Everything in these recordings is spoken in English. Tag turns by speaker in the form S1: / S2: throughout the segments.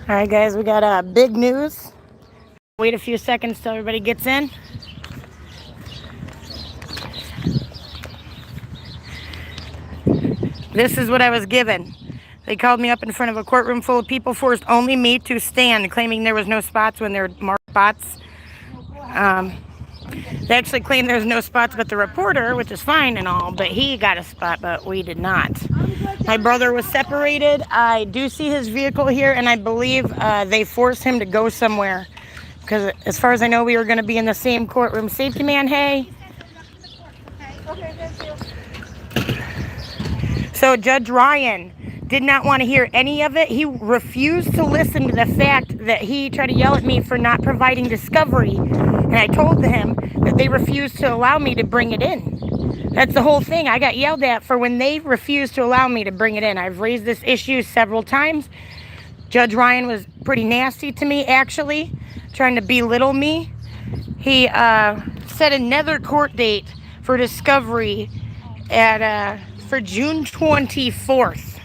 S1: All right, guys, we got big news. Wait a few seconds till everybody gets in. This is what I was given. They called me up in front of a courtroom full of people, forced only me to stand, claiming there was no spots when there were marked spots. They actually claimed there was no spots but the reporter, which is fine and all, but he got a spot, but we did not. My brother was separated. I do see his vehicle here, and I believe they forced him to go somewhere. Because as far as I know, we were going to be in the same courtroom. Safety man, hey. So Judge Ryan did not want to hear any of it. He refused to listen to the fact that he tried to yell at me for not providing discovery. And I told him that they refused to allow me to bring it in. That's the whole thing. I got yelled at for when they refused to allow me to bring it in. I've raised this issue several times. Judge Ryan was pretty nasty to me, actually, trying to belittle me. He set another court date for discovery for June 24th.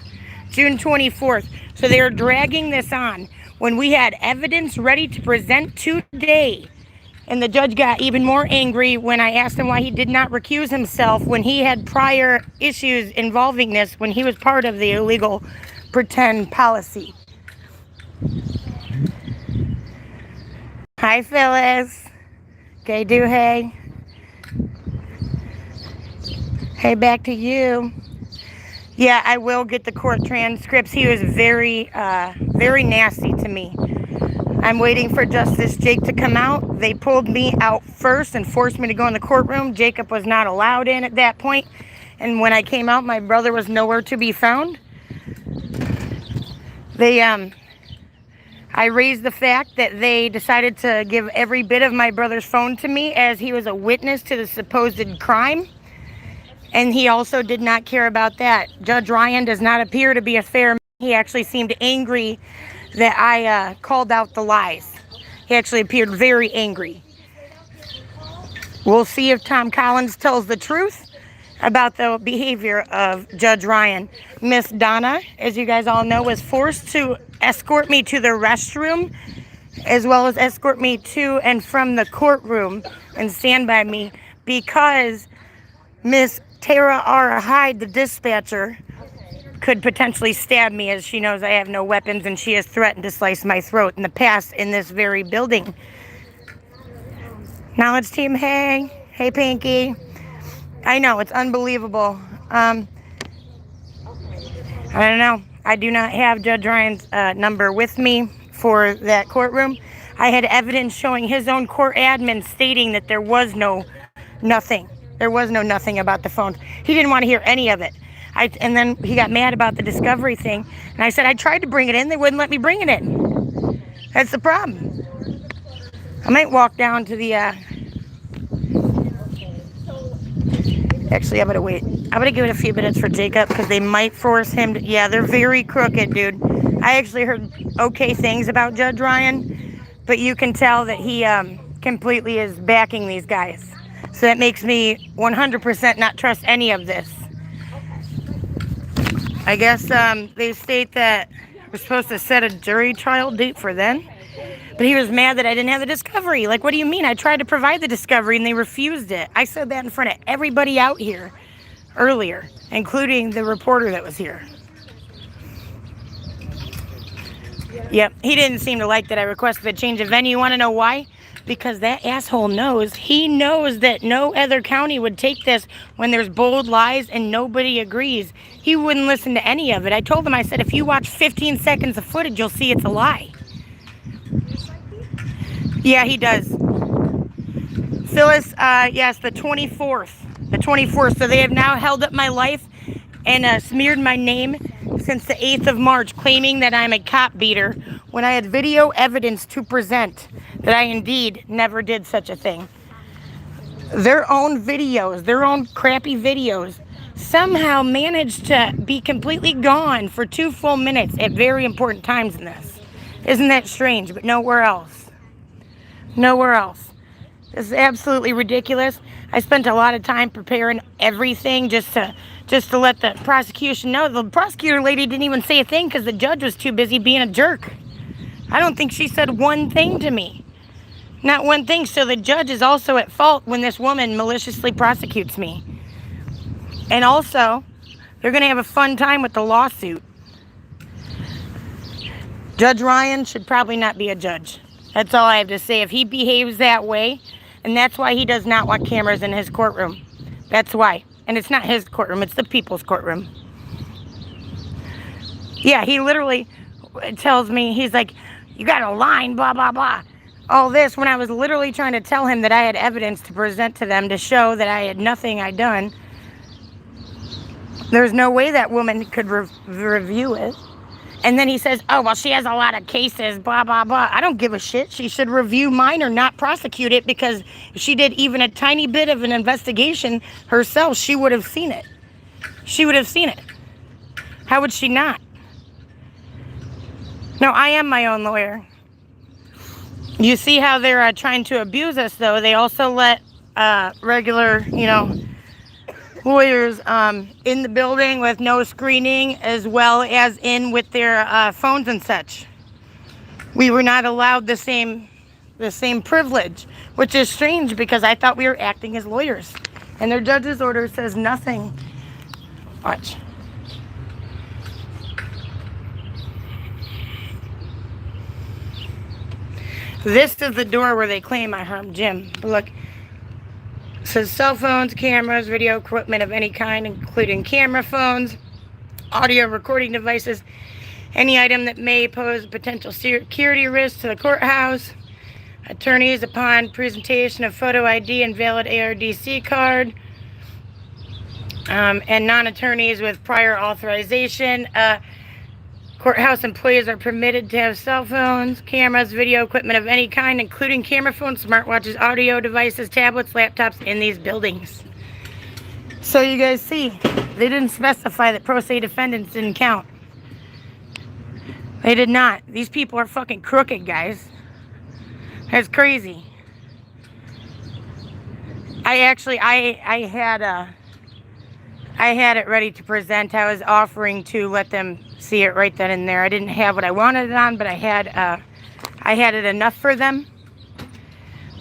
S1: June 24th. So they are dragging this on when we had evidence ready to present today. And the judge got even more angry when I asked him why he did not recuse himself when he had prior issues involving this, when he was part of the illegal pretend policy. Hi, Phyllis. Okay, do hey. Hey, back to you. Yeah, I will get the court transcripts. He was very nasty to me. I'm waiting for Justice Jake to come out. They pulled me out first and forced me to go in the courtroom. Jacob was not allowed in at that point. And when I came out, my brother was nowhere to be found. I raised the fact that they decided to give every bit of my brother's phone to me as he was a witness to the supposed crime. And he also did not care about that. Judge Ryan does not appear to be a fair man. He actually seemed angry that I called out the lies. He actually appeared very angry. We'll see if Tom Collins tells the truth about the behavior of Judge Ryan. Miss Donna, as you guys all know, was forced to escort me to the restroom, as well as escort me to and from the courtroom and stand by me, because Miss Tara R. Hyde, the dispatcher, could potentially stab me, as she knows I have no weapons and she has threatened to slice my throat in the past in this very building. Knowledge team, hey. Hey, Pinky. I know, it's unbelievable. I don't know. I do not have Judge Ryan's number with me for that courtroom. I had evidence showing his own court admin stating that there was no nothing. There was no nothing about the phones. He didn't want to hear any of it. And then he got mad about the discovery thing. And I said, I tried to bring it in. They wouldn't let me bring it in. That's the problem. I might walk down to the... Actually, I'm going to wait. I'm going to give it a few minutes for Jacob because they might force him to... Yeah, they're very crooked, dude. I actually heard okay things about Judge Ryan, but you can tell that he completely is backing these guys. So that makes me 100% not trust any of this. I guess they state that we're supposed to set a jury trial date for then. But he was mad that I didn't have the discovery. Like, what do you mean? I tried to provide the discovery and they refused it. I said that in front of everybody out here earlier, including the reporter that was here. Yep, he didn't seem to like that I requested a change of venue. You want to know why? Because that asshole knows. He knows that no other county would take this when there's bold lies and nobody agrees. He wouldn't listen to any of it. I told him, I said, if you watch 15 seconds of footage, you'll see it's a lie. Yeah, he does. Phyllis, yes, the 24th. The 24th. So they have now held up my life and smeared my name since the 8th of March, claiming that I'm a cop beater when I had video evidence to present that I indeed never did such a thing. Their own videos, their own crappy videos, somehow managed to be completely gone for 2 full minutes at very important times in this. Isn't that strange? But nowhere else. Nowhere else. This is absolutely ridiculous. I spent a lot of time preparing everything just to let the prosecution know. The prosecutor lady didn't even say a thing because the judge was too busy being a jerk. I don't think she said one thing to me. Not one thing. So the judge is also at fault when this woman maliciously prosecutes me. And also, they're going to have a fun time with the lawsuit. Judge Ryan should probably not be a judge. That's all I have to say. If he behaves that way, and that's why he does not want cameras in his courtroom. That's why. And it's not his courtroom, it's the people's courtroom. Yeah, he literally tells me, he's like, you got a line, blah, blah, blah. All this when I was literally trying to tell him that I had evidence to present to them to show that I had nothing I'd done. There's no way that woman could review it. And then he says, oh, well, she has a lot of cases, blah, blah, blah. I don't give a shit. She should review mine or not prosecute it, because if she did even a tiny bit of an investigation herself, she would have seen it. She would have seen it. How would she not? No, I am my own lawyer. You see how they're trying to abuse us, though. They also let regular, lawyers in the building with no screening, as well as in with their phones and such. We were not allowed the same privilege, which is strange because I thought we were acting as lawyers. And their judge's order says nothing. Watch. This is the door where they claim I harmed Jim. Look. It says cell phones, cameras, video equipment of any kind, including camera phones, audio recording devices, any item that may pose potential security risk to the courthouse, attorneys upon presentation of photo ID and valid ARDC card, and non-attorneys with prior authorization. Courthouse employees are permitted to have cell phones, cameras, video equipment of any kind, including camera phones, smartwatches, audio devices, tablets, laptops in these buildings. So you guys see, they didn't specify that pro se defendants didn't count. They did not. These people are fucking crooked, guys. That's crazy. I had it ready to present. I was offering to let them see it right then and there. I didn't have what I wanted it on, but I had it enough for them.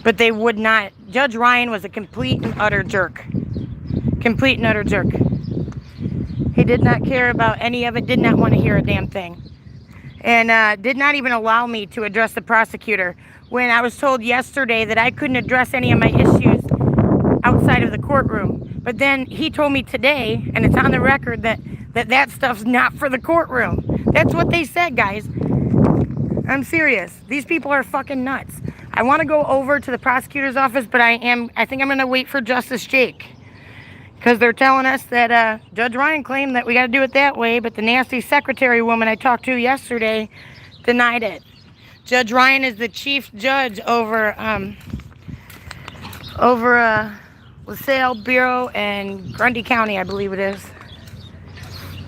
S1: But they would not. Judge Ryan was a complete and utter jerk. Complete and utter jerk. He did not care about any of it, did not want to hear a damn thing. And did not even allow me to address the prosecutor when I was told yesterday that I couldn't address any of my issues outside of the courtroom. But then he told me today, and it's on the record, that stuff's not for the courtroom. That's what they said, guys. I'm serious. These people are fucking nuts. I want to go over to the prosecutor's office, but I think I'm going to wait for Justice Jake. Because they're telling us that Judge Ryan claimed that we got to do it that way, but the nasty secretary woman I talked to yesterday denied it. Judge Ryan is the chief judge over LaSalle Bureau and Grundy County, I believe it is.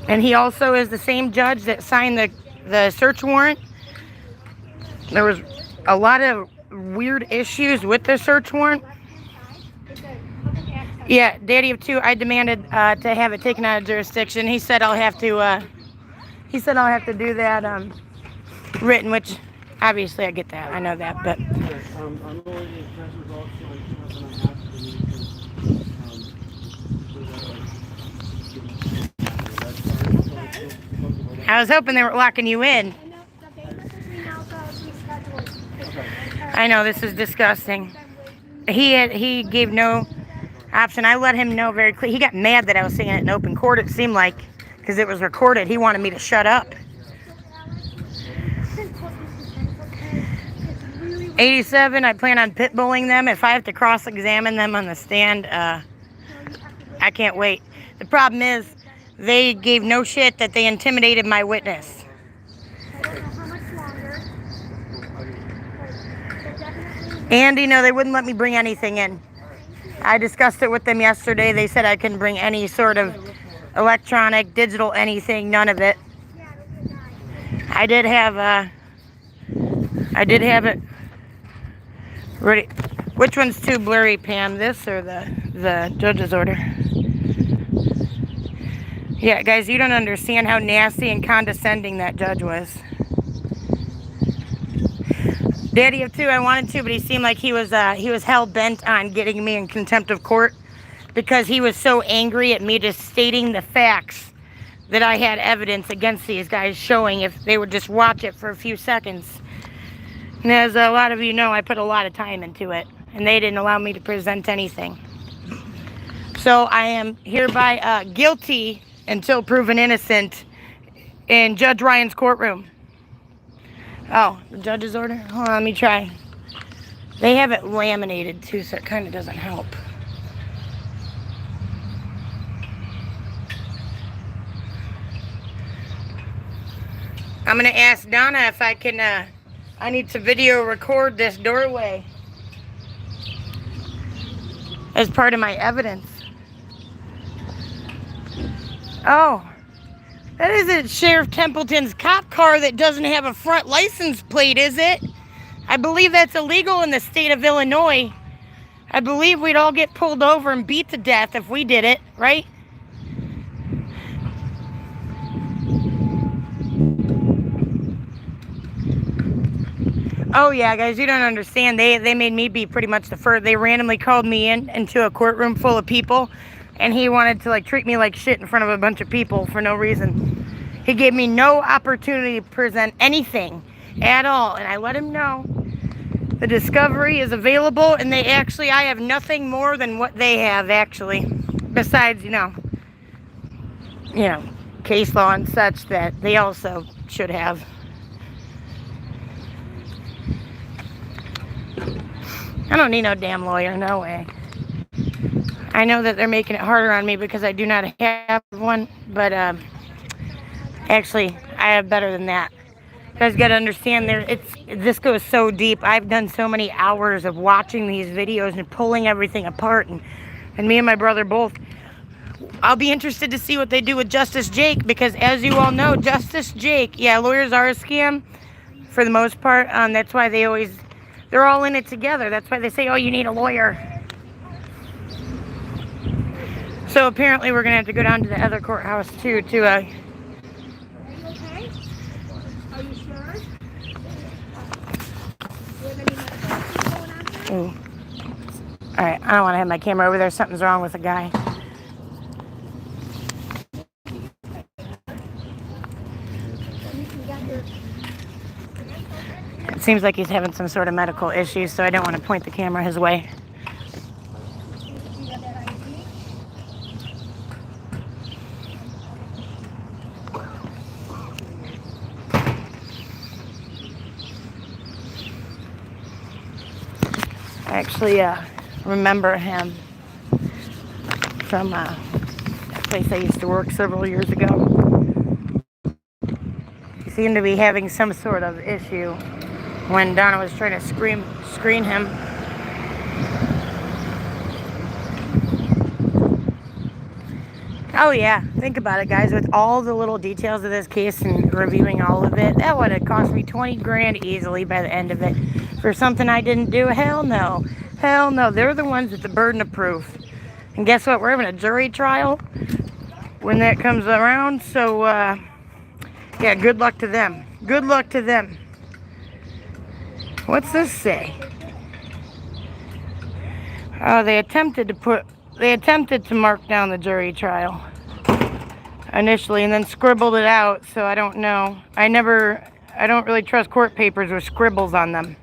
S1: And he also is the same judge that signed the search warrant. There was a lot of weird issues with the search warrant. Yeah, Daddy of Two, I demanded to have it taken out of jurisdiction. He said I'll have to do that written, which obviously I get that. I know that, but I was hoping they were locking you in. I know, this is disgusting. He gave no option. I let him know very clear. He got mad that I was saying it in open court, it seemed like, because it was recorded. He wanted me to shut up. 87, I plan on pit bulling them. If I have to cross-examine them on the stand, I can't wait. The problem is, they gave no shit that they intimidated my witness. And, they wouldn't let me bring anything in. I discussed it with them yesterday. They said I couldn't bring any sort of electronic, digital, anything, none of it. I did have it ready. Which one's too blurry, Pam? This or the judge's order? Yeah, guys, you don't understand how nasty and condescending that judge was. Daddy of two, I wanted to, but he seemed like he was hell bent on getting me in contempt of court because he was so angry at me just stating the facts that I had evidence against these guys showing if they would just watch it for a few seconds. And as a lot of you know, I put a lot of time into it, and they didn't allow me to present anything. So I am hereby guilty until proven innocent in Judge Ryan's courtroom. Oh, the judge's order? Hold on, let me try. They have it laminated too, so it kind of doesn't help. I'm going to ask Donna if I can, I need to video record this doorway as part of my evidence. Oh, that isn't Sheriff Templeton's cop car that doesn't have a front license plate, is it? I believe that's illegal in the state of Illinois. I believe we'd all get pulled over and beat to death if we did it, right? Oh yeah, guys, you don't understand. They made me be pretty much the first. They randomly called me into a courtroom full of people, and he wanted to like treat me like shit in front of a bunch of people for no reason. He gave me no opportunity to present anything at all, and I let him know the discovery is available, and I have nothing more than what they have actually, besides you know, case law and such that they also should have. I don't need no damn lawyer, no way. I know that they're making it harder on me because I do not have one, but actually, I have better than that. You guys got to understand, this goes so deep. I've done so many hours of watching these videos and pulling everything apart, and me and my brother both. I'll be interested to see what they do with Justice Jake, because as you all know, Justice Jake, yeah, lawyers are a scam for the most part. That's why they're all in it together. That's why they say, oh, you need a lawyer. So apparently we're going to have to go down to the other courthouse too to... Are you okay? Are you sure? Do you have any medication going on there? Ooh. Alright, I don't want to have my camera over there. Something's wrong with the guy. It seems like he's having some sort of medical issues, so I don't want to point the camera his way. I actually remember him from a place I used to work several years ago. He seemed to be having some sort of issue when Donna was trying to screen him. Oh yeah, think about it, guys. With all the little details of this case and reviewing all of it, that would have cost me 20 grand easily by the end of it. For something I didn't do? Hell no. Hell no. They're the ones with the burden of proof. And guess what? We're having a jury trial when that comes around. So, yeah, good luck to them. Good luck to them. What's this say? Oh, they attempted to mark down the jury trial initially and then scribbled it out, so I don't know. I don't really trust court papers with scribbles on them.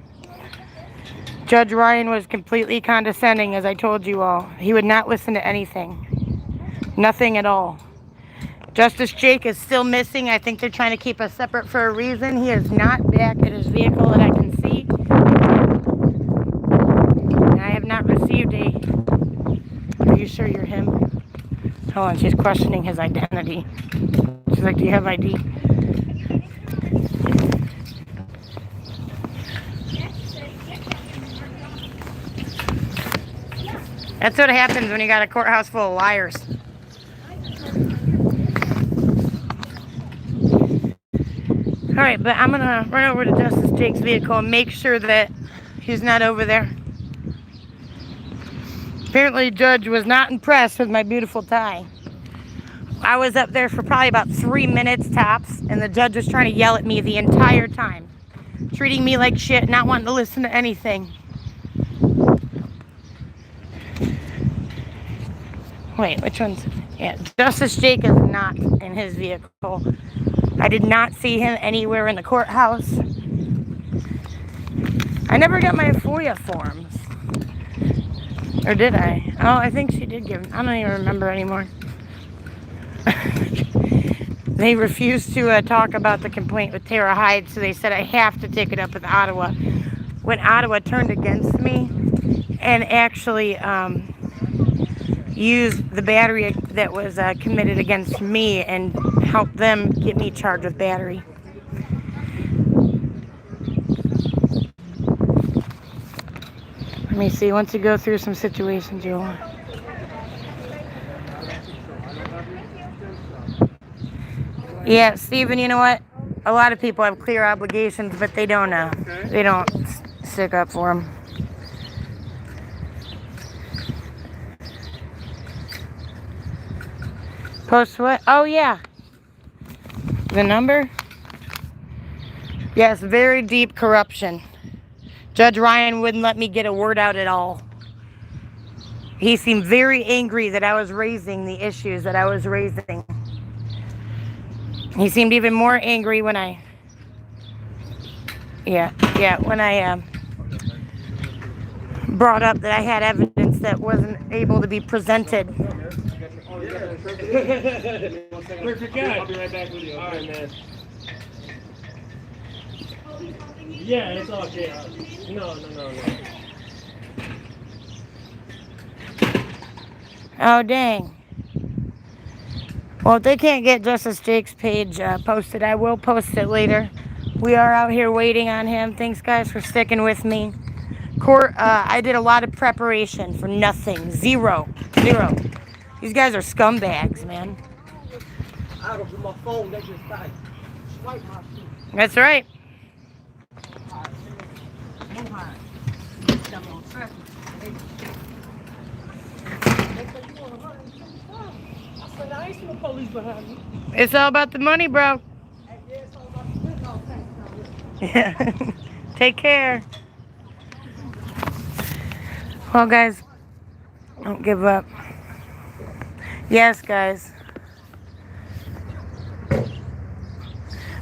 S1: Judge Ryan was completely condescending, as I told you all. He would not listen to anything. Nothing at all. Justice Jake is still missing. I think they're trying to keep us separate for a reason. He is not back at his vehicle that I can see. I have not received Are you sure you're him? Hold on, she's questioning his identity. She's like, do you have ID? That's what happens when you got a courthouse full of liars. Alright, but I'm going to run over to Justice Jake's vehicle and make sure that he's not over there. Apparently, the judge was not impressed with my beautiful tie. I was up there for probably about 3 minutes tops, and the judge was trying to yell at me the entire time. treating me like shit, not wanting to listen to anything. Wait, which one's... Yeah, Justice Jake is not in his vehicle. I did not see him anywhere in the courthouse. I never got my FOIA forms. Or did I? Oh, I think she did give them. I don't even remember anymore. They refused to talk about the complaint with Tara Hyde, so they said I have to take it up with Ottawa. When Ottawa turned against me and actually used the battery that was committed against me and helped them get me charged with battery. Let me see, once you go through some situations you'll... Yeah, Stephen, you know what? A lot of people have clear obligations, but they don't stick up for them. Post what? Oh, yeah. The number? Yes, very deep corruption. Judge Ryan wouldn't let me get a word out at all. He seemed very angry that I was raising the issues that I was raising. He seemed even more angry when I... when I brought up that I had evidence that wasn't able to be presented.
S2: Perfect guy. I'll be right back with you. All right, man. Yeah, it's all okay. No.
S1: Oh, dang. Well, if they can't get Justice Jake's page posted, I will post it later. We are out here waiting on him. Thanks, guys, for sticking with me. I did a lot of preparation for nothing. Zero. These guys are scumbags, man. That's right. It's all about the money, bro. Yeah. Take care. Well, guys, don't give up. Yes, guys.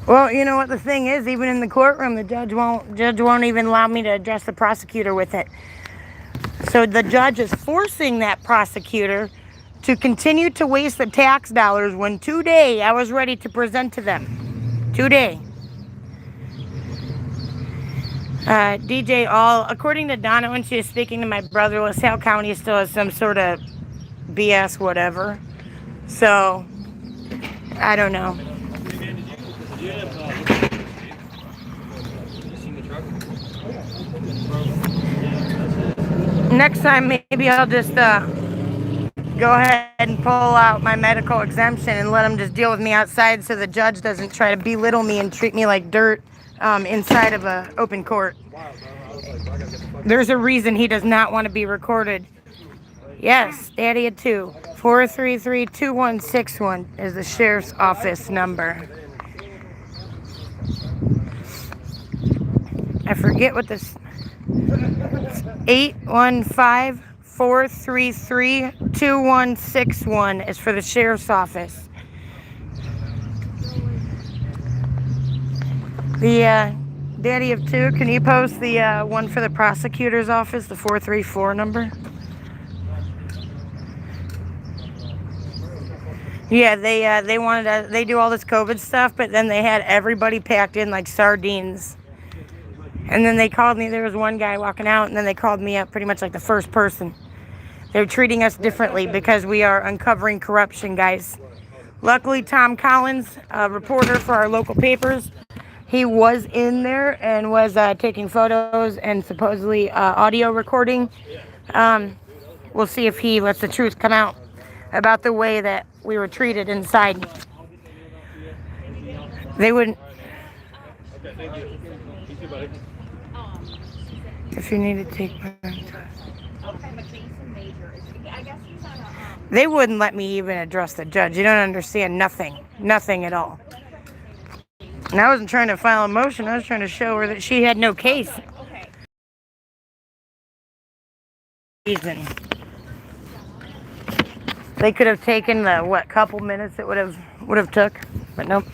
S1: Well, you know what the thing is, even in the courtroom, the judge won't even allow me to address the prosecutor with it. So the judge is forcing that prosecutor to continue to waste the tax dollars when today I was ready to present to them. Today. DJ All, according to Donna, when she was speaking to my brother, LaSalle County still has some sort of BS whatever. So, I don't know. Next time, maybe I'll just go ahead and pull out my medical exemption and let them just deal with me outside so the judge doesn't try to belittle me and treat me like dirt inside of an open court. There's a reason he does not want to be recorded. Yes, Daddy at 2. 433-2161 is the sheriff's office number. I forget what this... 815-433-2161 is for the sheriff's office. The Daddy of 2, can you post the one for the prosecutor's office, the 434 number? Yeah, they wanted they do all this COVID stuff, but then they had everybody packed in like sardines. And then they called me. There was one guy walking out, and then they called me up pretty much like the first person. They're treating us differently because we are uncovering corruption, guys. Luckily, Tom Collins, a reporter for our local papers, he was in there and was taking photos and supposedly audio recording. We'll see if he lets the truth come out about the way that we were treated inside. They wouldn't...
S2: Okay, thank you. You too, buddy.
S1: If you need to take my... They wouldn't let me even address the judge. You don't understand. Nothing at all. And I wasn't trying to file a motion. I was trying to show her that she had no case. Reason. They could have taken the couple minutes it would have took, but nope.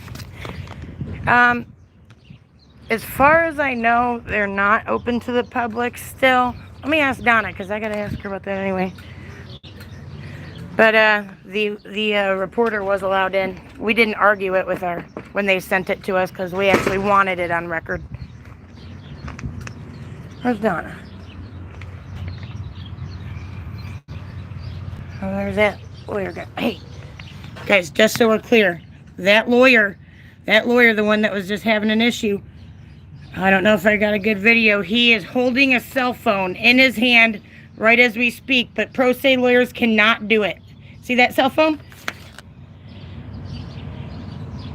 S1: As far as I know, they're not open to the public still. Let me ask Donna, because I gotta ask her about that anyway. But the reporter was allowed in. We didn't argue it with her when they sent it to us because we actually wanted it on record. Where's Donna? Oh, there's that lawyer guy. Hey, guys, just so we're clear, that lawyer, the one that was just having an issue, I don't know if I got a good video. He is holding a cell phone in his hand right as we speak, but pro se lawyers cannot do it. See that cell phone?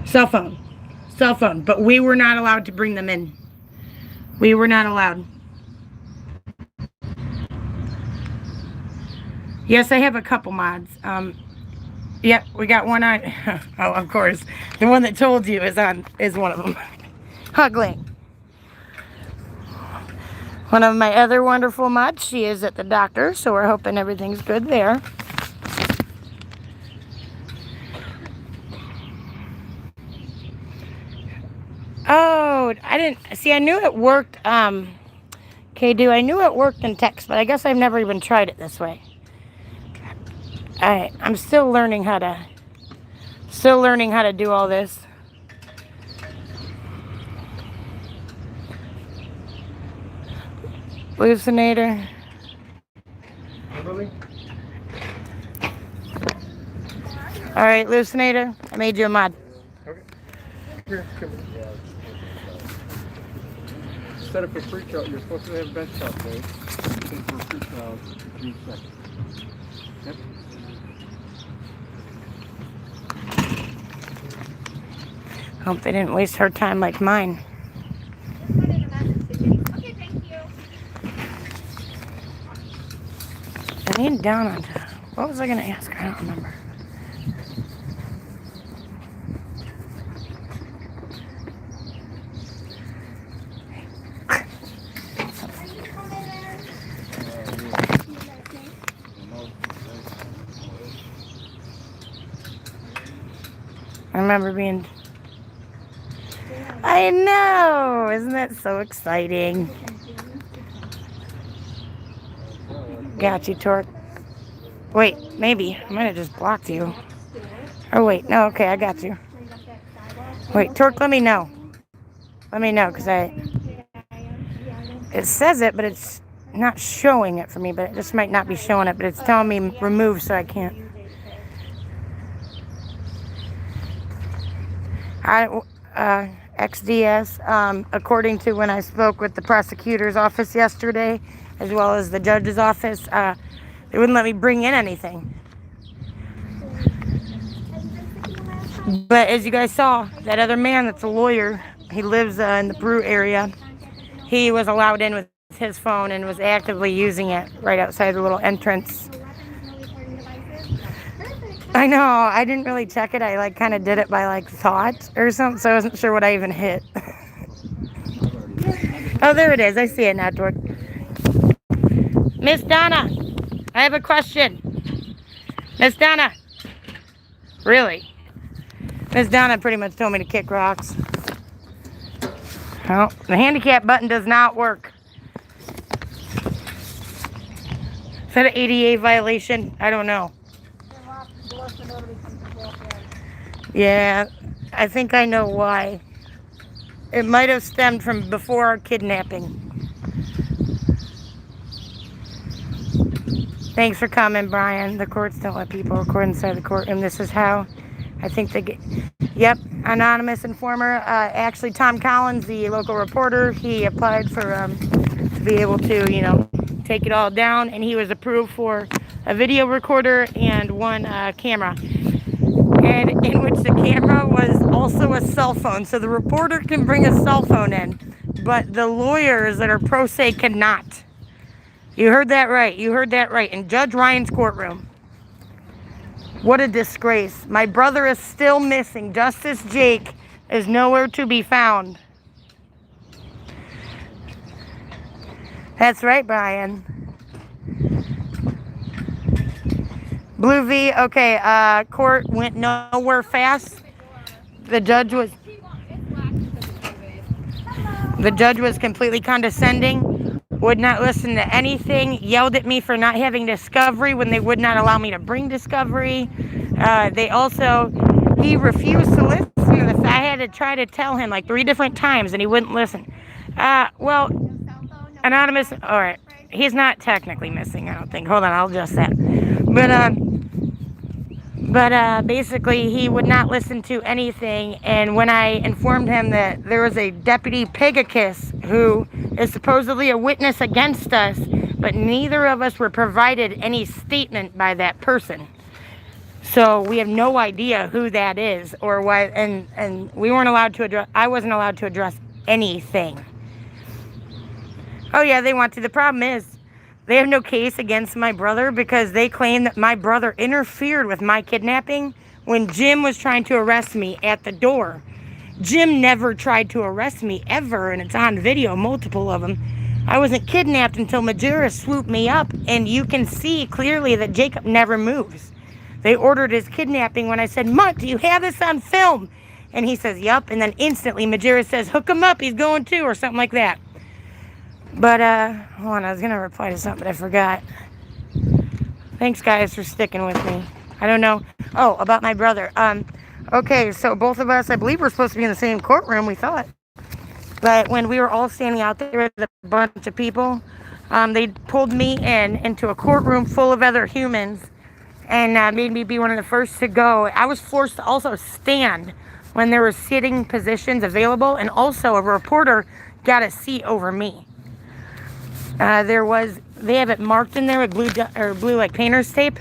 S1: Cell phone. But we were not allowed to bring them in. We were not allowed. Yes, I have a couple mods. Yep, we got one on. Oh, of course. The one that told you is one of them. Hugling. One of my other wonderful mods, she is at the doctor, so we're hoping everything's good there. Oh, I didn't see. I knew it worked. K-Do, I knew it worked in text, but I guess I've never even tried it this way. I'm still learning how to do all this. Hallucinator. All right, Hallucinator, I made you a mod.
S2: Okay. Here, come here. Set up a free trial. You're supposed to have bench trial today. Set for a free trial June 2nd. Yep.
S1: Hope they didn't waste her time like mine.
S3: Okay, thank you.
S1: I need down on top. What was I going to ask her? I don't remember. I remember being... I know! Isn't that so exciting? Got you, Torque. Wait, maybe. I might have just blocked you. Oh, wait. No, okay, I got you. Wait, Torque, let me know. Let me know, because it says it, but it's not showing it for me, but it just might not be showing it, but it's telling me remove, so I can't. XDS, according to when I spoke with the prosecutor's office yesterday, as well as the judge's office, they wouldn't let me bring in anything. But as you guys saw, that other man that's a lawyer, he lives in the Brew area, he was allowed in with his phone and was actively using it right outside the little entrance. I know, I didn't really check it. I kind of did it by thought or something, so I wasn't sure what I even hit. Oh, there it is. I see it now, George. Miss Donna, I have a question. Miss Donna. Really? Miss Donna pretty much told me to kick rocks. Oh, the handicap button does not work. Is that an ADA violation? I don't know. Yeah, I think I know why. It might have stemmed from before our kidnapping. Thanks for coming, Brian. The courts don't let people record inside the courtroom. This is how. I think they get... Yep, anonymous informer. Actually, Tom Collins, the local reporter, he applied for to be able to, take it all down, and he was approved for a video recorder and one camera. And in which the camera was also a cell phone. So the reporter can bring a cell phone in, but the lawyers that are pro se cannot. You heard that right. You heard that right. In Judge Ryan's courtroom. What a disgrace. My brother is still missing. Justice Jake, is nowhere to be found. That's right, Brian. Blue V, okay, court went nowhere fast. The judge was completely condescending, would not listen to anything, yelled at me for not having discovery when they would not allow me to bring discovery. He refused to listen to this. I had to try to tell him like 3 different times and he wouldn't listen. Well, anonymous, all right, he's not technically missing, I don't think. Hold on, I'll adjust that. But basically, he would not listen to anything. And when I informed him that there was a Deputy Pegasus who is supposedly a witness against us, but neither of us were provided any statement by that person. So we have no idea who that is or why. And we weren't allowed to address. I wasn't allowed to address anything. Oh yeah, they want to. The problem is, they have no case against my brother because they claim that my brother interfered with my kidnapping when Jim was trying to arrest me at the door. Jim never tried to arrest me ever, and it's on video, multiple of them. I wasn't kidnapped until Majura swooped me up, and you can see clearly that Jacob never moves. They ordered his kidnapping when I said, "Mutt, do you have this on film?" And he says, "Yup," and then instantly Majura says, "Hook him up, he's going too," or something like that. But, hold on, I was going to reply to something, but I forgot. Thanks, guys, for sticking with me. I don't know. Oh, about my brother. Okay, so both of us, I believe we're supposed to be in the same courtroom, we thought. But when we were all standing out there with a bunch of people, they pulled me into a courtroom full of other humans and made me be one of the first to go. I was forced to also stand when there were sitting positions available, and also a reporter got a seat over me. They have it marked in there with blue like painter's tape,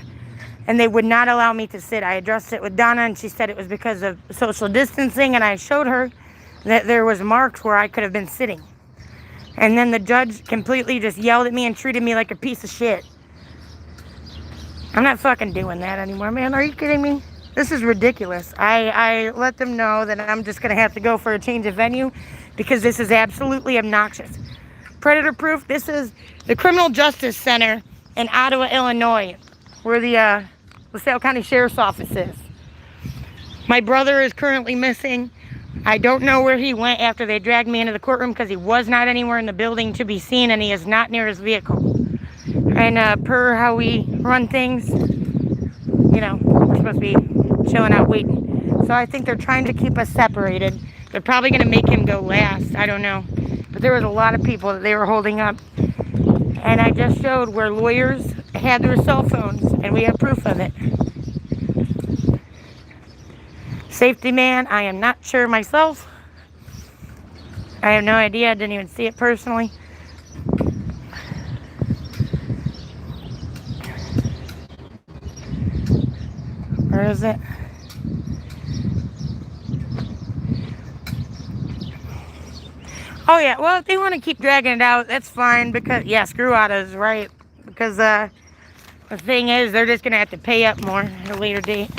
S1: and they would not allow me to sit. I addressed it with Donna, and she said it was because of social distancing, and I showed her that there was marks where I could have been sitting. And then the judge completely just yelled at me and treated me like a piece of shit. I'm not fucking doing that anymore, man. Are you kidding me? This is ridiculous. I let them know that I'm just going to have to go for a change of venue because this is absolutely obnoxious. Predator proof. This is the Criminal Justice Center in Ottawa, Illinois, where the LaSalle County Sheriff's Office is. My brother is currently missing. I don't know where he went after they dragged me into the courtroom because he was not anywhere in the building to be seen, and he is not near his vehicle. And per how we run things, you know, we're supposed to be chilling out waiting. So I think they're trying to keep us separated. They're probably going to make him go last. I don't know. But there was a lot of people that they were holding up. And I just showed where lawyers had their cell phones, and we have proof of it. Safety man, I am not sure myself. I have no idea. I didn't even see it personally. Where is it? Oh yeah, well, if they want to keep dragging it out, that's fine, because, yeah, screw autos, right? Because the thing is, they're just going to have to pay up more at a later date.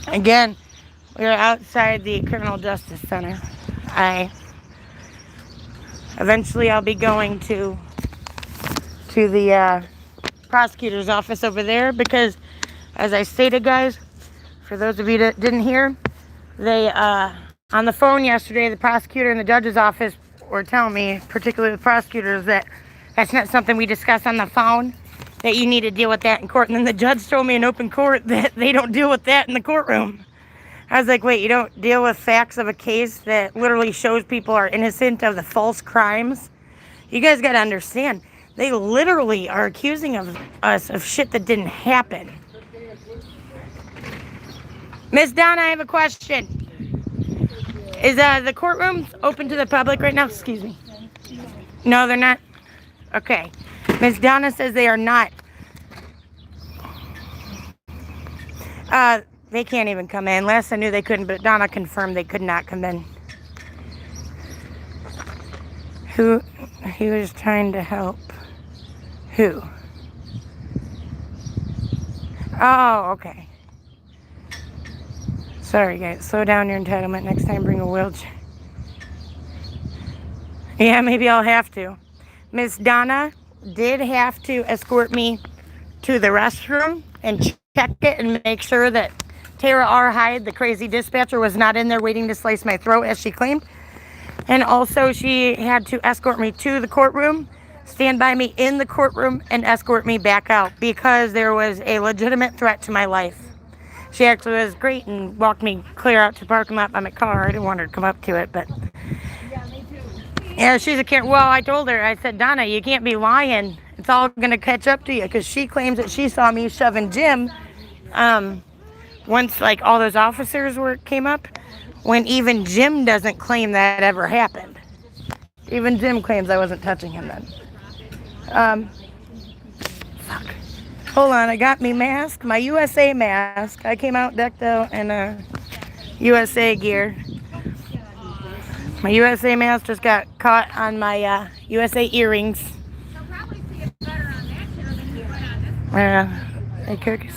S1: Again, we're outside the Criminal Justice Center. Eventually I'll be going to the prosecutor's office over there, because, as I stated, guys, for those of you that didn't hear, they, on the phone yesterday, the prosecutor and the judge's office were telling me, particularly the prosecutors, that that's not something we discuss on the phone, that you need to deal with that in court. And then the judge told me in open court that they don't deal with that in the courtroom. I was like, wait, you don't deal with facts of a case that literally shows people are innocent of the false crimes? You guys got to understand, they literally are accusing us of shit that didn't happen. Miss Donna, I have a question. Is the courtroom open to the public right now? Excuse me. No, they're not? Okay. Miss Donna says they are not. They can't even come in. Last I knew they couldn't, but Donna confirmed they could not come in. Who? He was trying to help. Who? Oh, okay. Sorry, guys. Slow down your entitlement. Next time, bring a wheelchair. Yeah, maybe I'll have to. Miss Donna did have to escort me to the restroom and check it and make sure that Tara R. Hyde, the crazy dispatcher, was not in there waiting to slice my throat, as she claimed. And also, she had to escort me to the courtroom, stand by me in the courtroom, and escort me back out because there was a legitimate threat to my life. She actually was great and walked me clear out to the parking lot by my car. I didn't want her to come up to it, but yeah, she's a well, I told her, I said, Donna, you can't be lying. It's all going to catch up to you, because she claims that she saw me shoving Jim once, like, all those officers came up, when even Jim doesn't claim that ever happened. Even Jim claims I wasn't touching him then. Fuck. Hold on, I got me mask, my USA mask. I came out decked out in USA gear. My USA mask just got caught on my USA earrings.
S3: They'll probably see it better on that chair than you would on this.
S1: Hey, cookies.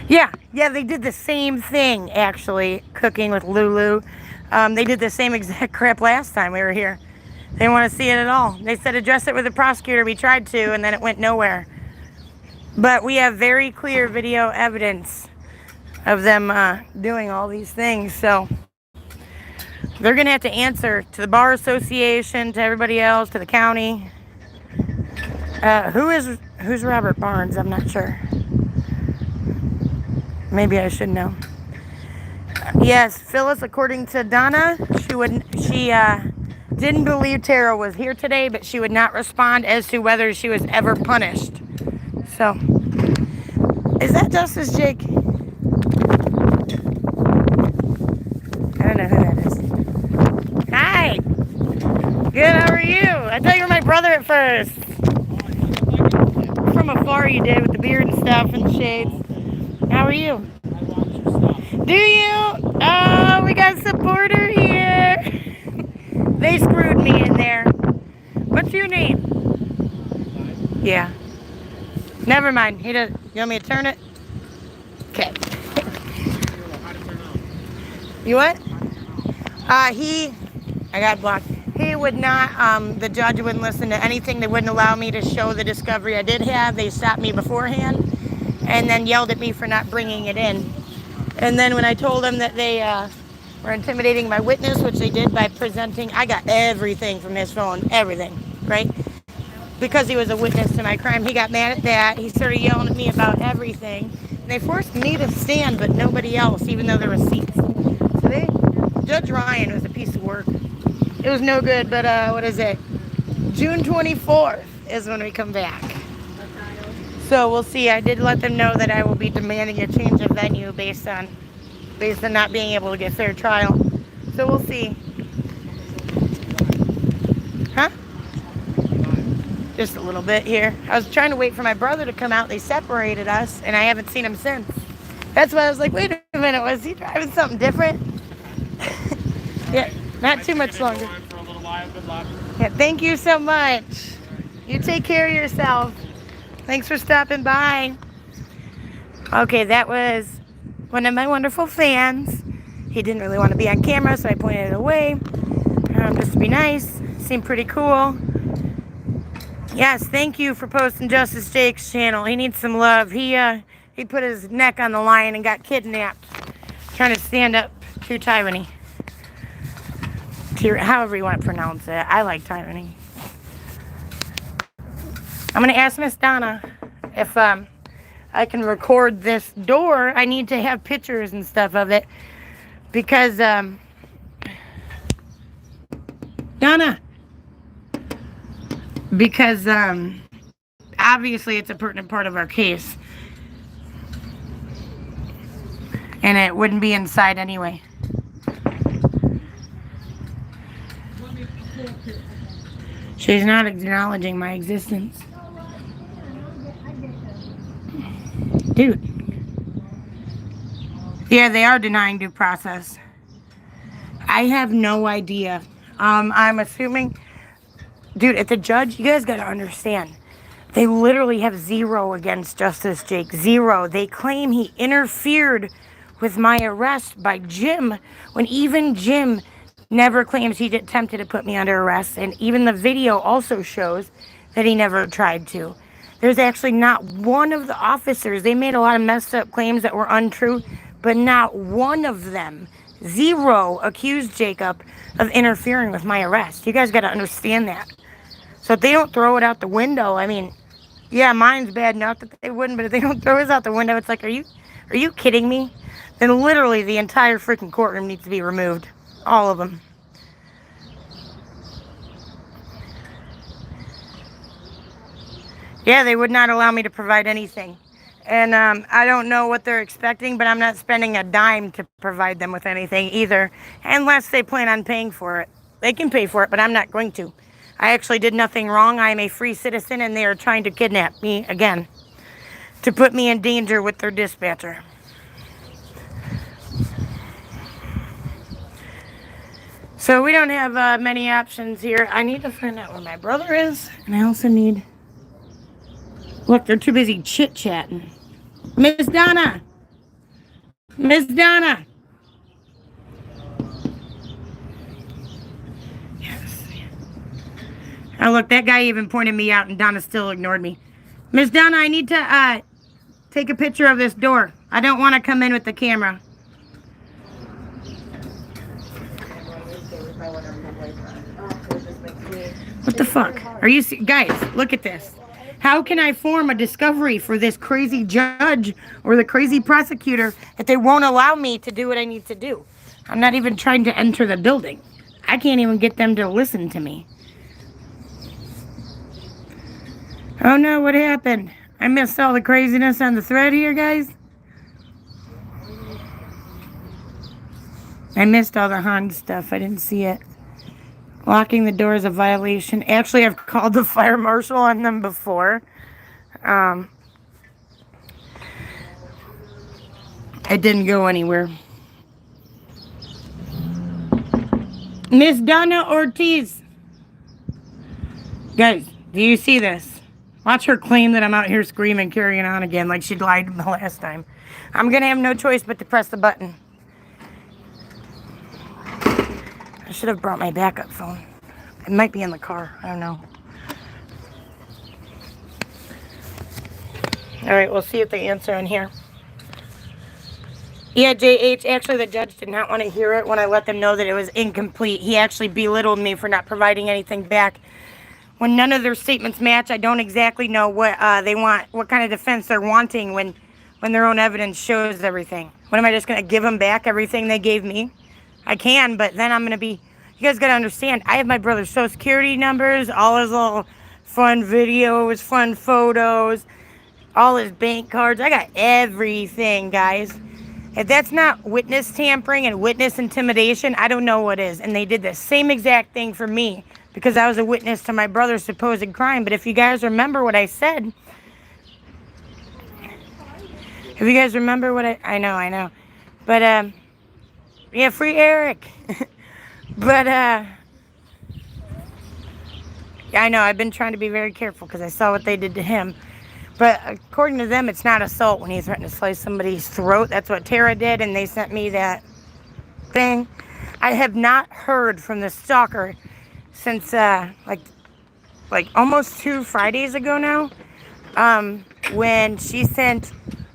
S1: Yeah, they did the same thing, actually, cooking with Lulu. They did the same exact crap last time we were here. They didn't want to see it at all. They said address it with the prosecutor. We tried to, and then it went nowhere. But we have very clear video evidence of them doing all these things, so they're going to have to answer to the Bar Association, to everybody else, to the county. Who's Robert Barnes? I'm not sure. Maybe I should know. Yes, Phyllis, according to Donna, she didn't believe Tara was here today, but she would not respond as to whether she was ever punished. So, is that Justice Jake? I don't know who that is. Hi. Good, how are you? I thought you were my brother at first. From afar you did, with the beard and stuff and the shades. How are you? Do you? Oh, we got a supporter here. They screwed me in there. What's your name? Yeah. Never mind. You want me to turn it? Okay. You what? I got blocked. He would not, the judge wouldn't listen to anything. They wouldn't allow me to show the discovery I did have. They stopped me beforehand and then yelled at me for not bringing it in. And then when I told them that they were intimidating my witness, which they did by presenting, I got everything from his phone, everything, right? Because he was a witness to my crime, he got mad at that. He started yelling at me about everything. And they forced me to stand, but nobody else, even though there were seats. So Judge Ryan was a piece of work. It was no good, but what is it? June 24th is when we come back. So we'll see. I did let them know that I will be demanding a change of venue based on not being able to get fair trial. So we'll see. Huh? Just a little bit here. I was trying to wait for my brother to come out. They separated us, and I haven't seen him since. That's why I was like, wait a minute, was he driving something different? Yeah, not too much longer. Yeah, thank you so much. You take care of yourself. Thanks for stopping by. Okay, that was one of my wonderful fans. He didn't really want to be on camera, so I pointed it away. Just to be nice. Seemed pretty cool. Yes, thank you for posting Justice Jake's channel. He needs some love. He put his neck on the line and got kidnapped. Trying to stand up to tyranny. However you want to pronounce it. I like tyranny. I'm going to ask Miss Donna if I can record this door. I need to have pictures and stuff of it. Because, Donna. Because, obviously it's a pertinent part of our case. And it wouldn't be inside anyway. She's not acknowledging my existence. Dude. Yeah, they are denying due process. I have no idea. I'm assuming... Dude, if the judge... You guys got to understand. They literally have zero against Justice Jake. Zero. They claim he interfered with my arrest by Jim, when even Jim never claims he attempted to put me under arrest. And even the video also shows that he never tried to. There's actually not one of the officers. They made a lot of messed up claims that were untrue, but not one of them, zero, accused Jacob of interfering with my arrest. You guys got to understand that. So if they don't throw it out the window, I mean, yeah, mine's bad enough that they wouldn't, but if they don't throw his out the window, it's like, are you kidding me? Then literally the entire freaking courtroom needs to be removed. All of them. Yeah, they would not allow me to provide anything. And I don't know what they're expecting, but I'm not spending a dime to provide them with anything either, unless they plan on paying for it. They can pay for it, but I'm not going to. I actually did nothing wrong. I am a free citizen, and they are trying to kidnap me again to put me in danger with their dispatcher. So we don't have many options here. I need to find out where my brother is, and I also need... Look, they're too busy chit-chatting. Miss Donna! Miss Donna! Yes. Oh, look, that guy even pointed me out, and Donna still ignored me. Miss Donna, I need to take a picture of this door. I don't want to come in with the camera. What the fuck? Are you... Guys, look at this. How can I form a discovery for this crazy judge or the crazy prosecutor if they won't allow me to do what I need to do? I'm not even trying to enter the building. I can't even get them to listen to me. Oh no, what happened? I missed all the craziness on the thread here, guys. I missed all the Hans stuff. I didn't see it. Locking the door is a violation. Actually, I've called the fire marshal on them before. It didn't go anywhere. Miss Donna Ortiz. Guys, do you see this? Watch her claim that I'm out here screaming, carrying on again like she lied the last time. I'm going to have no choice but to press the button. I should have brought my backup phone. It might be in the car. I don't know. All right, we'll see if they answer in here. Yeah, JH, actually the judge did not want to hear it when I let them know that it was incomplete. He actually belittled me for not providing anything back. When none of their statements match, I don't exactly know what they want, what kind of defense they're wanting when their own evidence shows everything. What, am I just going to give them back everything they gave me? I can, but then I'm going to be... You guys got to understand, I have my brother's social security numbers, all his little fun videos, fun photos, all his bank cards. I got everything, guys. If that's not witness tampering and witness intimidation, I don't know what is. And they did the same exact thing for me because I was a witness to my brother's supposed crime. But if you guys remember what I said... If you guys remember what I know. But, yeah, free Eric. But, I know, I've been trying to be very careful because I saw what they did to him. But according to them, it's not assault when he threatened to slice somebody's throat. That's what Tara did, and they sent me that thing. I have not heard from the stalker since, like almost 2 Fridays ago now, when she sent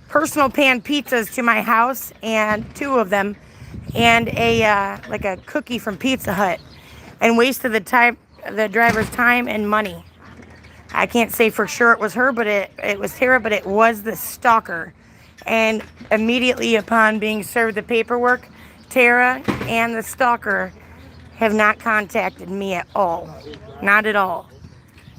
S1: personal pan pizzas to my house, and 2 of them, and like a cookie from Pizza Hut, and wasted the driver's time and money. I can't say for sure it was her, but it was Tara, but it was the stalker. And immediately upon being served the paperwork, Tara and the stalker have not contacted me at all. Not at all.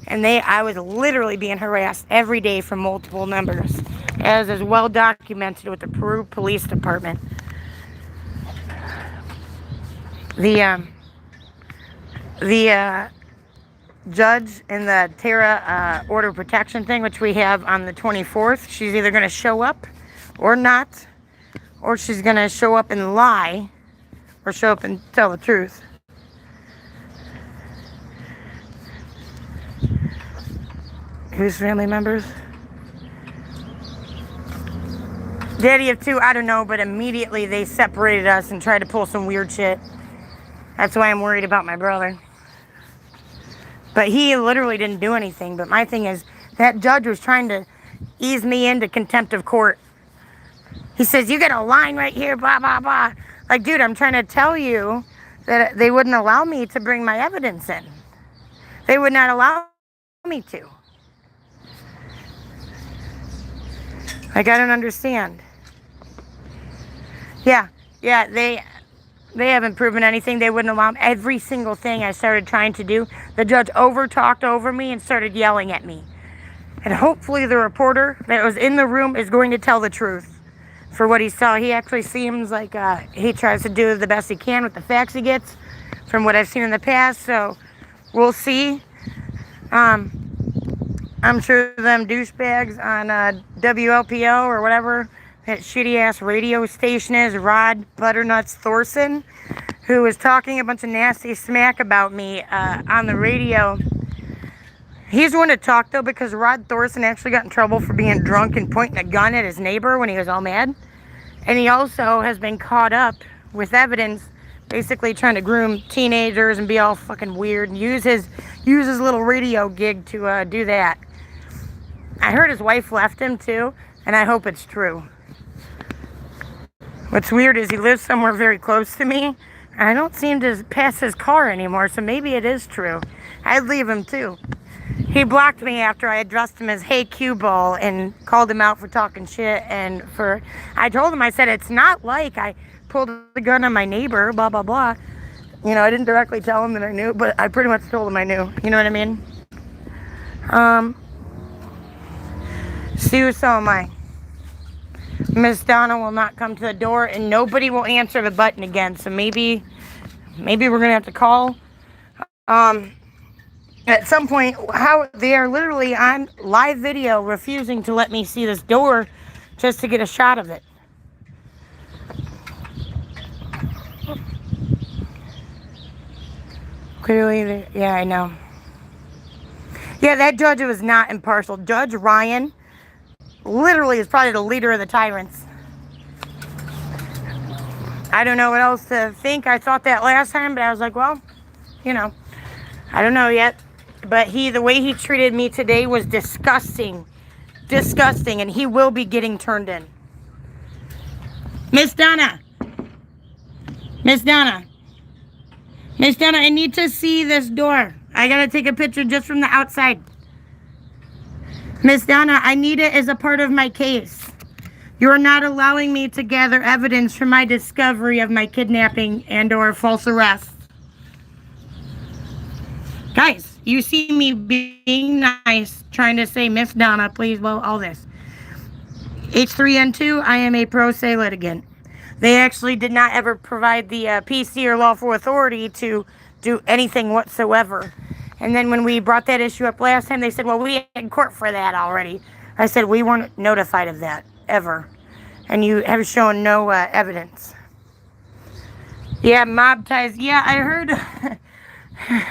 S1: And I was literally being harassed every day from multiple numbers, as is well documented with the Peru Police Department. The judge in the Tara order of protection thing, which we have on the 24th, she's either going to show up or not, or she's going to show up and lie, or show up and tell the truth. Whose family members? Daddy of 2, I don't know, but immediately they separated us and tried to pull some weird shit. That's why I'm worried about my brother. But he literally didn't do anything. But my thing is, that judge was trying to ease me into contempt of court. He says, you got a line right here, blah, blah, blah. Like, dude, I'm trying to tell you that they wouldn't allow me to bring my evidence in. They would not allow me to. Like, I don't understand. Yeah, they haven't proven anything. They wouldn't allow me. Every single thing I started trying to do, the judge talked over me and started yelling at me. And hopefully the reporter that was in the room is going to tell the truth for what he saw. He actually seems like he tries to do the best he can with the facts he gets from what I've seen in the past. So we'll see. I'm sure them douchebags on WLPO or whatever that shitty ass radio station is, Rod Butternuts Thorson, who was talking a bunch of nasty smack about me on the radio. He's the one to talk though, because Rod Thorson actually got in trouble for being drunk and pointing a gun at his neighbor when he was all mad. And he also has been caught up with evidence basically trying to groom teenagers and be all fucking weird and use his little radio gig to do that. I heard his wife left him too, and I hope it's true. What's weird is he lives somewhere very close to me, and I don't seem to pass his car anymore, so maybe it is true. I'd leave him too. He blocked me after I addressed him as "Hey Cue Ball" and called him out for talking shit. And I told him, I said, it's not like I pulled the gun on my neighbor, blah, blah, blah. You know, I didn't directly tell him that I knew, but I pretty much told him I knew. You know what I mean? Sue, so am I. Miss Donna will not come to the door, and nobody will answer the button again. So maybe we're gonna have to call. At some point, how they are literally on live video refusing to let me see this door just to get a shot of it. Clearly, yeah, I know. Yeah, that judge was not impartial. Judge Ryan literally is probably the leader of the tyrants. I don't know what else to think. I thought that last time, but I was like, well, you know, I don't know yet. But the way he treated me today was disgusting. Disgusting, and he will be getting turned in. Miss Donna. Miss Donna. Miss Donna, I need to see this door. I gotta take a picture just from the outside. Miss Donna, I need it as a part of my case. You're not allowing me to gather evidence from my discovery of my kidnapping and or false arrest. Guys, you see me being nice, trying to say, Miss Donna, please, well, all this. H3N2, I am a pro se litigant. They actually did not ever provide the PC or lawful authority to do anything whatsoever. And then when we brought that issue up last time, they said, well, we had court for that already. I said, we weren't notified of that, ever. And you have shown no evidence. Yeah, mob ties. Yeah, I heard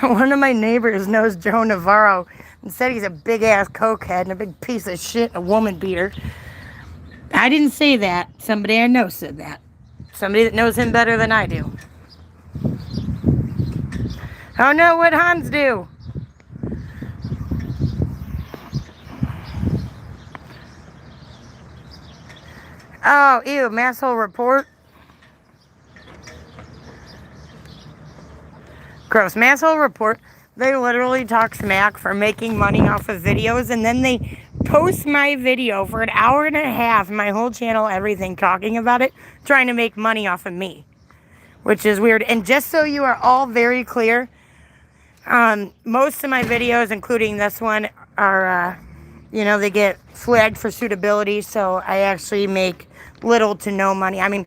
S1: one of my neighbors knows Joe Navarro and said he's a big-ass cokehead and a big piece of shit and a woman beater. I didn't say that. Somebody I know said that. Somebody that knows him better than I do. Oh no, what'd Hans do? Oh, ew, masshole report. Gross. Masshole report. They literally talk smack for making money off of videos, and then they post my video for an hour and a half, my whole channel, everything, talking about it, trying to make money off of me, which is weird. And just so you are all very clear, most of my videos, including this one, are, they get flagged for suitability, so I actually make little to no money. I mean,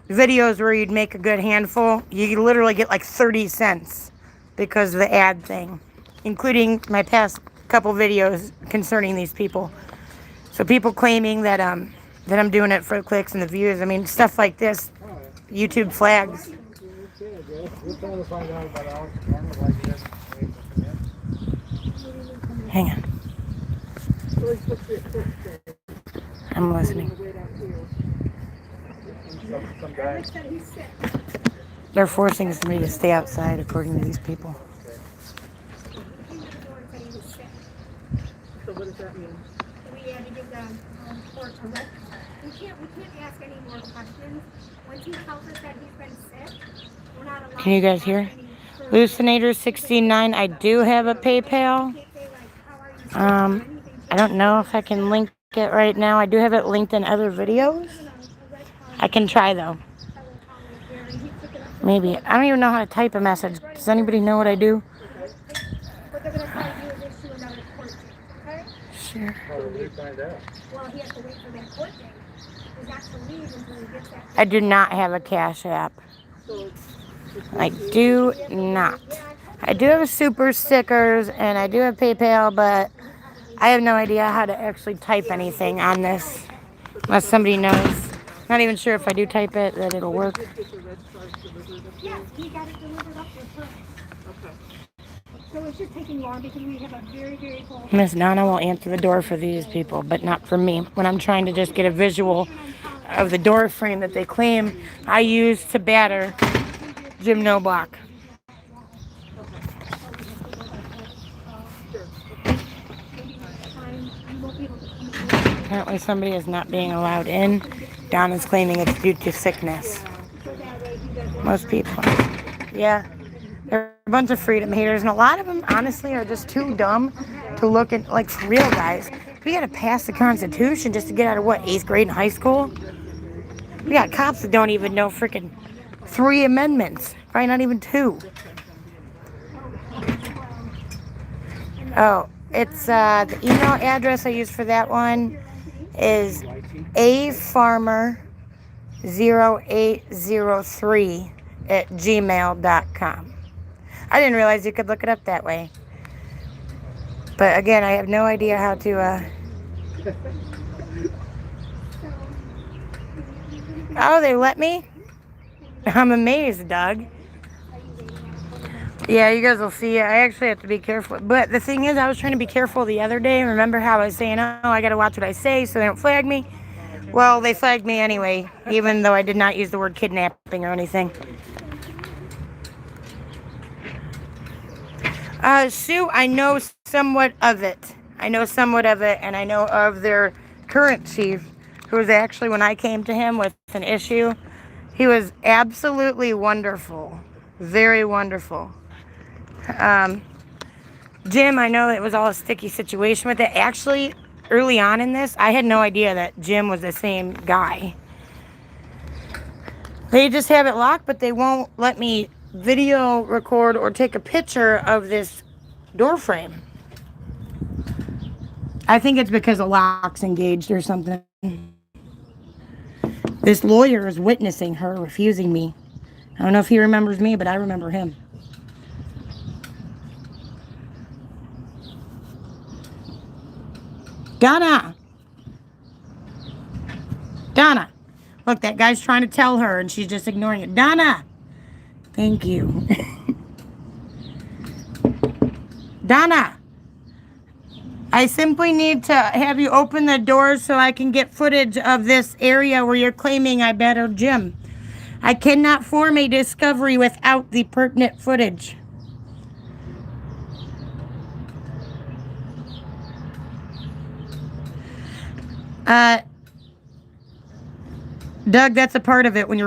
S1: videos where you'd make a good handful, you literally get like 30 cents because of the ad thing, including my past couple videos concerning these people. So people claiming that I'm doing it for the clicks and the views. I mean, stuff like this, YouTube flags. Hang on. I'm listening.
S2: Some guy.
S1: They're forcing me to stay outside, according to these people.
S2: So what does that mean?
S3: We had to give the court a record. We can't ask any more questions. Once he tells us that he's been sick, we're not allowed.
S1: Can you guys hear? Lucinator 69. I do have a PayPal. I don't know if I can link it right now. I do have it linked in other videos. I can try though. Maybe. I don't even know how to type a message. Does anybody know what I do?
S3: What they're going to try to do is issue another court date, okay?
S1: Sure.
S2: How do we find out?
S3: Well, he has to wait for that court date. He's not to leave until he gets that.
S1: I do not have a Cash App. I do not. I do have super stickers and I do have PayPal, but I have no idea how to actually type anything on this. Unless somebody knows. Not even sure if I do type it that it'll work.
S3: Yes, he got it delivered up with her. Okay. So it's just taking long because we have a very, very full.
S1: Miss Donna will answer the door for these people, but not for me. When I'm trying to just get a visual of the door frame that they claim I used to batter Jim Noblock. Apparently somebody is not being allowed in. Donna's claiming it's due to sickness. Most people. Yeah. They're a bunch of freedom haters, and a lot of them, honestly, are just too dumb to look at, like, for real, guys. We gotta pass the Constitution just to get out of, what, 8th grade in high school? We got cops that don't even know freaking 3 amendments. Probably not even 2. Oh, it's, the email address I use for that one is afarmer0803@gmail.com. I didn't realize you could look it up that way. But again, I have no idea how to, Oh, they let me? I'm amazed, Doug. Yeah, you guys will see. I actually have to be careful. But the thing is, I was trying to be careful the other day. Remember how I was saying, oh, I got to watch what I say so they don't flag me? Well, they flagged me anyway, even though I did not use the word kidnapping or anything. Sue, I know somewhat of it. And I know of their current chief, who was actually, when I came to him with an issue, he was absolutely wonderful. Very wonderful. Jim, I know it was all a sticky situation with it. Actually, early on in this, I had no idea that Jim was the same guy. They just have it locked, but they won't let me video record or take a picture of this door frame. I think it's because the lock's engaged or something. This lawyer is witnessing her refusing me. I don't know if he remembers me, but I remember him. Donna! Donna! Look, that guy's trying to tell her, and she's just ignoring it. Donna! Thank you. Donna! I simply need to have you open the doors so I can get footage of this area where you're claiming I battered Jim. I cannot form a discovery without the pertinent footage. Doug, that's a part of it when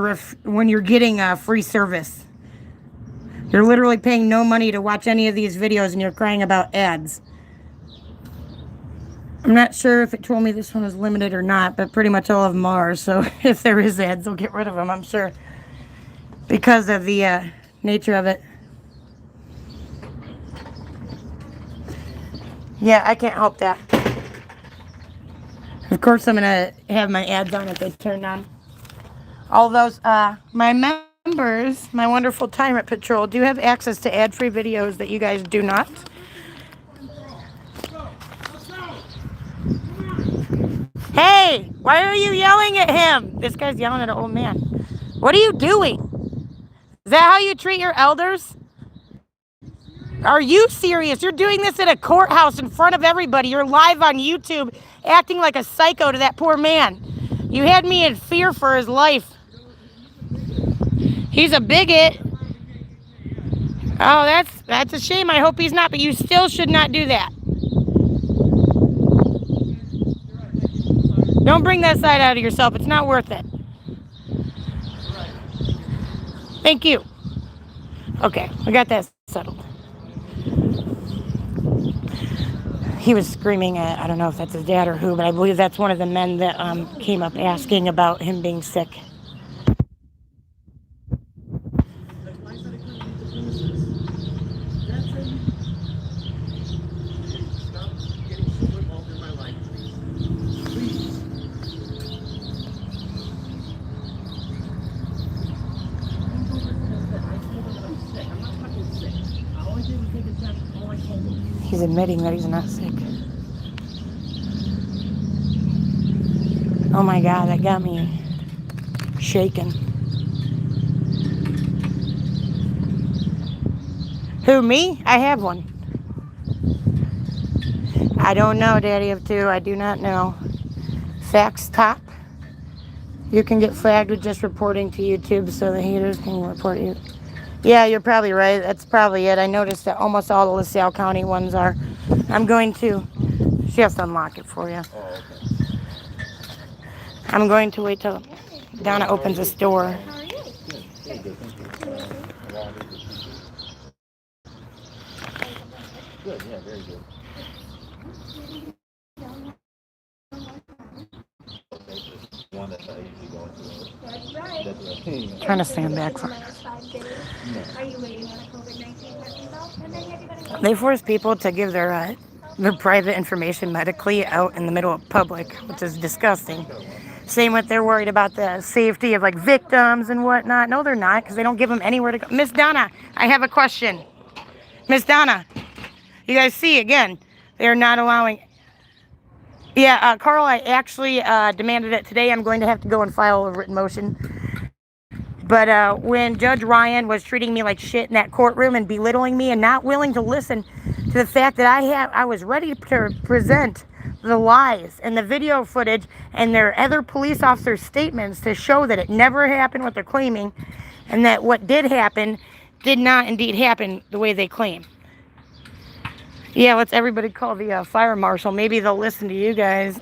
S1: you're getting free service. You're literally paying no money to watch any of these videos and you're crying about ads. I'm not sure if it told me this one was limited or not, but pretty much all of them are. So if there is ads, they'll get rid of them, I'm sure. Because of the nature of it. Yeah, I can't help that. Of course, I'm going to have my ads on if they turn on. All those, my members, my wonderful Tyrant Patrol, do have access to ad-free videos that you guys do not. Hey, why are you yelling at him? This guy's yelling at an old man. What are you doing? Is that how you treat your elders? Are you serious? You're doing this at a courthouse in front of everybody. You're live on YouTube acting like a psycho to that poor man. You had me in fear for his life. He's a bigot. Oh, that's a shame. I hope he's not, but you still should not do that. Don't bring that side out of yourself. It's not worth it. Thank you. Okay, we got that settled. He was screaming at, I don't know if that's his dad or who, but I believe that's one of the men that came up asking about him being sick. He's admitting that he's not sick. Oh my God, that got me shaken. Who, me? I have one. I don't know, Daddy of Two. I do not know. Facts top. You can get flagged with just reporting to YouTube so the haters can report you. Yeah, you're probably right. That's probably it. I noticed that almost all the LaSalle County ones are. I'm going to... She has to unlock it for you.
S2: Oh, okay.
S1: I'm going to wait till Donna opens this door.
S3: How are you?
S2: Good, yeah, very good. One that I usually go into.
S3: That's right.
S2: That's right.
S1: Trying to stand back from.
S3: Are you waiting on a COVID-19 test result? And then have you got a
S1: They force people to give their private information medically out in the middle of public, which is disgusting. Same with they're worried about the safety of like victims and whatnot. No, they're not, because they don't give them anywhere to go. Miss Donna, I have a question. Miss Donna, you guys see again, they are not allowing. Yeah, Carl, I actually demanded it today. I'm going to have to go and file a written motion. But when Judge Ryan was treating me like shit in that courtroom and belittling me and not willing to listen to the fact that I was ready to present the lies and the video footage and their other police officers' statements to show that it never happened what they're claiming, and that what did happen did not indeed happen the way they claim. Yeah, let's everybody call the fire marshal. Maybe they'll listen to you guys.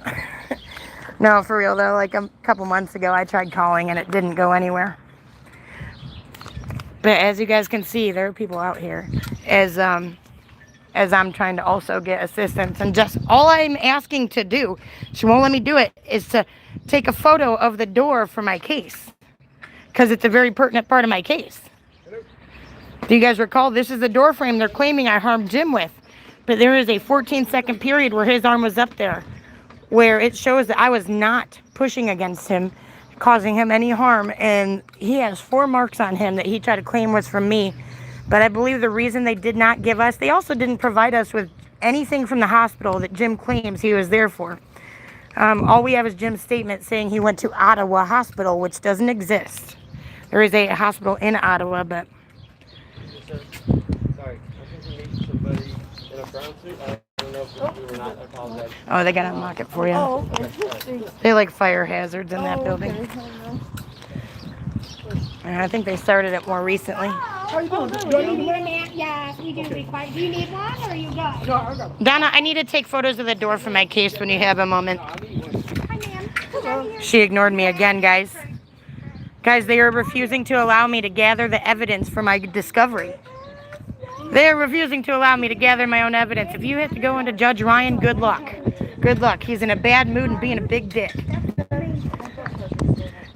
S1: No, for real though, like a couple months ago I tried calling and it didn't go anywhere. But as you guys can see, there are people out here as I'm trying to also get assistance. And just all I'm asking to do, she won't let me do it, is to take a photo of the door for my case. Because it's a very pertinent part of my case. Do you guys recall? This is the door frame they're claiming I harmed Jim with. But there is a 14-second period where his arm was up there, where it shows that I was not pushing against him, causing him any harm, and he has 4 marks on him that he tried to claim was from me. But I believe the reason they did not give us, they also didn't provide us with anything from the hospital that Jim claims he was there for. All we have is Jim's statement saying he went to Ottawa Hospital, which doesn't exist. There is a hospital in Ottawa, but...
S4: Sorry, I think we need somebody in a brown suit. I don't know if we were not. I apologize.
S1: Oh, they gotta unlock it for you.
S3: Oh, okay.
S1: They like fire hazards in that building. And I think they started it more recently.
S3: How you doing? Do you need a man? Yes, we do require. Do you need one or are you good?
S2: No, I got
S1: Donna, I need to take photos of the door for my case when you have a moment.
S3: Hi, ma'am. Hello.
S1: She ignored me again, guys. Guys, they are refusing to allow me to gather the evidence for my discovery. They are refusing to allow me to gather my own evidence. If you have to go into Judge Ryan, good luck. Good luck. He's in a bad mood and being a big dick.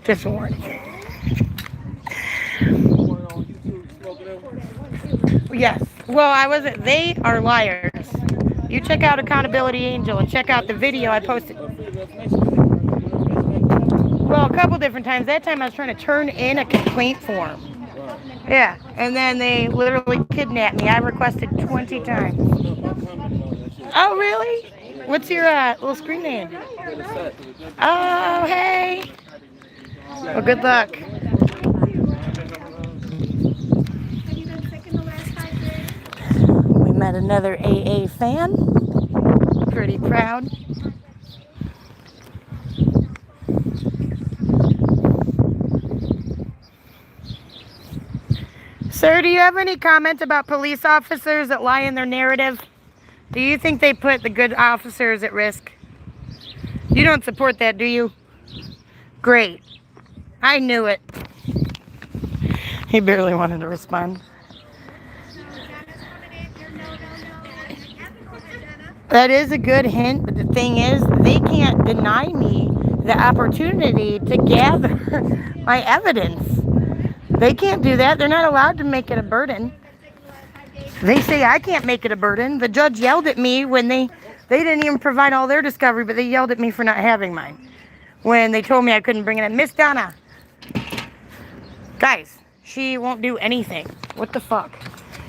S1: Just a warning. Yes. Well, I wasn't. They are liars. You check out Accountability Angel and check out the video I posted. Well, a couple different times. That time I was trying to turn in a complaint form. Yeah, and then they literally kidnapped me. I requested 20 times. Oh, really? What's your little screen name? Oh, hey. Well, good luck.
S3: Have you been sick in the last 5 days?
S1: another AA fan. Pretty proud. Sir, do you have any comments about police officers that lie in their narrative? Do you think they put the good officers at risk? You don't support that, do you? Great. I knew it. He barely wanted to respond. That is a good hint, but the thing is, they can't deny me the opportunity to gather my evidence. They can't do that. They're not allowed to make it a burden. They say I can't make it a burden. The judge yelled at me when they didn't even provide all their discovery, but they yelled at me for not having mine. When they told me I couldn't bring it in. Miss Donna. Guys, she won't do anything. What the fuck?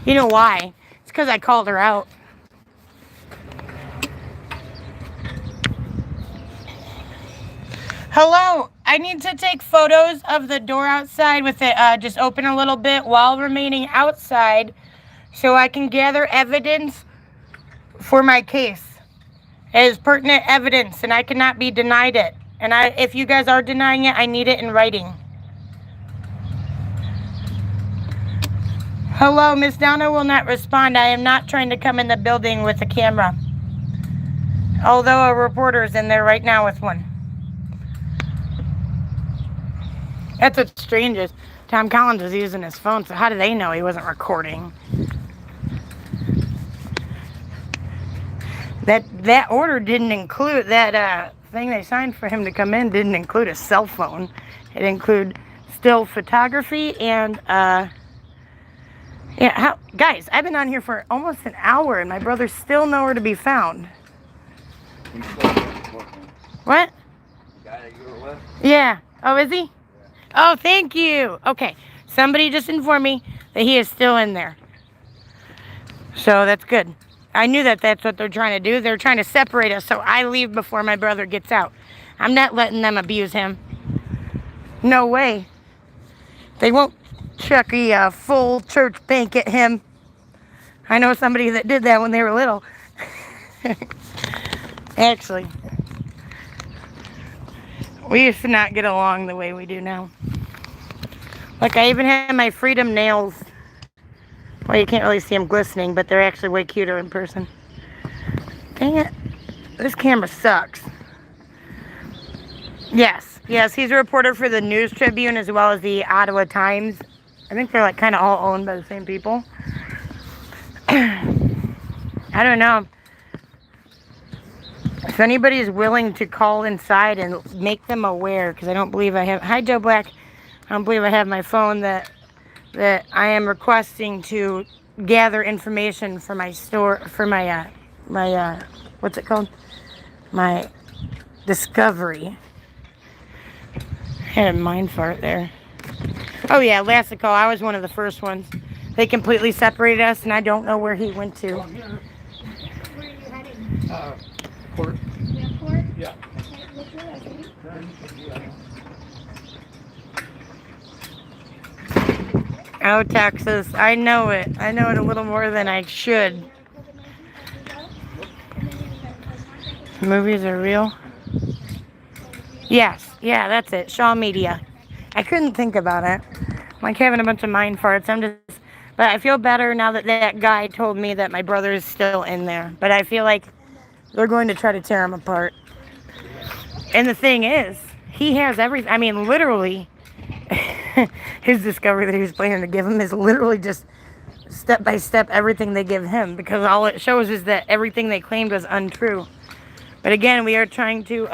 S1: You know why? It's because I called her out. Hello, I need to take photos of the door outside with it just open a little bit while remaining outside so I can gather evidence for my case. It is pertinent evidence and I cannot be denied it. And if you guys are denying it, I need it in writing. Hello, Miss Donna will not respond. I am not trying to come in the building with a camera. Although a reporter is in there right now with one. That's what's strange is Tom Collins was using his phone, so how do they know he wasn't recording? That order didn't include, that thing they signed for him to come in didn't include a cell phone. It included still photography and, guys, I've been on here for almost an hour and my brother's still nowhere to be found. What?
S4: The guy that you were with?
S1: Yeah. Oh, is he? Oh, thank you. Okay. Somebody just informed me that he is still in there. So that's good. I knew that that's what they're trying to do. They're trying to separate us so I leave before my brother gets out. I'm not letting them abuse him. No way. They won't chuck a full church bank at him. I know somebody that did that when they were little. Actually. We used to not get along the way we do now. Like, I even have my Freedom nails. Well, you can't really see them glistening, but they're actually way cuter in person. Dang it. This camera sucks. Yes, he's a reporter for the News Tribune as well as the Ottawa Times. I think they're like kind of all owned by the same people. I don't know. If anybody is willing to call inside and make them aware, because I don't believe I have... Hi, Joe Black. I don't believe I have my phone that I am requesting to gather information for my store, for my, what's it called? My discovery. I had a mind fart there. Oh, yeah, Lassico. I was one of the first ones. They completely separated us, and I don't know where he went to.
S3: Where are you heading?
S2: Court.
S3: Airport?
S2: Yeah.
S3: Okay, what's your last name?
S1: Oh, Texas. I know it. I know it a little more than I should. Movies are real? Yes. Yeah, that's it. Shaw Media. I couldn't think about it. I'm like having a bunch of mind farts. But I feel better now that that guy told me that my brother is still in there. But I feel like they're going to try to tear him apart. And the thing is, he has everything. I mean, literally, his discovery that he was planning to give him is literally just step by step everything they give him. Because all it shows is that everything they claimed was untrue. But again, we are trying to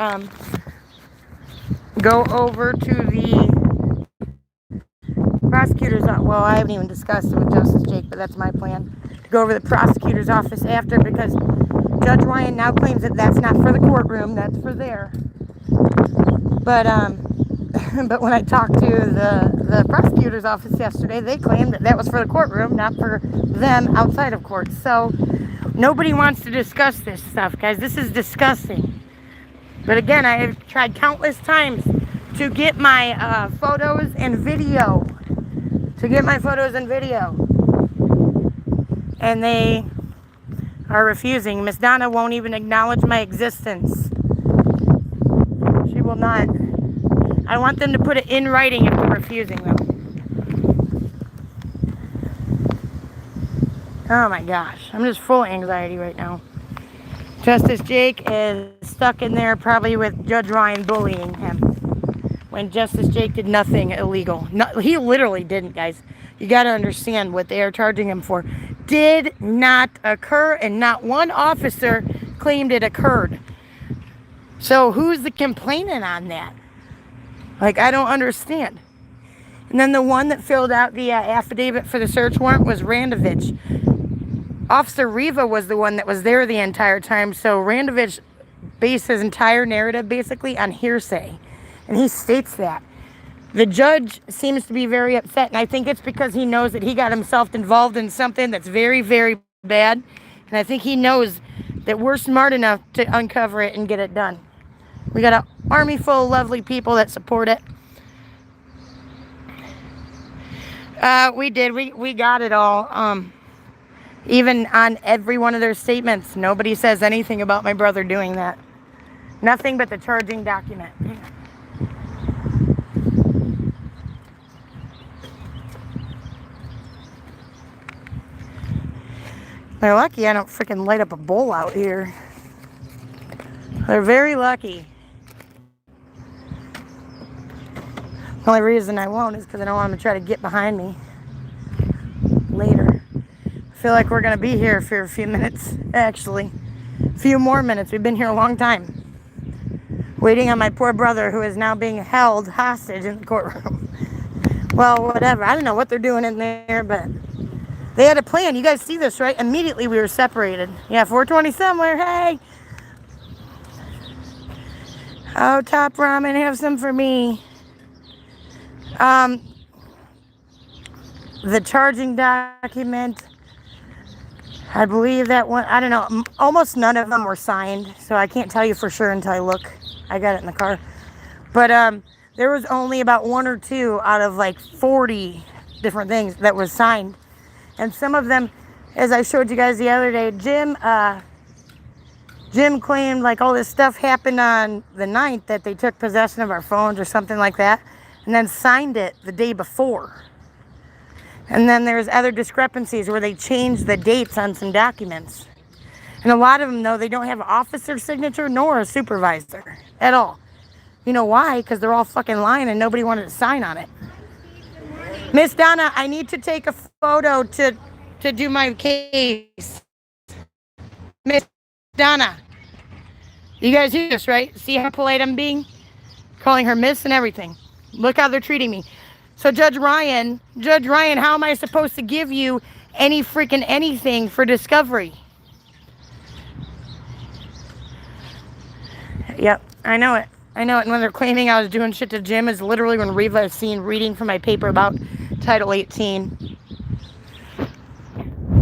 S1: go over to the prosecutor's office. Well, I haven't even discussed it with Justice Jake, but that's my plan. To go over to the prosecutor's office after, because Judge Ryan now claims that that's not for the courtroom, that's for there. But but when I talked to the prosecutor's office yesterday, they claimed that that was for the courtroom, not for them outside of court. So nobody wants to discuss this stuff, guys. This is disgusting. But again, I have tried countless times to get my photos and video. And they are refusing. Miss Donna won't even acknowledge my existence. She will not. I want them to put it in writing if they're refusing them. Oh my gosh, I'm just full of anxiety right now. Justice Jake is stuck in there probably with Judge Ryan bullying him when Justice Jake did nothing illegal. No, he literally didn't, guys. You got to understand what they are charging him for. Did not occur, and not one officer claimed it occurred. So who's the complainant on that? Like, I don't understand. And then the one that filled out the affidavit for the search warrant was Randovich. Officer Riva was the one that was there the entire time, so Randovich based his entire narrative basically on hearsay. And he states that. The judge seems to be very upset, and I think it's because he knows that he got himself involved in something that's very, very bad. And I think he knows that we're smart enough to uncover it and get it done. We got an army full of lovely people that support it. We did. We got it all. Even on every one of their statements, nobody says anything about my brother doing that. Nothing but the charging document. They're lucky I don't freaking light up a bowl out here. They're very lucky. The only reason I won't is because I don't want them to try to get behind me later. I feel like we're going to be here for a few minutes, actually. A few more minutes. We've been here a long time. Waiting on my poor brother who is now being held hostage in the courtroom. Well, whatever. I don't know what they're doing in there, but they had a plan. You guys see this, right? Immediately we were separated. Yeah, 420 somewhere. Hey. Oh, Top Ramen, have some for me. The charging document, I believe that one, I don't know, almost none of them were signed, so I can't tell you for sure until I look. I got it in the car. But there was only about one or two out of like 40 different things that was signed. And some of them, as I showed you guys the other day, Jim claimed like all this stuff happened on the 9th, that they took possession of our phones or something like that, and then signed it the day before. And then there's other discrepancies where they changed the dates on some documents. And a lot of them, though, they don't have an officer signature nor a supervisor at all. You know why? Because they're all fucking lying and nobody wanted to sign on it. Miss Donna, I need to take a photo to do my case. Miss Donna. You guys hear this, right? See how polite I'm being? Calling her miss and everything. Look how they're treating me. So Judge Ryan, how am I supposed to give you any freaking anything for discovery? Yep, I know it. And when they're claiming I was doing shit to Jim is literally when Reva is seen reading from my paper about Title 18.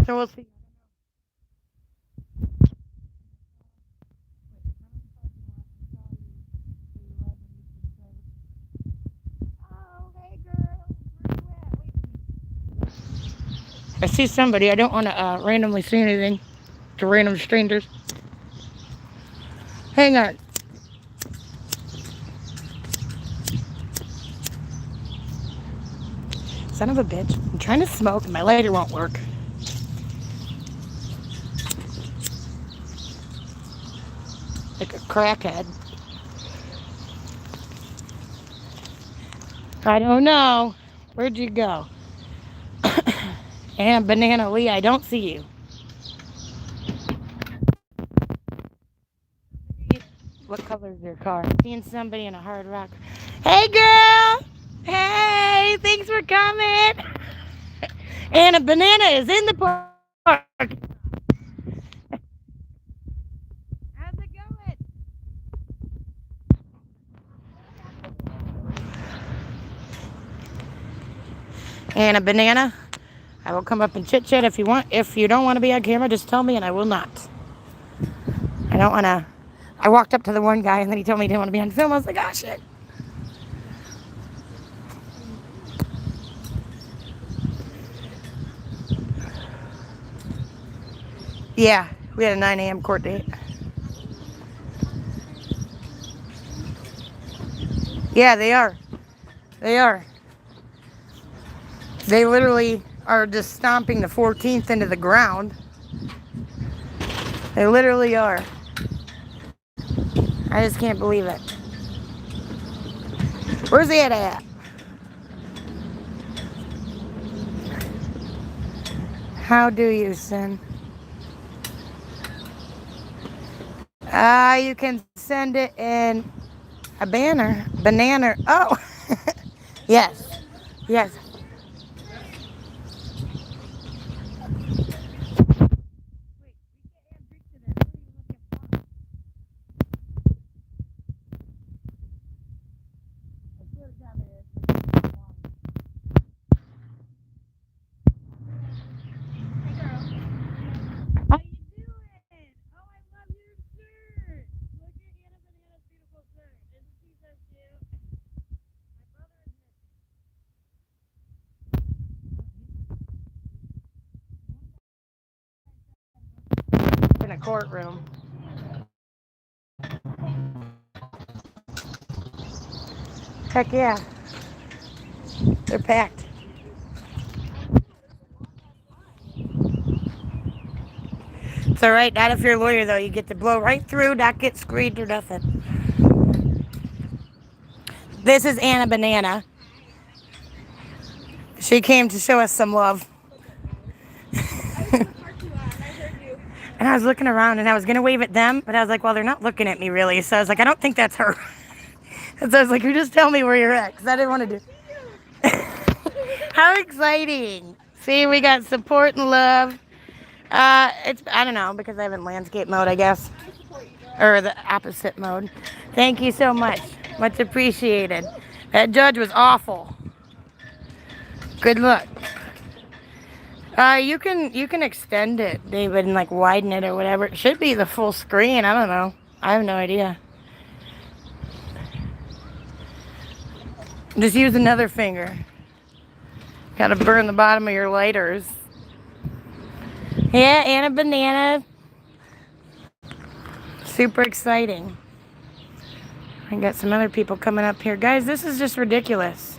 S1: So we'll see. I see somebody. I don't want to randomly say anything to random strangers. Hang on. Son of a bitch. I'm trying to smoke and my lighter won't work. Like a crackhead. I don't know. Where'd you go? And Banana Lee, I don't see you. What color is your car? Seeing somebody in a hard rock. Hey, girl! Hey, thanks for coming. And a banana is in the park. How's it going? And a banana. I will come up and chit chat if you want. If you don't want to be on camera, just tell me and I will not. I don't want to. I walked up to the one guy and then he told me he didn't want to be on film. I was like, oh shit. Yeah, We had a 9 a.m. court date. Yeah, they are. They are. They literally are just stomping the 14th into the ground. They literally are. I just can't believe it. Where's the at? How do you, sin? You can send it in a banana. Oh, yes, yes. How you doing? Oh, I love your shirt. Look at Anna Banana's beautiful shirt. Isn't she so cute? My brother is in a courtroom. Heck yeah. They're packed. It's alright, not if you're a lawyer though. You get to blow right through, not get screened or nothing. This is Anna Banana. She came to show us some love. And I was looking around and I was going to wave at them, but I was like, well, they're not looking at me really. So I was like, I don't think that's her. And so I was like, you just tell me where you're at, because I didn't want to do. How exciting. See, we got support and love. I don't know, because I have in landscape mode, I guess. Or the opposite mode. Thank you so much. Much appreciated. That judge was awful. Good luck. You can extend it, David, and like widen it or whatever. It should be the full screen. I don't know. I have no idea. Just use another finger. Gotta burn the bottom of your lighters. Yeah, Anna Banana. Super exciting. I got some other people coming up here. Guys, this is just ridiculous.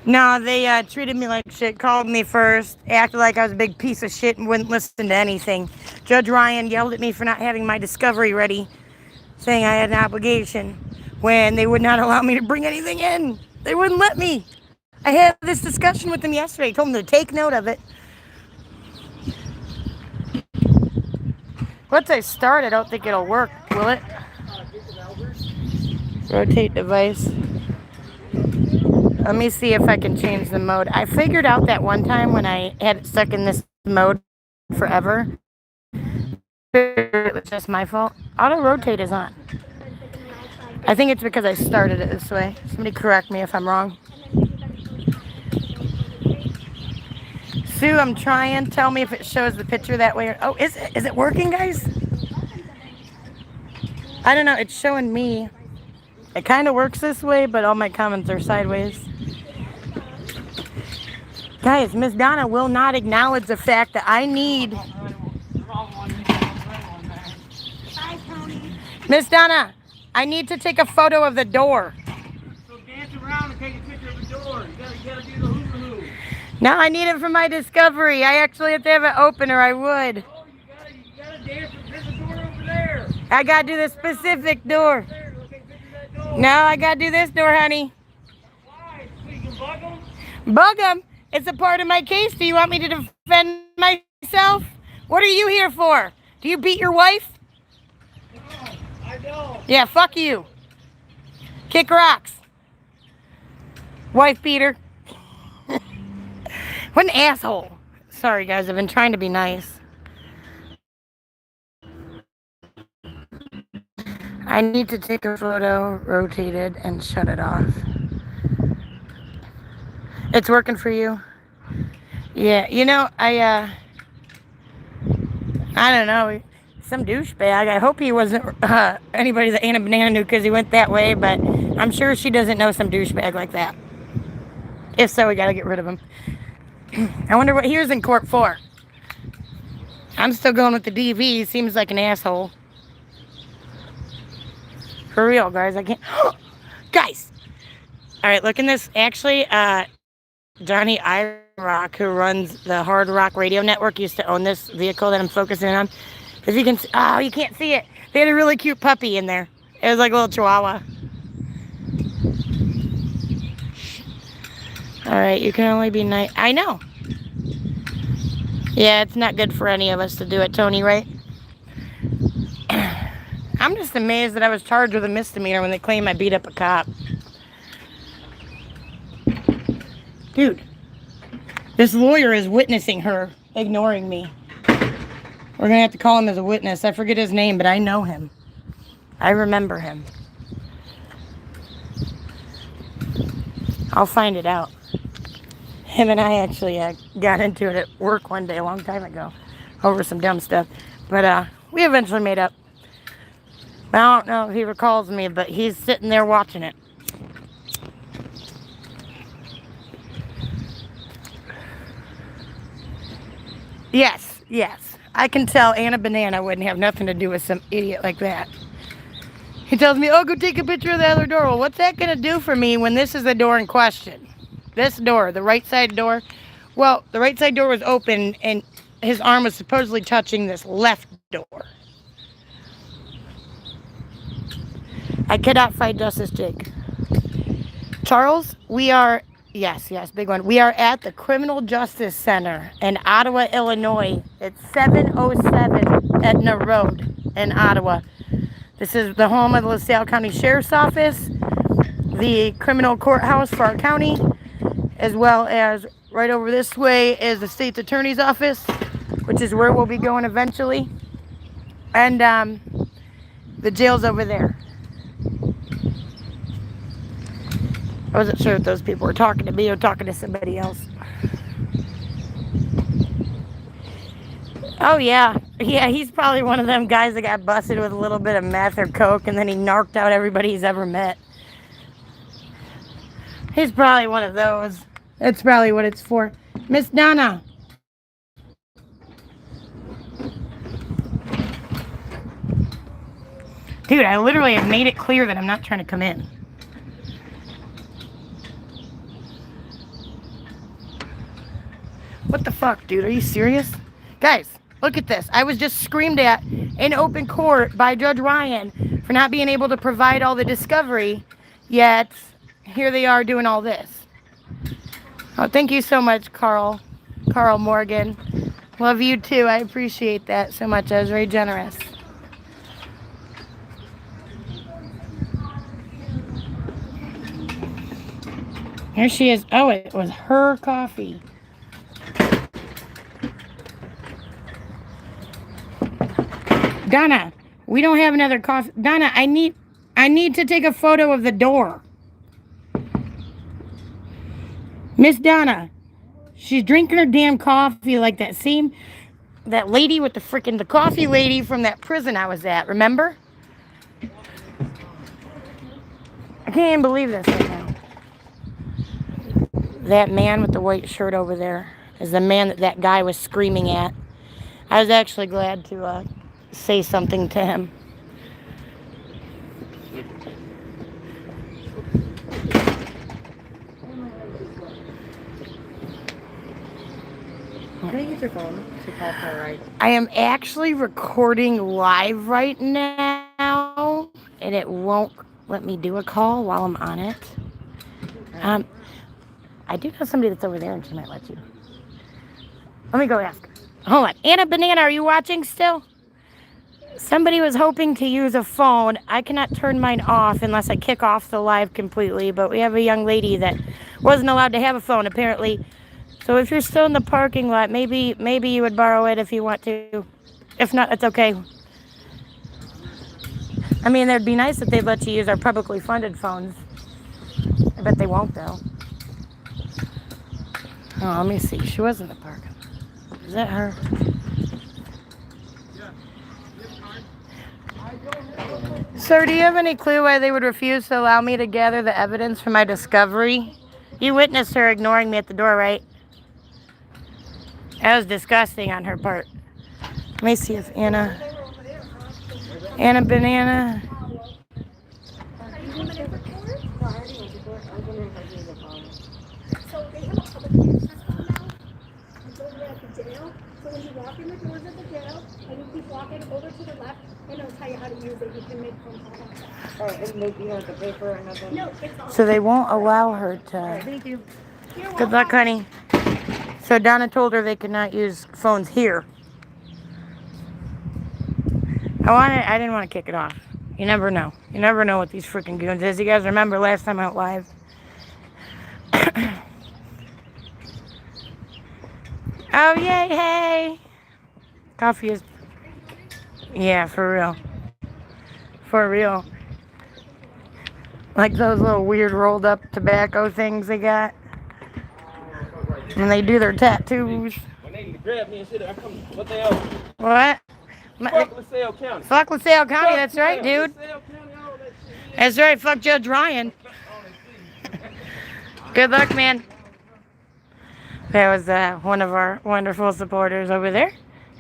S1: No, they treated me like shit, called me first, acted like I was a big piece of shit and wouldn't listen to anything. Judge Ryan yelled at me for not having my discovery ready, saying I had an obligation when they would not allow me to bring anything in. They wouldn't let me. I had this discussion with them yesterday. I told them to take note of it. Once I start, I don't think it'll work, will it? Rotate device. Let me see if I can change the mode. I figured out that one time when I had it stuck in this mode forever. It was just my fault. Auto rotate is on. I think it's because I started it this way. Somebody correct me if I'm wrong. Sue, I'm trying. Tell me if it shows the picture that way. Oh, is it working, guys? I don't know. It's showing me. It kind of works this way, but all my comments are sideways. Guys, Miss Donna will not acknowledge the fact that I need... Miss Donna, I need to take a photo of the door.
S2: So dance around and take a picture of the door. You gotta do the hoo-hoo.
S1: No, I need it for my discovery. I actually have to have it open or I would.
S2: Oh, you gotta dance. There's a door over there.
S1: I gotta do the specific door.
S2: There, okay, picture that door.
S1: No, I gotta do this door, honey.
S2: Why? So you can bug them?
S1: Bug them. It's a part of my case. Do you want me to defend myself? What are you here for? Do you beat your wife?
S2: No, I don't.
S1: Yeah, fuck you. Kick rocks. Wife beater. What an asshole. Sorry, guys. I've been trying to be nice. I need to take a photo, rotate it, and shut it off. It's working for you? Yeah, you know, I don't know. Some douchebag. I hope he wasn't anybody that Anna Banana knew because he went that way, but I'm sure she doesn't know some douchebag like that. If so, we gotta get rid of him. I wonder what he was in court for. I'm still going with the DV. He seems like an asshole. For real, guys. I can't. Guys! Alright, look in this. Actually, Johnny Rock, who runs the Hard Rock Radio Network, used to own this vehicle that I'm focusing on. As you can see, oh, you can't see it. They had a really cute puppy in there. It was like a little chihuahua. Alright, you can only be nice. I know. Yeah, it's not good for any of us to do it, Tony, right? I'm just amazed that I was charged with a misdemeanor when they claim I beat up a cop. Dude, this lawyer is witnessing her ignoring me. We're going to have to call him as a witness. I forget his name, but I know him. I remember him. I'll find it out. Him and I actually got into it at work one day a long time ago over some dumb stuff. But we eventually made up. I don't know if he recalls me, but he's sitting there watching it. Yes, yes. I can tell Anna Banana wouldn't have nothing to do with some idiot like that. He tells me, oh, go take a picture of the other door. Well, what's that going to do for me when this is the door in question? This door, the right side door. Well, the right side door was open and his arm was supposedly touching this left door. I cannot find Justice Jake. Charles, we are, yes, big one. We are at the Criminal Justice Center in Ottawa, Illinois. It's 707 Etna Road in Ottawa. This is the home of the LaSalle County Sheriff's Office, the criminal courthouse for our county, as well as right over this way is the state's attorney's office, which is where we'll be going eventually. And the jail's over there. I wasn't sure if those people were talking to me or talking to somebody else. Oh, yeah. Yeah, he's probably one of them guys that got busted with a little bit of meth or coke and then he narked out everybody he's ever met. He's probably one of those. That's probably what it's for. Miss Donna. Dude, I literally have made it clear that I'm not trying to come in. What the fuck, dude? Are you serious? Guys, look at this. I was just screamed at in open court by Judge Ryan for not being able to provide all the discovery, yet here they are doing all this. Oh, thank you so much, Carl Morgan. Love you too. I appreciate that so much. I was very generous. Here she is. Oh, it was her coffee. Donna, we don't have another coffee. Donna, I need to take a photo of the door. Miss Donna, she's drinking her damn coffee like that lady with the coffee lady from that prison I was at, remember? I can't even believe this right now. That man with the white shirt over there is the man that guy was screaming at. I was actually glad to say something to him.
S5: Can I use your phone to call her, right?
S1: I am actually recording live right now, and it won't let me do a call while I'm on it. I do know somebody that's over there, and she might let you. Let me go ask her. Hold on. Anna Banana, are you watching still? Somebody was hoping to use a phone. I cannot turn mine off unless I kick off the live completely, but we have a young lady that wasn't allowed to have a phone, apparently. So if you're still in the parking lot, maybe you would borrow it if you want to. If not, it's okay. I mean, it'd be nice if they'd let you use our publicly funded phones. I bet they won't, though. Oh, let me see. She was in the parking lot. Is that her? Sir, do you have any clue why they would refuse to allow me to gather the evidence for my discovery? You witnessed her ignoring me at the door, right? That was disgusting on her part. Let me see if Anna Banana.
S3: Are you coming in for court?
S5: No, I already went to court. I was wondering if I could use the phone.
S3: So they have a public access phone now. It's over at the jail. So when you walk in the doors of the jail and you keep walking over to the left, and it'll tell you how to use it. You can make phone calls.
S5: Oh, and they, you don't have to pay for it or nothing?
S3: No, it's all.
S1: So they won't allow her to.
S5: Thank you.
S3: You're
S1: Good luck,
S3: welcome.
S1: honey. So Donna told her they could not use phones here. I didn't want to kick it off. You never know. You never know what these freaking goons is. You guys remember last time I went live? Oh, yay, hey. Coffee is... Yeah, for real. For real. Like those little weird rolled up tobacco things they got. When they do their tattoos.
S4: When they grab me and shit, I come. What they owe?
S1: What?
S4: Fuck LaSalle County.
S1: Fuck LaSalle County, that's right, dude.
S4: LaSalle County, all that shit.
S1: That's right, fuck Judge Ryan. Good luck, man. That was one of our wonderful supporters over there.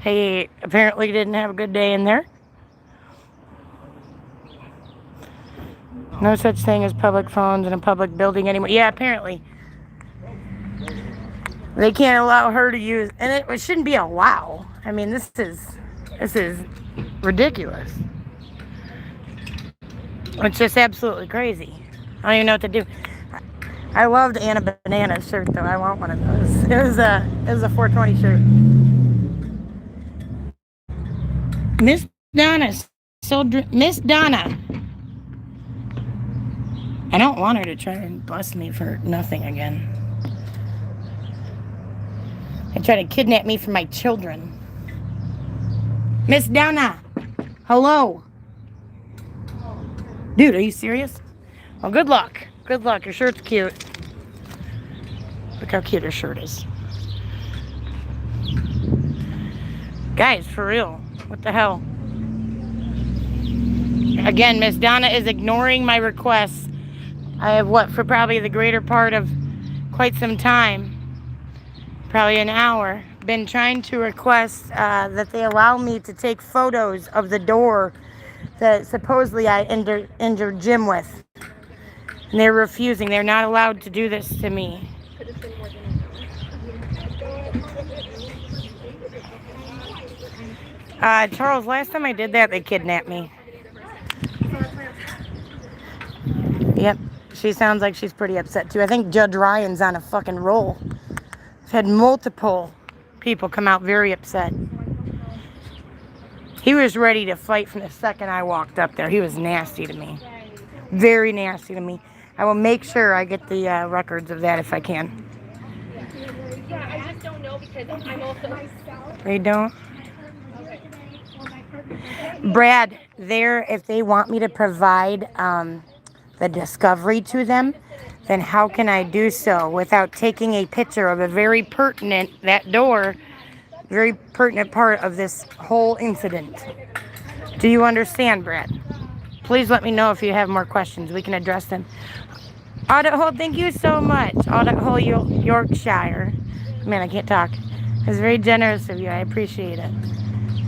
S1: He apparently didn't have a good day in there. No such thing as public phones in a public building anymore. Yeah, apparently. They can't allow her to use, and it shouldn't be allow. I mean, this is ridiculous. It's just absolutely crazy. I don't even know what to do. I loved Anna Banana's shirt though. I want one of those. It was a 420 shirt. Miss Donna, Miss Donna. I don't want her to try and bust me for nothing again. They try to kidnap me from my children. Miss Donna, hello. Dude, are you serious? Well, good luck. Good luck. Your shirt's cute. Look how cute her shirt is. Guys, for real. What the hell? Again, Miss Donna is ignoring my requests. I have for probably the greater part of quite some time, probably an hour, been trying to request that they allow me to take photos of the door that supposedly I injured Jim with. And they're refusing. They're not allowed to do this to me. Charles, last time I did that, they kidnapped me. Yep. She sounds like she's pretty upset too. I think Judge Ryan's on a fucking roll. I've had multiple people come out very upset. He was ready to fight from the second I walked up there. He was nasty to me. Very nasty to me. I will make sure I get the records of that if I can.
S3: Yeah, I just don't know because I'm also.
S1: They don't? Brad, if they want me to provide the discovery to them, then how can I do so without taking a picture of a very pertinent part of this whole incident? Do you understand, Brad? Please let me know if you have more questions. We can address them. Audit Hole, thank you so much. Audit Hole, Yorkshire. Man, I can't talk. It's very generous of you. I appreciate it.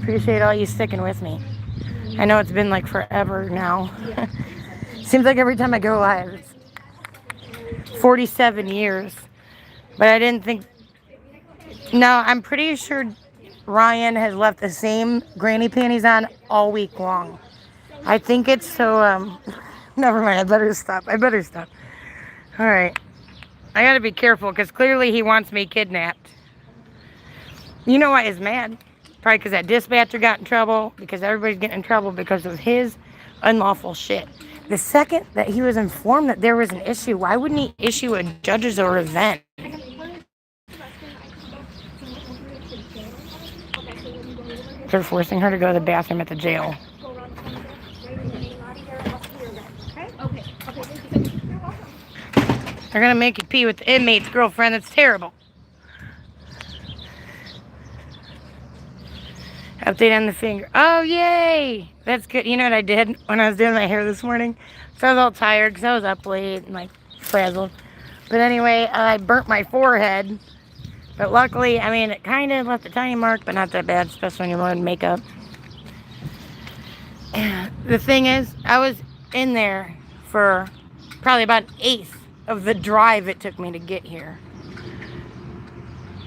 S1: Appreciate all you sticking with me. I know it's been like forever now. Seems like every time I go live, it's 47 years. But I didn't think... No, I'm pretty sure Ryan has left the same granny panties on all week long. I think it's so... Never mind, I better stop. All right. I gotta be careful because clearly he wants me kidnapped. You know why he's mad? Probably because that dispatcher got in trouble, because everybody's getting in trouble because of his unlawful shit. The second that he was informed that there was an issue, why wouldn't he issue a judge's or event? They're forcing her to go to the bathroom at the jail. They're gonna make you pee with the inmate's girlfriend. That's terrible. Update on the finger. Oh, yay! That's good. You know what I did when I was doing my hair this morning? So I was all tired because I was up late and like frazzled. But anyway, I burnt my forehead But luckily, I mean, it kind of left a tiny mark, but not that bad, especially when you're wearing makeup. The thing is, I was in there for probably about an eighth of the drive it took me to get here.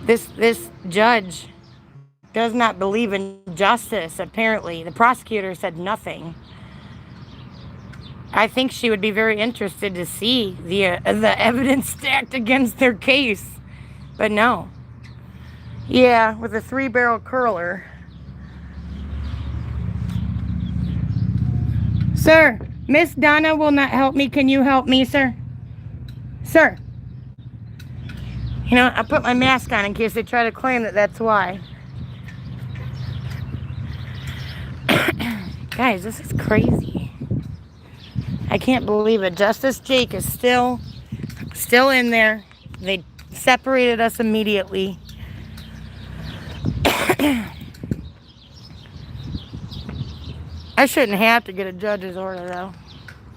S1: This judge does not believe in justice, apparently. The prosecutor said nothing. I think she would be very interested to see the evidence stacked against their case. But no. Yeah, with a 3-barrel curler. Sir, Miss Donna will not help me. Can you help me, sir? Sir. You know, I put my mask on in case they try to claim that that's why. Guys, this is crazy. I can't believe it. Justice Jake is still in there. They separated us immediately. I shouldn't have to get a judge's order, though.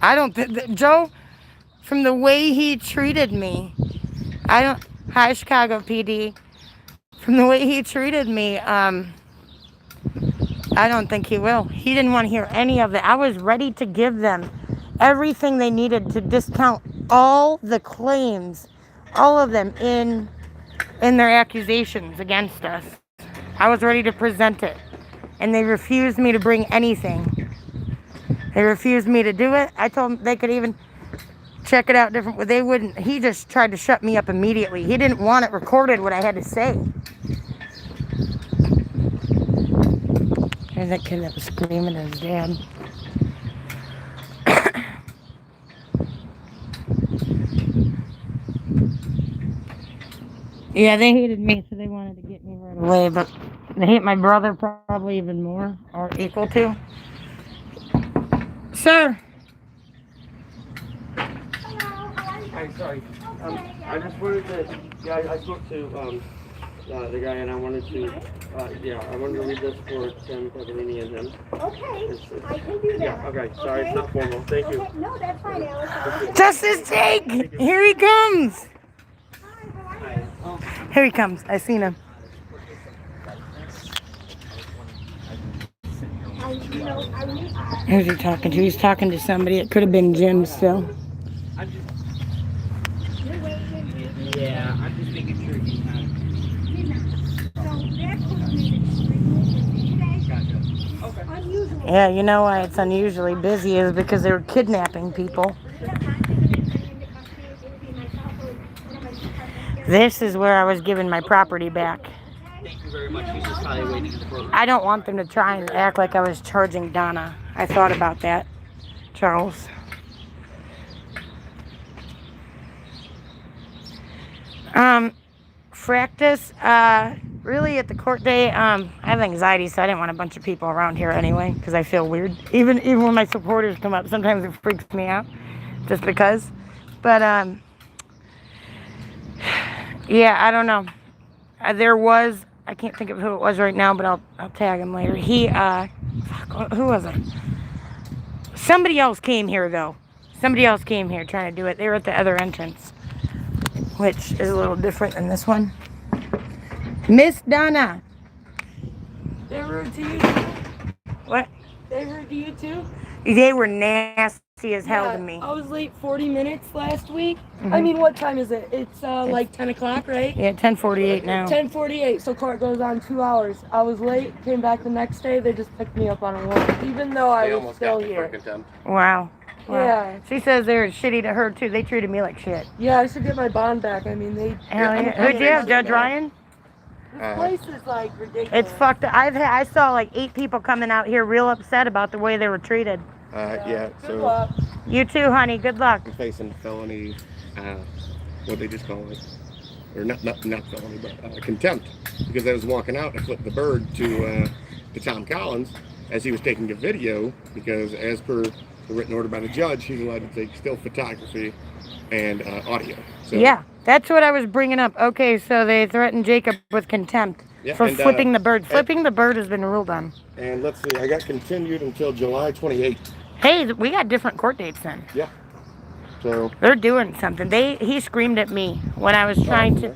S1: I don't think that Joe, from the way he treated me, hi, Chicago PD. From the way he treated me, I don't think he will. He didn't want to hear any of it. I was ready to give them everything they needed to discount all the claims, all of them in their accusations against us. I was ready to present it. And they refused me to bring anything. They refused me to do it. I told them they could even check it out different, but they wouldn't. He just tried to shut me up immediately. He didn't want it recorded what I had to say. There's that kid that was screaming at his dad. Yeah, they hated me, so they wanted to get me right away, but they hate my brother probably even more, or equal to. Sir.
S4: Hi, sorry. I just wanted to, I spoke to the guy and I wanted to, I wanted to read this for Tim Paganini and him.
S3: Okay, I can do that.
S4: Yeah, okay, sorry, it's not formal. Thank you.
S3: Okay, no, that's fine, Alice.
S1: Justice Jake! Here he comes!
S4: Hi.
S1: Here he comes. I seen him. Who's he talking to? He's talking to somebody. It could have been Jim still.
S4: Yeah, I'm just making sure he's not.
S1: Yeah, you know why it's unusually busy is because they were kidnapping people. This is where I was given my property back.
S4: Thank you very much. He's just probably waiting for.
S1: I don't want them to try and act like I was charging Donna. I thought about that, Charles. Practice, really at the court day, I have anxiety, so I didn't want a bunch of people around here anyway, because I feel weird. Even when my supporters come up, sometimes it freaks me out, just because. But, yeah, I don't know. There was, I can't think of who it was right now, but I'll tag him later. Who was it? Somebody else came here, though. Somebody else came here trying to do it. They were at the other entrance, which is a little different than this one. Miss Donna.
S6: They were rude to you too?
S1: What?
S6: They were rude to you too?
S1: They were nasty as hell to me.
S6: I was late 40 minutes last week. I mean, what time is it? It's like 10 o'clock, right?
S1: Yeah, 10:48 now.
S6: 10:48, so court goes on 2 hours. I was late, came back the next day, they just picked me up on a warrant, even though I was still here.
S1: Wow.
S6: Yeah.
S1: She says they're shitty to her too. They treated me like shit.
S6: Yeah, I should get my bond back. I mean, they...
S1: Hell yeah. Who'd you have, Judge Ryan?
S6: This place is like ridiculous.
S1: It's fucked up. I saw like 8 people coming out here real upset about the way they were treated.
S2: Yeah,
S6: Good
S2: so
S6: luck.
S1: You too, honey. Good luck.
S2: I'm facing felony, what they just call it, or not felony, but contempt, because I was walking out and I flipped the bird to Tom Collins as he was taking a video, because as per the written order by the judge, he's allowed to take still photography and audio. So,
S1: Yeah, that's what I was bringing up. Okay, so they threatened Jacob with contempt for flipping the bird. Flipping the bird has been ruled on.
S2: And let's see, I got continued until July 28th.
S1: Hey, we got different court dates then.
S2: Yeah. So
S1: They're doing something. He screamed at me when I was trying to.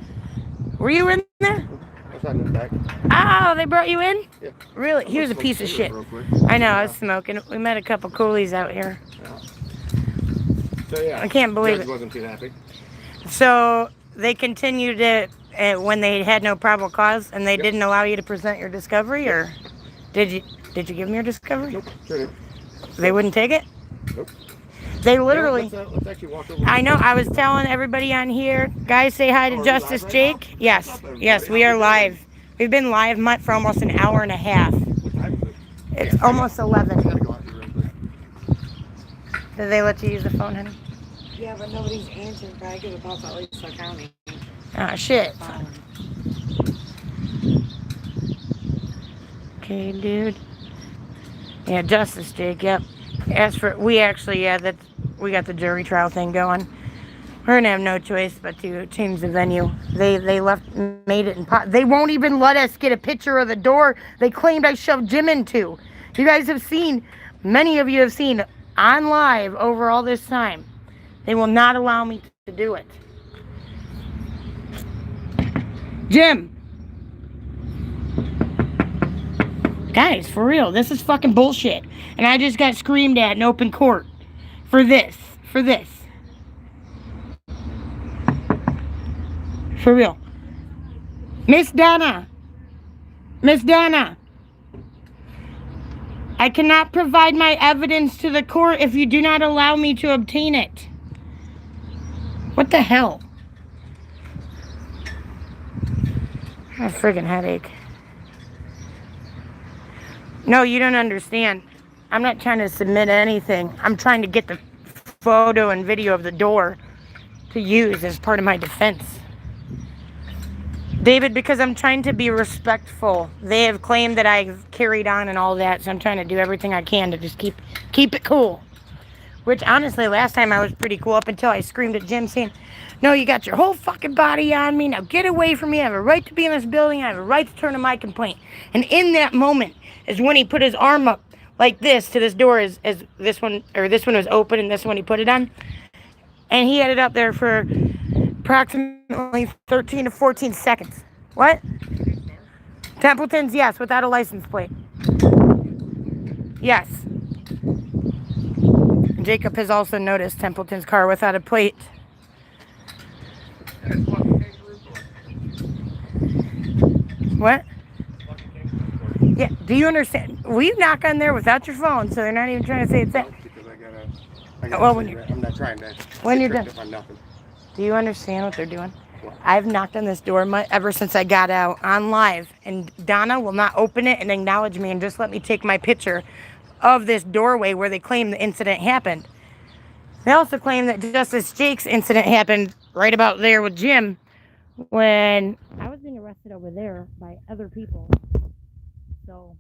S1: Were you in there?
S2: I was on the back.
S1: Oh, they brought you in?
S2: Yeah.
S1: Really? He was a piece of shit.
S2: Real quick.
S1: I know, I was smoking. We met a couple coolies out here.
S2: Yeah. So yeah,
S1: I can't believe
S2: Judge
S1: it.
S2: wasn't too happy.
S1: So they continued it when they had no probable cause, and they
S2: Yep.
S1: didn't allow you to present your discovery, or did you give them your discovery?
S2: Nope. Sure did.
S1: They wouldn't take it.
S2: Nope.
S1: They literally.
S2: Let's actually walk over.
S1: I know. I was telling everybody on here, guys, say hi to
S2: Oh, are we
S1: Justice
S2: live right
S1: Jake.
S2: now?
S1: Yes,
S2: What's up, everybody?
S1: yes, we
S2: How
S1: are
S2: we
S1: live. We've been live for almost an hour and a half.
S2: What time is it?
S1: It's
S2: Yeah,
S1: almost
S2: I
S1: 11.
S2: gotta go out here real quick.
S1: Did they let you use the phone, honey?
S5: Yeah, but nobody's answering back because it's also Lisa County.
S1: Ah, shit. Okay, dude. Yeah, Justice Jake. Yep. As for we actually, we got the jury trial thing going. We're gonna have no choice but to change the venue. They made it they won't even let us get a picture of the door they claimed I shoved Jim into. You guys have seen, many of you have seen on live over all this time. They will not allow me to do it. Jim. Guys, for real, this is fucking bullshit. And I just got screamed at in open court for this. For real. Miss Donna. I cannot provide my evidence to the court if you do not allow me to obtain it. What the hell? I have a friggin' headache. No, you don't understand. I'm not trying to submit anything. I'm trying to get the photo and video of the door to use as part of my defense. David, because I'm trying to be respectful. They have claimed that I've carried on and all that, so I'm trying to do everything I can to just keep it cool. Which, honestly, last time I was pretty cool up until I screamed at Jim saying, no, you got your whole fucking body on me. Now get away from me. I have a right to be in this building. I have a right to turn in my complaint. And in that moment is when he put his arm up like this to this door as this one was open and this one he put it on. And he had it up there for approximately 13 to 14 seconds. What? Templeton's, yes, without a license plate. Yes. Jacob has also noticed Templeton's car without a plate. What? Yeah, do you understand? We knock on there without your phone, so they're not even trying to say it's that.
S2: Because I gotta
S1: Well, when you're-
S2: I'm not trying to
S1: when you're
S2: get
S1: done.
S2: tripped up on nothing.
S1: Do you understand what they're doing?
S2: What?
S1: I've knocked on this door ever since I got out on live, and Donna will not open it and acknowledge me and just let me take my picture of this doorway where they claim the incident happened. They also claim that Justice Jake's incident happened right about there with Jim when I was being arrested over there by other people. So,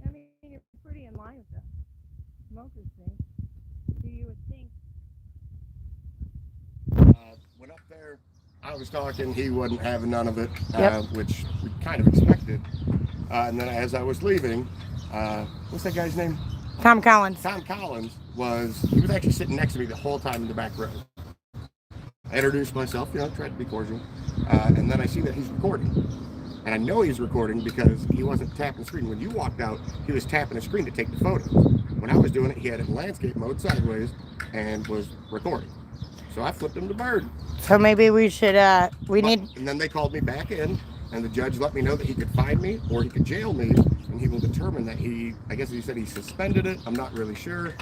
S1: I mean, you're pretty in line with the smokers thing. So you would think.
S2: Went up there. I was talking. He wasn't having none of it,
S1: Yep.
S2: which we kind of expected. And then as I was leaving, what's that guy's name?
S1: Tom Collins.
S2: Tom Collins he was actually sitting next to me the whole time in the back row. I introduced myself, tried to be cordial. And then I see that he's recording. And I know he's recording because he wasn't tapping the screen. When you walked out, he was tapping the screen to take the photos. When I was doing it, he had it in landscape mode sideways and was recording. So I flipped him to bird.
S1: So maybe we should, need...
S2: And then they called me back in, and the judge let me know that he could fine me or he could jail me, and he will determine that I guess he said he suspended it. I'm not really sure.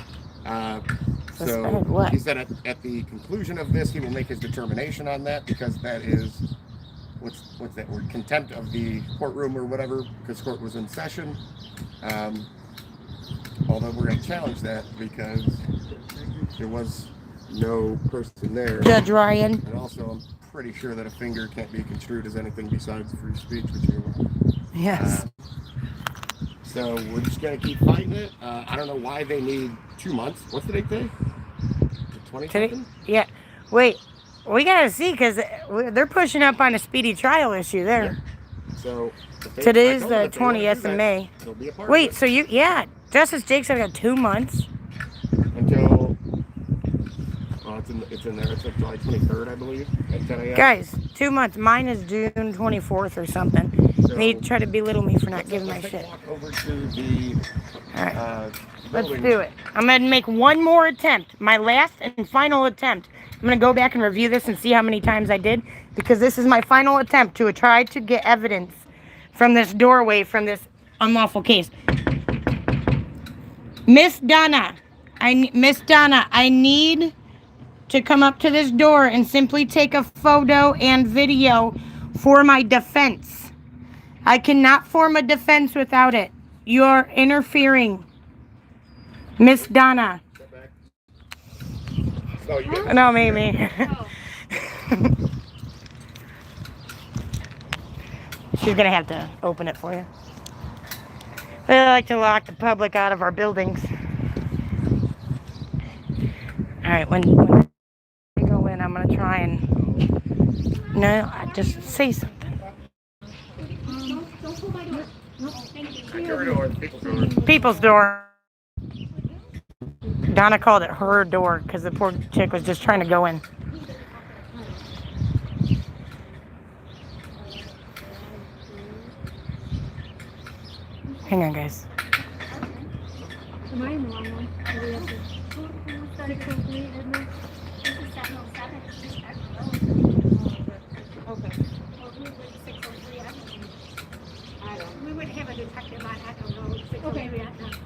S1: Suspended what?
S2: He said at the conclusion of this, he will make his determination on that, because that is, what's that word? Contempt of the courtroom or whatever, because court was in session. Although we're going to challenge that because there was no person there.
S1: Judge Ryan.
S2: And also, I'm pretty sure that a finger can't be construed as anything besides free speech, which you're aware of.
S1: Yes.
S2: So we're just going to keep fighting it. I don't know why they need 2 months. What's the date today? 20-something?
S1: Yeah. Wait. We got to see, because they're pushing up on a speedy trial issue there.
S2: Yeah. So
S1: Today's the 20th of May.
S2: It'll be a part
S1: Wait,
S2: of it.
S1: so Justice Jake's got 2 months?
S2: Until, well, it's it's in there. It's like July 23rd, I believe, at 10 a.m.
S1: Guys, 2 months. Mine is June 24th or something.
S2: So,
S1: They try to belittle me for not giving my
S2: let's take
S1: shit.
S2: a walk over to the
S1: All right. Let's
S2: building.
S1: do it. I'm going to make one more attempt. My last and final attempt. I'm going to go back and review this and see how many times I did. Because this is my final attempt to try to get evidence from this doorway from this unlawful case. Miss Donna, I need to come up to this door and simply take a photo and video for my defense. I cannot form a defense without it. You're interfering. Miss Donna.
S2: No, you get
S1: No, Mimi. She's going to have to open it for you. They like to lock the public out of our buildings. All right, when I go in, I'm going to try and... No, just say something.
S3: Don't pull my door. No, thank you.
S2: your door, people's door.
S1: People's door. Donna called it her door because the poor chick was just trying to go in. Hang on, guys.
S3: Am I in the wrong one? Or we have to- 603, isn't it? This is 707.
S5: Okay.
S3: Or we would 603 Echo.
S5: I don't.
S3: We would have a detective on Echo Road, 603 Echo.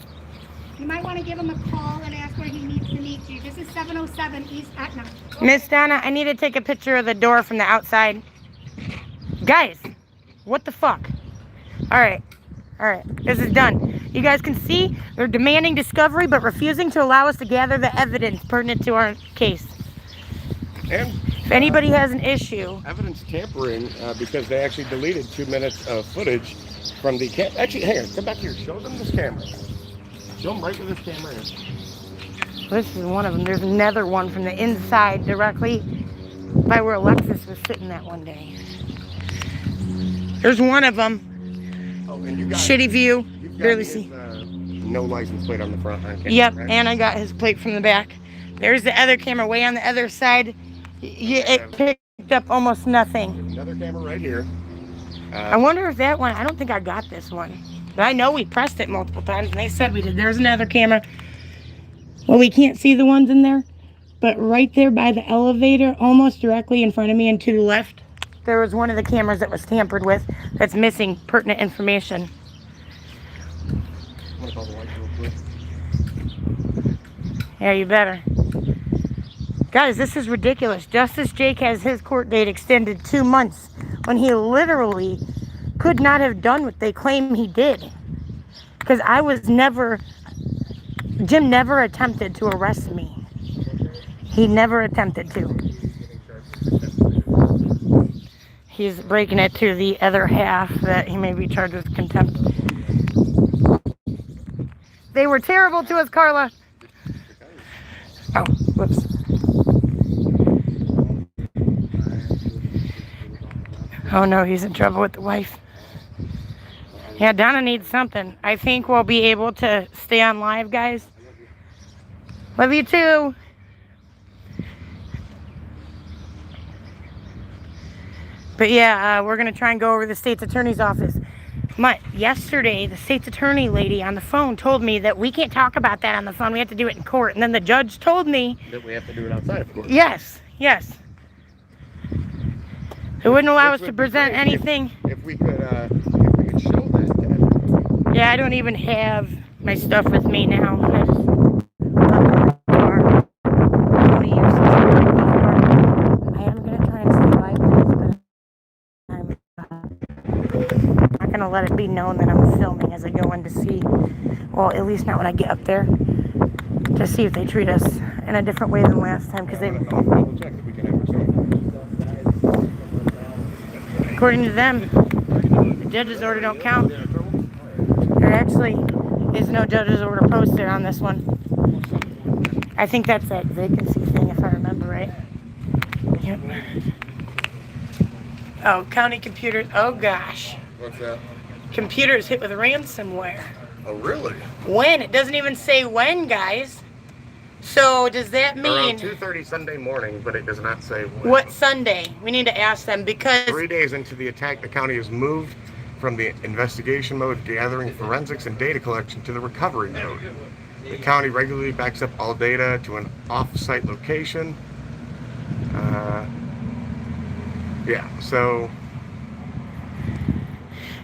S3: You might want to give him a call and ask where he needs to meet you. This is 707 East Etna.
S1: Miss Donna, I need to take a picture of the door from the outside. Guys, what the fuck? All right, this is done. You guys can see they're demanding discovery but refusing to allow us to gather the evidence pertinent to our case.
S2: And
S1: If anybody has an issue,
S2: evidence tampering because they actually deleted 2 minutes of footage from the Actually, hang on, come back here. Show them this camera. Show them right where this camera is.
S1: this is one of them. There's another one from the inside directly by where Alexis was sitting that one day. There's one of them.
S2: Oh, and you got
S1: Shitty view.
S2: you've got
S1: Barely
S2: his,
S1: see.
S2: No license plate on the front. On camera,
S1: Yep,
S2: right?
S1: and I got his plate from the back. There's the other camera way on the other side. It picked up almost nothing.
S2: Another camera right here.
S1: I wonder if that one, I don't think I got this one. But I know we pressed it multiple times and they said we did. There's another camera. Well, we can't see the ones in there. But right there by the elevator, almost directly in front of me and to the left, there was one of the cameras that was tampered with that's missing pertinent information.
S2: I'm gonna call the lights real quick.
S1: Yeah, you better. Guys, this is ridiculous. Justice Jake has his court date extended 2 months when he literally could not have done what they claim he did. Because Jim never attempted to arrest me. He never attempted to. He's breaking it to the other half that he may be charged with contempt. They were terrible to us, Carla. Oh, whoops. Oh no, he's in trouble with the wife. Yeah, Donna needs something. I think we'll be able to stay on live, guys. Love you too. But yeah, we're going to try and go over to the state's attorney's office. Yesterday, the state's attorney lady on the phone told me that we can't talk about that on the phone. We have to do it in court. And then the judge told me...
S2: That we have to do it outside, of course.
S1: Yes. It wouldn't allow us to present
S2: If
S1: anything.
S2: If we could show that to everybody.
S1: Yeah, I don't even have my stuff with me now. I just left the car. I'm gonna use this door. I am gonna try and stay live, but I'm not gonna let it be known that I'm filming as I go in to see. Well, at least not when I get up there to see if they treat us in a different way than last time, because they.
S2: I'll double check if we can ever show.
S1: According to them, the judge's order don't count. There actually is no judge's order posted on this one. I think that's that vacancy thing, if I remember right. Yep. Oh, county computers. Oh gosh.
S2: What's that?
S1: Computers hit with ransomware.
S2: Oh, really?
S1: When? It doesn't even say when, guys. So does that
S2: Around
S1: mean
S2: 2:30 Sunday morning, but it does not say when.
S1: what Sunday? We need to ask them because
S2: 3 days into the attack, the county has moved from the investigation mode, gathering forensics and data collection, to the recovery mode. The county regularly backs up all data to an off-site location. Yeah, so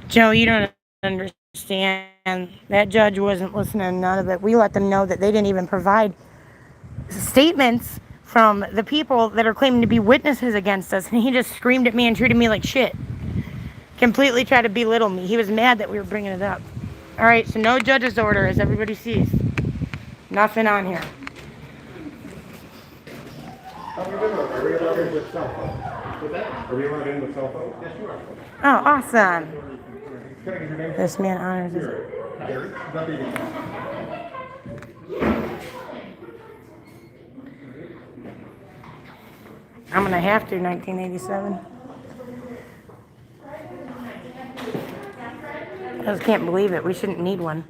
S1: Joe, you don't understand. That judge wasn't listening to none of it. We let them know that they didn't even provide statements from the people that are claiming to be witnesses against us, and he just screamed at me and treated me like shit. Completely tried to belittle me. He was mad that we were bringing it up. All right, so no judge's order, as everybody sees. Nothing on here.
S2: how are we doing? Are we allowed in with cell phones? Are we allowed in with cell phones? Yes, you are.
S1: Oh, awesome.
S2: Can I get your name?
S1: This man honors his...
S2: Gary? That'd be the-
S1: I'm gonna have to, 1987. I just can't believe it. We shouldn't need one.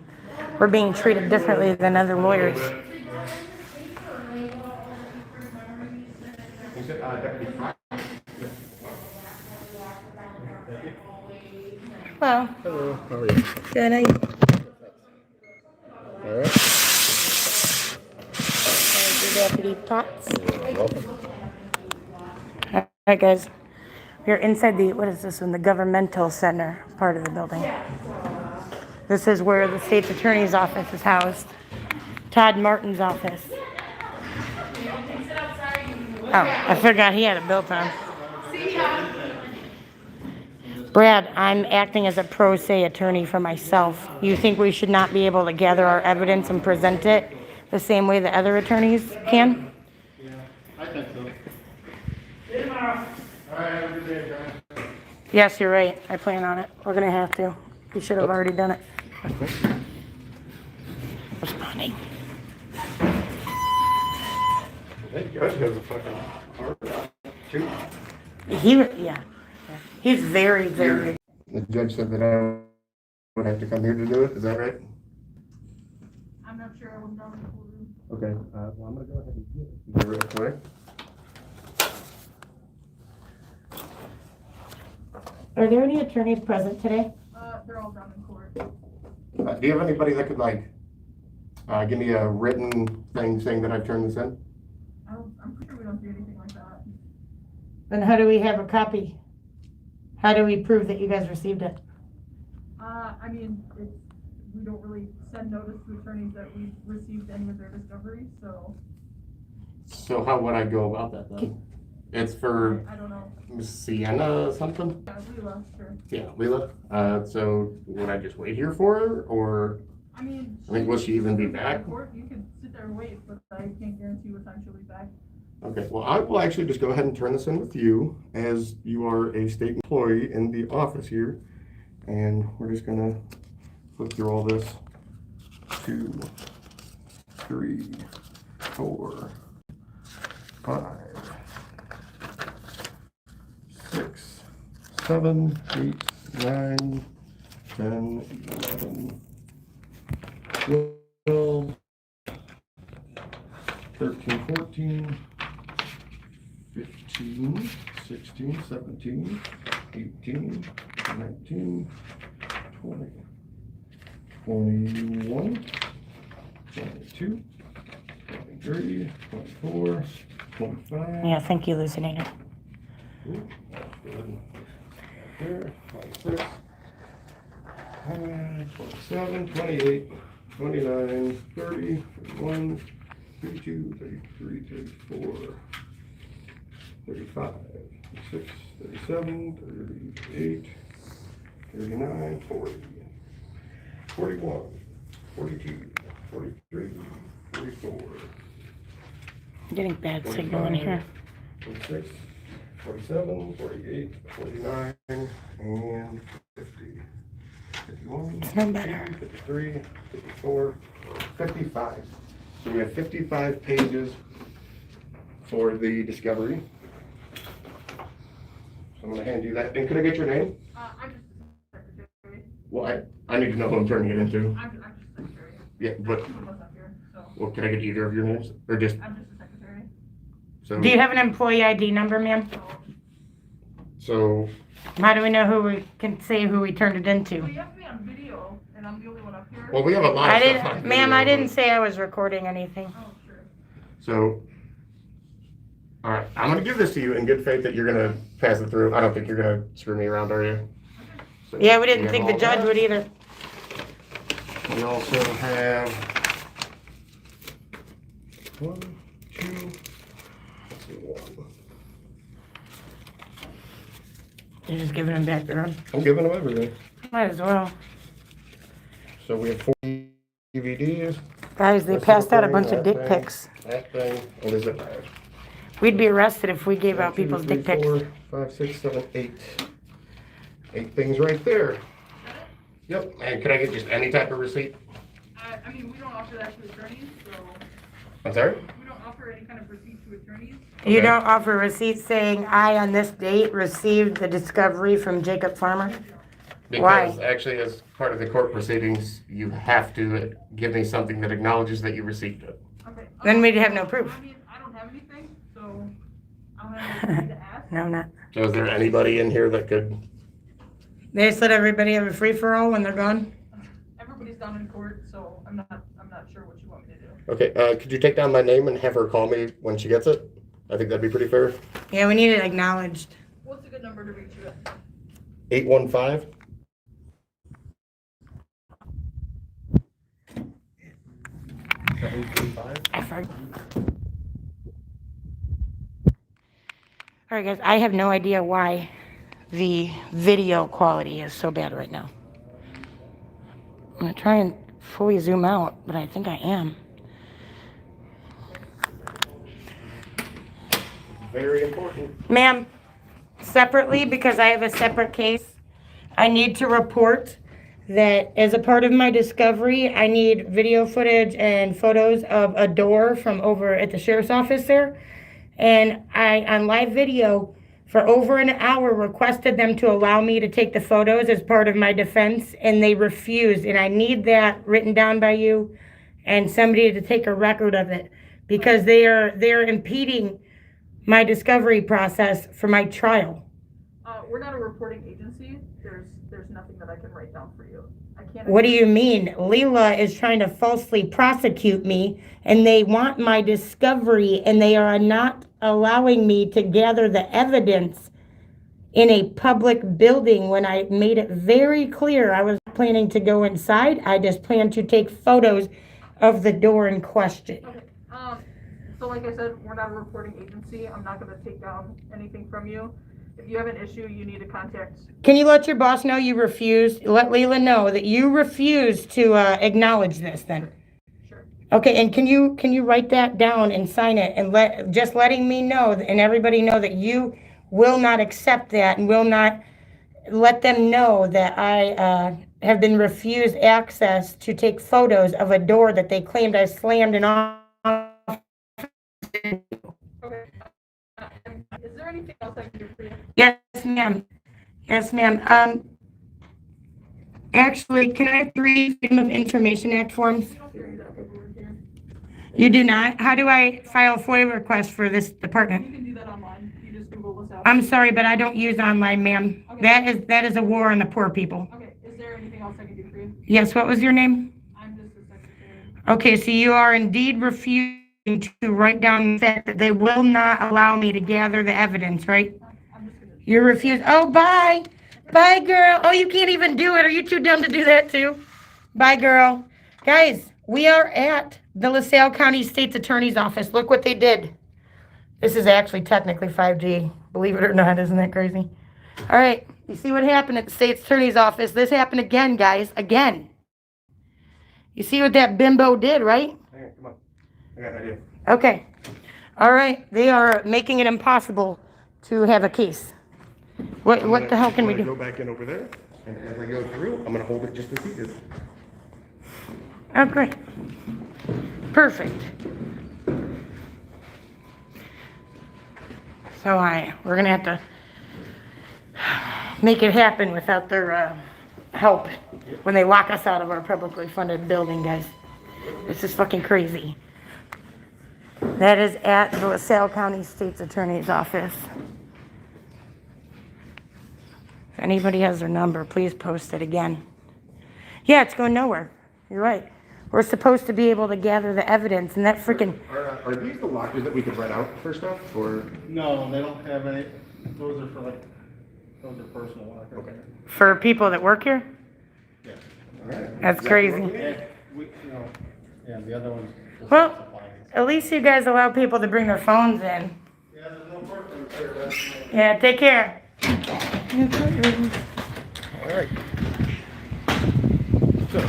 S1: We're being treated differently than other lawyers.
S2: You said, Deputy Fry?
S1: Well,
S2: Hello, how are you?
S1: good.
S2: All right.
S1: Deputy Potts.
S2: Welcome.
S1: All right, guys. We're inside the, what is this one? The governmental center part of the building. This is where the state's attorney's office is housed. Todd Martin's office. Oh, I forgot he had it built on. Brad, I'm acting as a pro se attorney for myself. You think we should not be able to gather our evidence and present it the same way that other attorneys can?
S2: I think so. See you tomorrow. All right, have a good day, John.
S1: Yes, you're right. I plan on it. We're gonna have to. We should have already done it. Responding.
S2: That judge has a fucking heart too.
S1: Yeah. He's very, very.
S2: The judge said that I would have to come here to do it, is that right?
S3: I'm not sure. I wasn't down in the courtroom.
S2: Okay, well, I'm gonna go ahead and get it real quick.
S1: Are there any attorneys present today?
S3: They're all down in court.
S2: Do you have anybody that could give me a written thing saying that I've turned this in?
S3: I'm pretty sure we don't do anything like that.
S1: Then how do we have a copy? How do we prove that you guys received it?
S3: I mean, we don't really send notice to attorneys that we've received any of their discoveries, so.
S2: So how would I go about that then? It's for
S3: I don't know.
S2: Miss Sienna something?
S3: Yeah, Leela, sure.
S2: Yeah, Leela. So would I just wait here for her, or
S3: I mean,
S2: will she even be back?
S3: Court, you can sit there and wait, but I can't guarantee what time she'll be back.
S2: Okay, well, I will actually just go ahead and turn this in with you, as you are a state employee in the office here. And we're just gonna flip through all this. 2, 3, 4, 5, 6, 7, 8, 9, 10, 11, 12, 13, 14, 15, 16, 17, 18, 19, 20, 21, 22, 23, 24, 25.
S1: Yeah, thank you, Lucinator.
S2: Ooh, that's good. There, 26, 27, 28, 29, 30, 31, 32, 33, 34, 35, 36, 37, 38, 39, 40, 41, 42, 43, 44,
S1: I'm getting bad signal in here.
S2: 46, 47, 48, 49, and 50. 51,
S1: No better.
S2: 53, 54, 55. So we have 55 pages for the discovery. So I'm going to hand you that. And could I get your name?
S3: I'm just the secretary.
S2: Well, I need to know who I'm turning it into.
S3: I'm just secretary.
S2: Yeah, but
S3: What's up here, so.
S2: Well, can I get either of your names? Or just,
S3: I'm just the secretary.
S2: so,
S1: Do you have an employee ID number, ma'am?
S2: so,
S1: How do we know who we can say who we turned it into?
S3: Well, you have to be on video, and I'm the only one up here.
S2: well, we have a lot of
S1: I
S2: stuff on
S1: didn't, ma'am,
S2: video,
S1: I didn't
S2: but-
S1: say I was recording anything.
S3: Oh, sure.
S2: So, all right, I'm gonna give this to you in good faith that you're gonna pass it through. I don't think you're gonna screw me around, are you? So,
S1: Yeah, we didn't
S2: have
S1: think the
S2: all
S1: judge
S2: that.
S1: would either.
S2: We also have one, two, let's see, one.
S1: You're just giving them back their own.
S2: I'm giving them everything.
S1: Might as well.
S2: So we have 4 DVDs.
S1: Guys, they
S2: This
S1: passed out a
S2: little
S1: bunch of
S2: thing,
S1: dick
S2: that thing,
S1: pics.
S2: That thing, and is it bad?
S1: We'd be arrested if we gave out
S2: 1, 2,
S1: people's
S2: 3,
S1: dick pics.
S2: 4, 5, 6, 7, 8. 8 things right there. Yep, and can I get just any type of receipt?
S3: I mean, we don't offer that to attorneys, so
S2: I'm sorry?
S3: we don't offer any kind of receipt to attorneys.
S1: You
S2: Okay.
S1: don't offer receipts saying, I, on this date, received the discovery from Jacob Farmer?
S2: Because actually, as part of the court proceedings, you have to give me something that acknowledges that you received it.
S3: Okay.
S1: Then we'd have no proof.
S3: I mean, I don't have anything, so I don't have anything to ask.
S1: No, not.
S2: So is there anybody in here that could,
S1: They just let everybody have a free-for-all when they're gone?
S3: Everybody's down in court, so I'm not sure what you want me to do.
S2: okay, could you take down my name and have her call me when she gets it? I think that'd be pretty fair.
S1: Yeah, we need it acknowledged.
S3: What's a good number to reach you at?
S2: 815?
S1: I forgot. All right, guys, I have no idea why the video quality is so bad right now. I'm gonna try and fully zoom out, but I think I am.
S2: Very important.
S1: Ma'am, separately, because I have a separate case, I need to report that as a part of my discovery, I need video footage and photos of a door from over at the sheriff's office there. And I, on live video, for over an hour, requested them to allow me to take the photos as part of my defense, and they refused. And I need that written down by you and somebody to take a record of it, because they're impeding my discovery process for my trial.
S3: We're not a reporting agency. There's nothing that I can write down for you. I can't.
S1: What do you mean? Leela is trying to falsely prosecute me, and they want my discovery, and they are not allowing me to gather the evidence in a public building when I made it very clear I was planning to go inside. I just planned to take photos of the door in question.
S3: Okay. So like I said, we're not a reporting agency. I'm not gonna take down anything from you. If you have an issue, you need to contact.
S1: Can you let your boss know you refused? Let Leela know that you refuse to acknowledge this then.
S3: Sure.
S1: Okay, and can you write that down and sign it and letting me know and everybody know that you will not accept that and will not let them know that I have been refused access to take photos of a door that they claimed I slammed and off.
S3: Okay. Is there anything else I can do for you?
S1: Yes, ma'am. Yes, ma'am. Actually, can I have 3 Freedom of Information Act forms?
S3: You don't carry that paperwork here.
S1: You do not? How do I file a FOIA request for this
S3: You
S1: department?
S3: can do that online. You just Google this out.
S1: I'm sorry, but I don't use online, ma'am.
S3: Okay.
S1: That is a war on the poor people.
S3: Okay. Is there anything else I can do for you?
S1: Yes, what was your name?
S3: I'm just the secretary.
S1: Okay, so you are indeed refusing to write down the fact that they will not allow me to gather the evidence, right?
S3: I'm just gonna.
S1: You're refused. Oh, bye. Bye, girl. Oh, you can't even do it. Are you too dumb to do that, too? Bye, girl. Guys, we are at the LaSalle County State's Attorney's Office. Look what they did. This is actually technically 5G. Believe it or not, isn't that crazy? All right. You see what happened at the State's Attorney's Office? This happened again, guys. Again. You see what that bimbo did, right?
S2: Hey, come on. I got an idea.
S1: Okay. All right. They are making it impossible to have a case. What the hell can we
S2: I'm gonna
S1: do?
S2: go back in over there, and as I go through, I'm gonna hold it just as he did.
S1: Oh, great. Perfect. So we're gonna have to make it happen without their help when they lock us out of our publicly funded building, guys. This is fucking crazy. That is at the LaSalle County State's Attorney's Office. If anybody has their number, please post it again. Yeah, it's going nowhere. You're right. We're supposed to be able to gather the evidence, and that freaking...
S2: Are these the lockers that we could rent out for stuff, or?
S7: No, they don't have any, those are for like, those are personal lockers.
S2: Okay.
S1: For people that work here?
S7: Yeah.
S2: All right.
S1: That's crazy.
S7: Yeah, yeah, the other one's just
S1: Well,
S7: supplies.
S1: at least you guys allow people to bring their phones in.
S7: Yeah, there's no courtroom here,
S1: Yeah, take care.
S2: All right. So,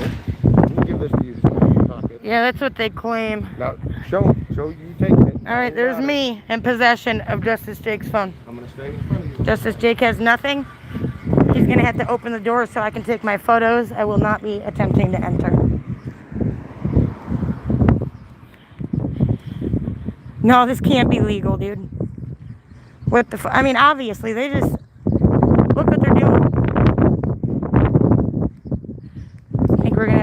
S2: we'll give this to you in your pocket.
S1: Yeah, that's what they claim.
S2: Now, show you taking it.
S1: All right, there's me in possession of Justice Jake's phone.
S2: I'm gonna stay in front of you.
S1: Justice Jake has nothing. He's gonna have to open the door so I can take my photos. I will not be attempting to enter. No, this can't be legal, dude. What the I mean, obviously, they just... Look what they're doing. I think we're gonna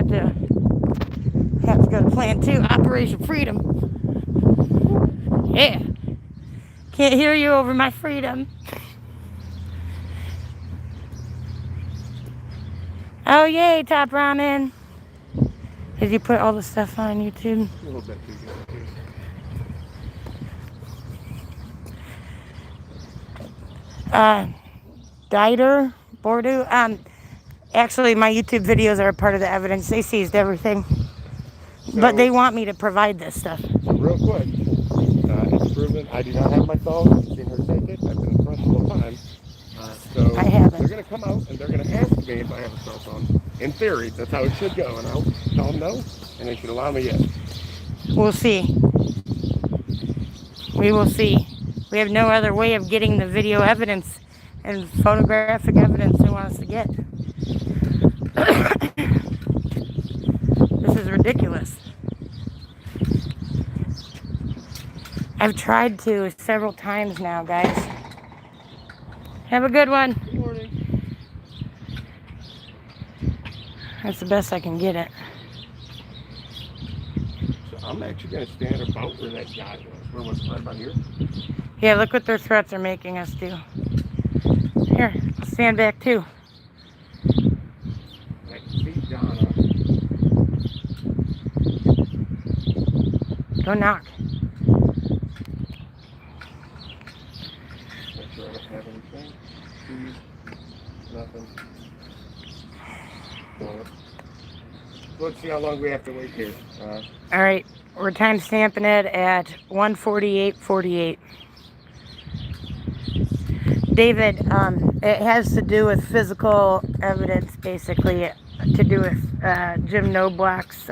S1: have to go to Plan 2, Operation Freedom. Yeah. Can't hear you over my freedom. Oh, yay, Top Ramen. Did you put all the stuff on YouTube?
S2: A little bit too good.
S1: Dieter, Bordeaux. Actually, my YouTube videos are a part of the evidence. They seized everything. But they want me to provide this stuff.
S2: So real quick, it's proven I do not have my phone. I've seen her take it. I've been in front the whole time. So
S1: I haven't.
S2: they're going to come out and they're going to ask me if I have a cell phone. In theory, that's how it should go. And I'll tell them no, and they should allow me in.
S1: We'll see. We will see. We have no other way of getting the video evidence and photographic evidence they want us to get. This is ridiculous. I've tried to several times now, guys. Have a good one.
S2: Good morning.
S1: That's the best I can get it.
S2: So I'm actually going to stand about where that guy was. Where was it? Right about here?
S1: Yeah, look what their threats are making us do. Here, I'll stand back too.
S2: I can see Donna.
S1: Go knock.
S2: Make sure I don't have anything. Keys. Nothing. Well, let's see how long we have to wait here.
S1: All right, we're time stamping it at 1:48:48. David, it has to do with physical evidence, basically, to do with Jim Noblock's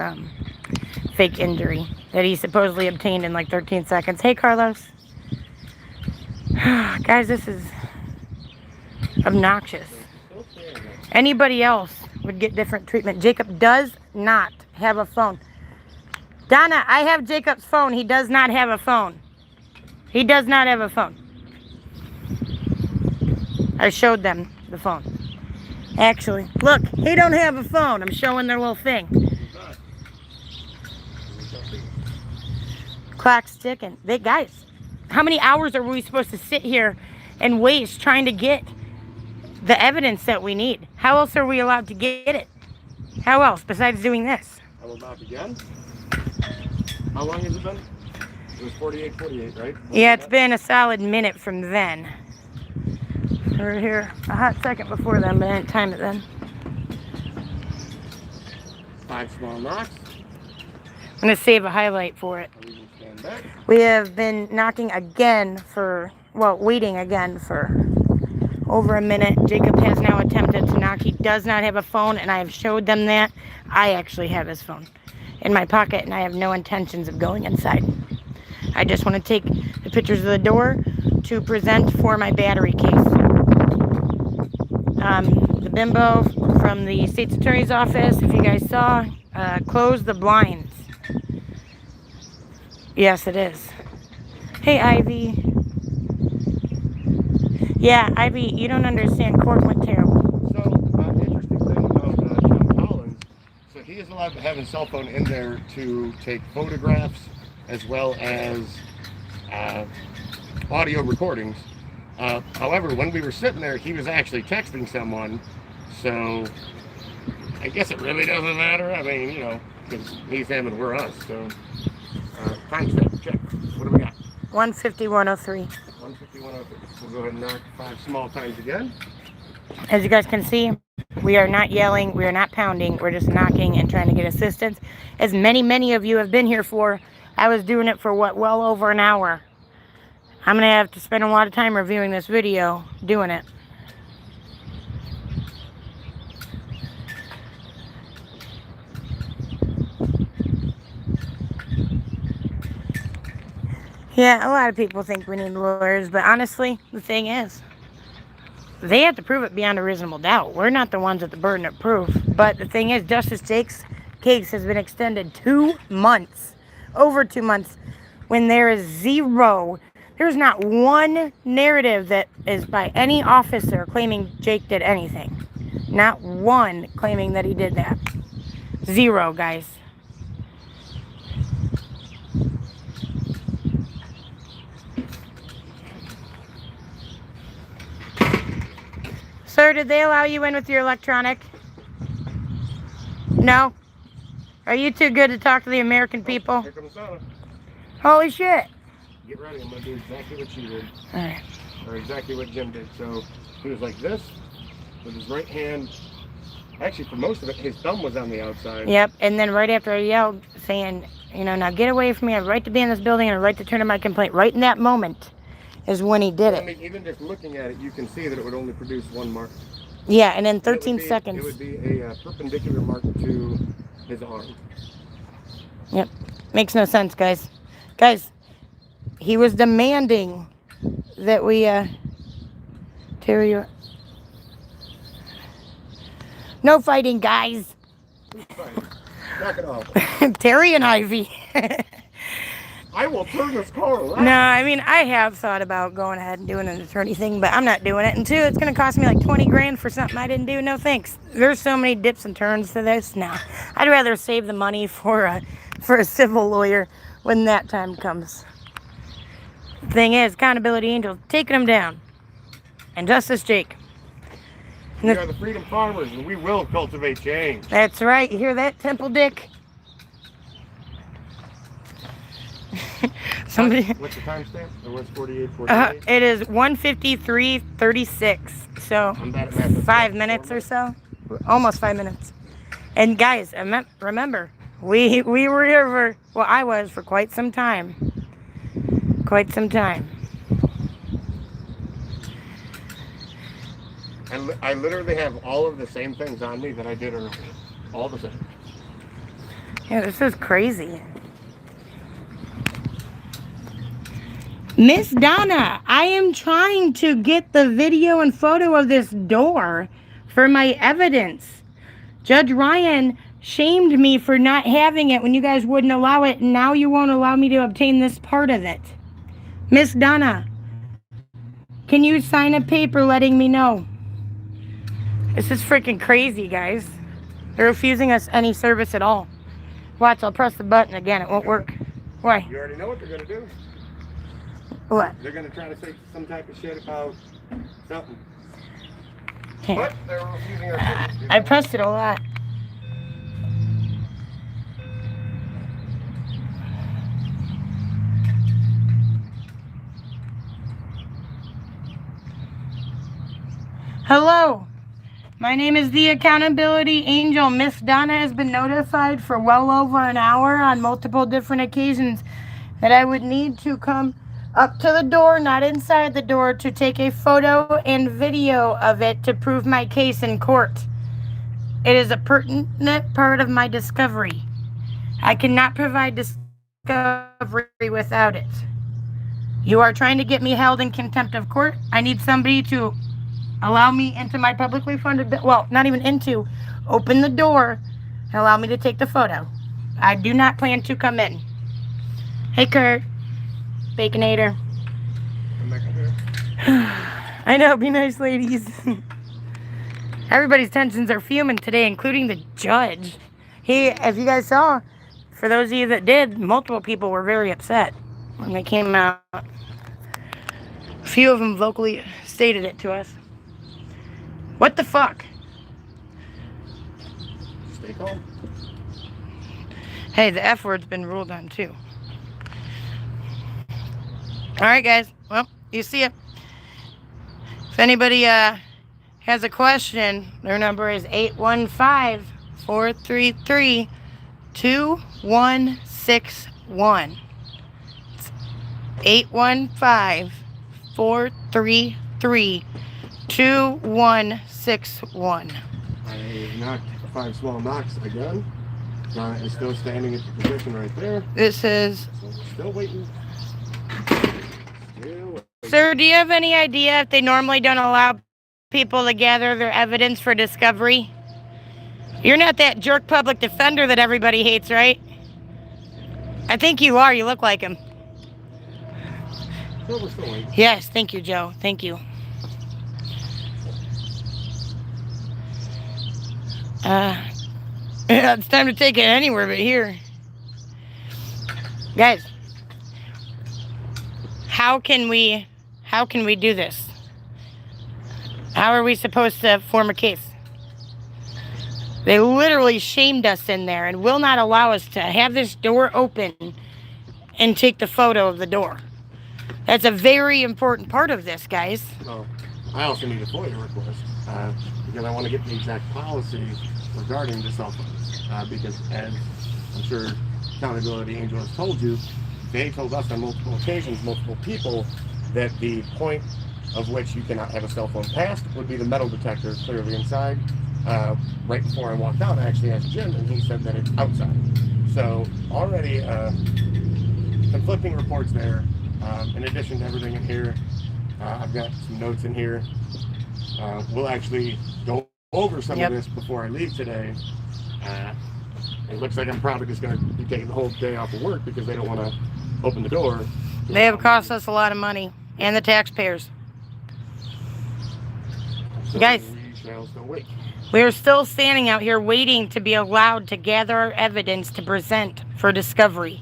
S1: fake injury that he supposedly obtained in like 13 seconds. Hey, Carlos. Guys, this is obnoxious. Anybody else would get different treatment. Jacob does not have a phone. Donna, I have Jacob's phone. He does not have a phone. He does not have a phone. I showed them the phone. Actually, look, he don't have a phone. I'm showing their little thing. Clock's ticking. Guys, how many hours are we supposed to sit here and waste trying to get the evidence that we need? How else are we allowed to get it? How else besides doing this?
S2: I will not begin. How long has it been? It was 48:48, right?
S1: Yeah, it's been a solid minute from then. We were here a hot second before then, but I didn't time it then.
S2: 5 small knocks.
S1: I'm going to save a highlight for it.
S2: We can stand back.
S1: We have been knocking again for, well, waiting again for over a minute. Jacob has now attempted to knock. He does not have a phone, and I have showed them that. I actually have his phone in my pocket, and I have no intentions of going inside. I just want to take the pictures of the door to present for my battery case. The bimbo from the state's attorney's office, if you guys saw, closed the blinds. Yes, it is. Hey, Ivy. Yeah, Ivy, you don't understand. Court went terrible.
S2: So, interesting thing about John Collins. So he is allowed to have his cell phone in there to take photographs as well as audio recordings. However, when we were sitting there, he was actually texting someone, so I guess it really doesn't matter. I mean, you know, because he's him and we're us. So, timestamp, check. What do we got?
S1: 15103.
S2: 15103. We'll go ahead and knock 5 small times again.
S1: As you guys can see, we are not yelling, we are not pounding, we're just knocking and trying to get assistance. As many of you have been here for, I was doing it for what, well over an hour. I'm going to have to spend a lot of time reviewing this video, doing it. Yeah, a lot of people think we need lawyers, but honestly, the thing is, they have to prove it beyond a reasonable doubt. We're not the ones with the burden of proof. But the thing is, Justice Jake's case has been extended 2 months, over 2 months, when there is zero, there's not one narrative that is by any officer claiming Jake did anything. Not one claiming that he did that. Zero, guys. Sir, did they allow you in with your electronic? No? Are you too good to talk to the American people?
S2: Here comes Donna.
S1: Holy shit.
S2: Get ready, I'm going to do exactly what she did.
S1: Alright.
S2: Or exactly what Jim did. So, he was like this, with his right hand. Actually, for most of it, his thumb was on the outside.
S1: Yep, and then right after I yelled, saying, you know, now get away from me, I have a right to be in this building and a right to turn in my complaint. Right in that moment is when he did
S2: I
S1: it.
S2: mean, even just looking at it, you can see that it would only produce one mark.
S1: Yeah, and in
S2: And
S1: 13 seconds.
S2: It would be a perpendicular mark to his arm.
S1: Yep, makes no sense, guys. Guys, he was demanding that we, Terry, no fighting, guys.
S2: Right. Knock it off.
S1: Terry and Ivy.
S2: I will turn this car around.
S1: No, I mean, I have thought about going ahead and doing an attorney thing, but I'm not doing it. And two, it's going to cost me like 20 grand for something I didn't do. No thanks. There's so many dips and turns to this. No, I'd rather save the money for a civil lawyer when that time comes. The thing is, Accountability Angel taking them down. And Justice Jake.
S2: We are the Freedom Farmers, and we will cultivate change.
S1: That's right. You hear that, Temple Dick? Somebody.
S2: What's the timestamp? It was 48:48.
S1: It is 1:53:36. So
S2: I'm bad at math.
S1: 5 minutes or so, almost 5 minutes. And guys, remember, we were here for, well, I was for quite some time. Quite some time.
S2: And I literally have all of the same things on me that I did earlier. All the same.
S1: Yeah, this is crazy. Miss Donna, I am trying to get the video and photo of this door for my evidence. Judge Ryan shamed me for not having it when you guys wouldn't allow it, and now you won't allow me to obtain this part of it. Miss Donna, can you sign a paper letting me know? This is freaking crazy, guys. They're refusing us any service at all. Watch, I'll press the button again. It won't work. Why?
S2: You already know what they're going to do.
S1: What?
S2: They're going to try to say some type of shit about something.
S1: Here.
S2: But they're refusing our service.
S1: I pressed it a lot. Hello. My name is the Accountability Angel. Miss Donna has been notified for well over an hour on multiple different occasions that I would need to come up to the door, not inside the door, to take a photo and video of it to prove my case in court. It is a pertinent part of my discovery. I cannot provide discovery without it. You are trying to get me held in contempt of court. I need somebody to allow me into my publicly funded, well, not even into, open the door and allow me to take the photo. I do not plan to come in. Hey, Kurt. Baconator.
S2: I'm not gonna do it.
S1: I know, be nice, ladies. Everybody's tensions are fuming today, including the judge. He, if you guys saw, for those of you that did, multiple people were very upset when they came out. A few of them vocally stated it to us. What the fuck?
S2: Stay calm.
S1: Hey, the F word's been ruled on too. Alright guys, well, you see it. If anybody has a question, their number is 815-433-2161. It's 815-433-2161.
S2: I knocked 5 small knocks again. Is still standing at the position right there.
S1: This is...
S2: So still waiting.
S1: Sir, do you have any idea if they normally don't allow people to gather their evidence for discovery? You're not that jerk public defender that everybody hates, right? I think you are. You look like him.
S2: So we're still waiting.
S1: Yes, thank you, Joe. Thank you. Yeah, it's time to take it anywhere but here. Guys, how can we do this? How are we supposed to form a case? They literally shamed us in there and will not allow us to have this door open and take the photo of the door. That's a very important part of this, guys.
S2: Well, I also need a FOIA request because I want to get the exact policy regarding the cell phones. Because as I'm sure Accountability Angel has told you, they told us on multiple occasions, multiple people, that the point of which you cannot have a cell phone passed would be the metal detector clearly inside. Right before I walked out, I actually asked Jim, and he said that it's outside. So already conflicting reports there. In addition to everything in here, I've got some notes in here. We'll actually go over some of this before I leave today. It looks like I'm probably just going to be taking the whole day off of work because they don't want to open the door.
S1: They have cost us a lot of money, and the taxpayers.
S2: So
S1: guys,
S2: we shall still wait.
S1: We are still standing out here waiting to be allowed to gather our evidence to present for discovery.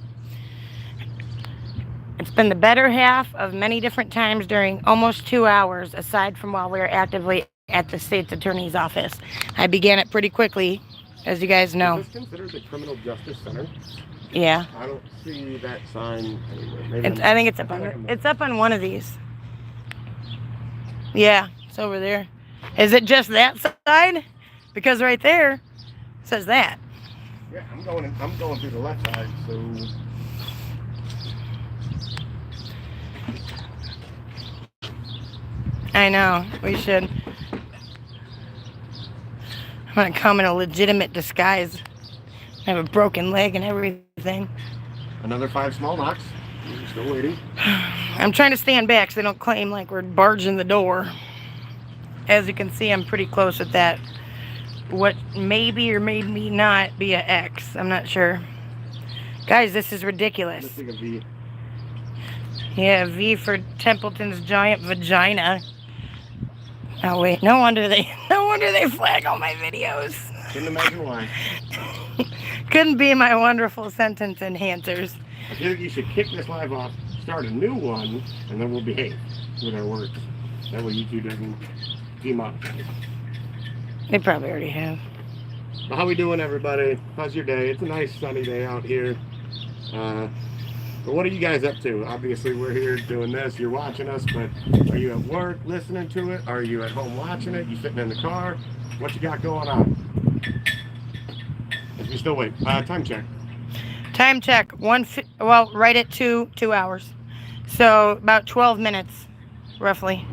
S1: It's been the better half of many different times during almost 2 hours, aside from while we were actively at the state's attorney's office. I began it pretty quickly, as you guys know.
S2: Is this considered the Criminal Justice Center?
S1: Yeah.
S2: I don't see that sign anywhere.
S1: I think it's up on one of these. Yeah, it's over there. Is it just that side? Because right there it says that.
S2: Yeah, I'm going through the left side, so
S1: I know, we should. I'm gonna come in a legitimate disguise. I have a broken leg and everything.
S2: another 5 small knocks. We're still waiting.
S1: I'm trying to stand back so they don't claim like we're barging the door. As you can see, I'm pretty close with that. What maybe or maybe not be an X. I'm not sure. Guys, this is ridiculous.
S2: Looks like a V.
S1: Yeah, V for Templeton's giant vagina. Oh wait, no wonder they flag all my videos.
S2: Couldn't imagine why.
S1: Couldn't be my wonderful sentence enhancers.
S2: I feel like you should kick this live off, start a new one, and then we'll behave with our words. That way YouTube doesn't demonetize.
S1: They probably already have.
S2: Well, how we doing, everybody? How's your day? It's a nice sunny day out here. But what are you guys up to? Obviously, we're here doing this. You're watching us, but are you at work listening to it? Are you at home watching it? You sitting in the car? What you got going on? As we still wait. Time check.
S1: Time check. Right at 2 hours. So about 12 minutes, roughly.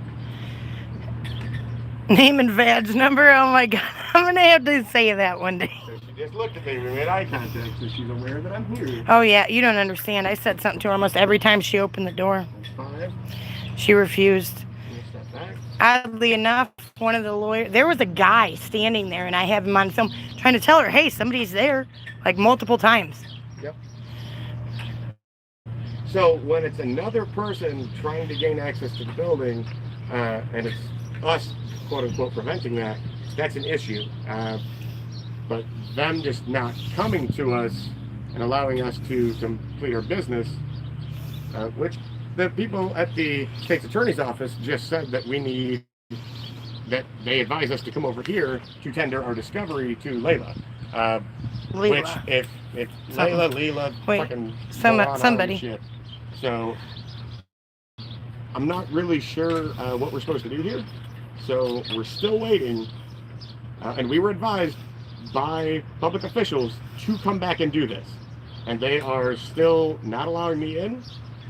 S1: Name and badge number. Oh my God, I'm gonna have to say that one day.
S2: So she just looked at me. We made eye contact, so she's aware that I'm here.
S1: Oh yeah, you don't understand. I said something to her almost every time she opened the door.
S2: 5.
S1: She refused.
S2: Step back.
S1: Oddly enough, one of the lawyers, there was a guy standing there, and I have him on film trying to tell her, hey, somebody's there, like multiple times.
S2: Yep. So when it's another person trying to gain access to the building, and it's us, quote unquote, preventing that, that's an issue. But them just not coming to us and allowing us to complete our business, which the people at the state's attorney's office just said that that they advise us to come over here to tender our discovery to Layla. Which, if Leela,
S1: Wait,
S2: fucking
S1: somebody.
S2: Shit. So, I'm not really sure what we're supposed to do here. So, we're still waiting. And we were advised by public officials to come back and do this. And they are still not allowing me in.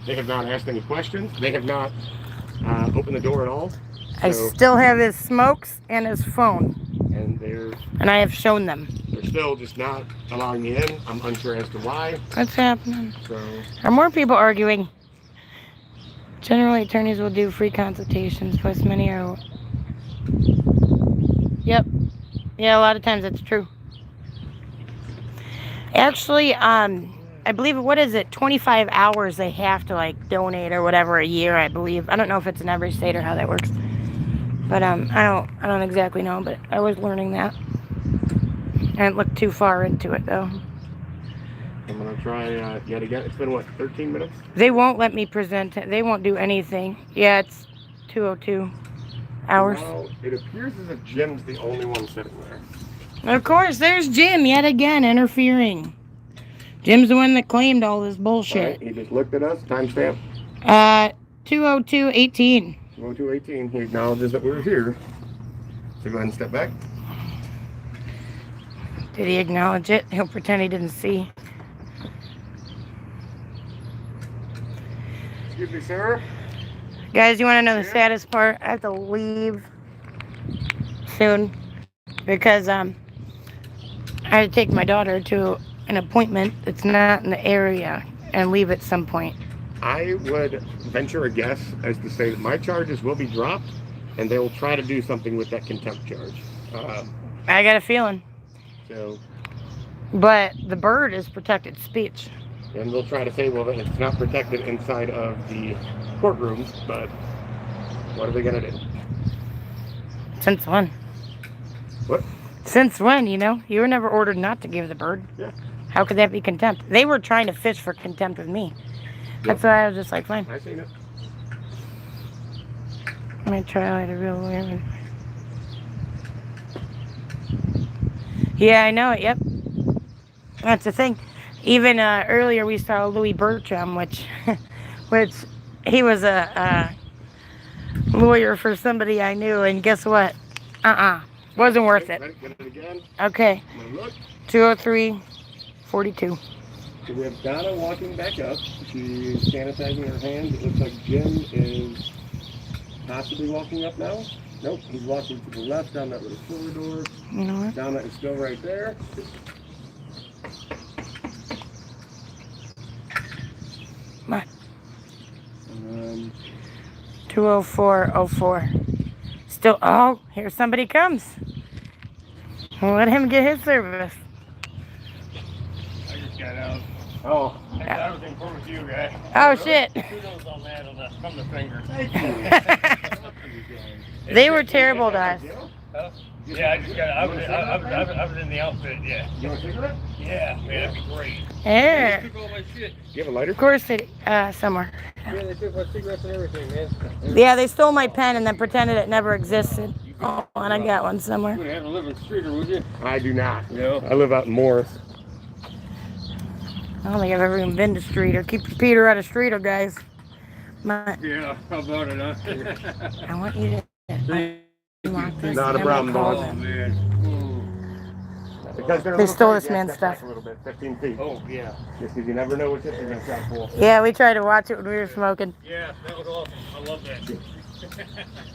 S2: They have not asked any questions. They have not opened the door at all.
S1: I still have his smokes and his phone.
S2: And
S1: I have shown them.
S2: They're still just not allowing me in. I'm unsure as to why.
S1: What's happening?
S2: So,
S1: Are more people arguing? Generally, attorneys will do free consultations, plus many are... Yep. Yeah, a lot of times that's true. Actually, I believe, what is it, 25 hours they have to, like, donate or whatever a year, I believe. I don't know if it's in every state or how that works. But, I don't exactly know, but I was learning that. I didn't look too far into it, though.
S2: I'm going to try yet again. It's been, what, 13 minutes?
S1: They won't let me present it. They won't do anything. Yeah, it's 2:02 hours.
S2: Well, it appears as if Jim's the only one sitting there.
S1: Of course, there's Jim yet again interfering. Jim's the one that claimed all this bullshit.
S2: Right, he just looked at us. Timestamp.
S1: 2:02:18.
S2: 2:02:18. He acknowledges that we were here. So go ahead and step back.
S1: Did he acknowledge it? He'll pretend he didn't see.
S2: Excuse me, sir.
S1: Guys, you want to know the saddest part? I have to leave soon because I had to take my daughter to an appointment that's not in the area and leave at some point.
S2: I would venture a guess as to say that my charges will be dropped and they will try to do something with that contempt charge.
S1: I got a feeling.
S2: So,
S1: but the bird is protected speech.
S2: and they'll try to say, well, it's not protected inside of the courtroom, but what are they going to do?
S1: Since when?
S2: What?
S1: Since when, you know? You were never ordered not to give the bird.
S2: Yeah.
S1: How could that be contempt? They were trying to fish for contempt with me.
S2: Yep.
S1: That's why I was just like, fine.
S2: I seen it.
S1: I'm going to try out a real weird. Yeah, I know it. Yep. That's the thing. Even earlier we saw Louis Bertram, which he was a lawyer for somebody I knew, and guess what? Wasn't worth it.
S2: Ready? Get it again.
S1: Okay.
S2: I'm gonna look.
S1: 203:42.
S2: So we have Donna walking back up. She's sanitizing her hands. It looks like Jim is possibly walking up now. Nope, he's walking to the left down that little corridor.
S1: You know what?
S2: Donna is still right there.
S1: What? 204:04. Still, oh, here somebody comes. Let him get his service.
S7: I just got out.
S2: Oh,
S7: I was in court with you guys.
S1: Oh, shit.
S7: Kudos on that, on the finger.
S1: They were terrible to us.
S7: Yeah, I just got out. I was in the outfit, yeah.
S2: You want a cigarette?
S7: Yeah, man, that'd be great.
S1: Yeah.
S7: They took all my shit.
S2: Do you have a lighter?
S1: Of course, somewhere.
S7: Yeah, they took my cigarettes and everything, man.
S1: Yeah, they stole my pen and then pretended it never existed. Oh, and I got one somewhere.
S7: You wouldn't have to live in the street, or would you?
S2: I do not.
S7: No.
S2: I live out in Morris.
S1: I don't think I've ever even been to Streeter. Keep your Peter out of Streeter, guys.
S7: Yeah, how about it, huh?
S1: I want you to unlock this.
S2: Not a
S1: and
S2: problem,
S1: call
S2: boss.
S7: Oh,
S1: them.
S7: man.
S2: Because they're a
S1: They
S2: little
S1: stole
S2: crazy,
S1: this man's
S2: I stepped back
S1: stuff.
S2: A little bit, 15 feet.
S7: Oh, yeah.
S2: Just because you never know what shit they're going to shot for.
S1: Yeah, we tried to watch it when we were smoking.
S7: Yeah, that was awesome. I love that.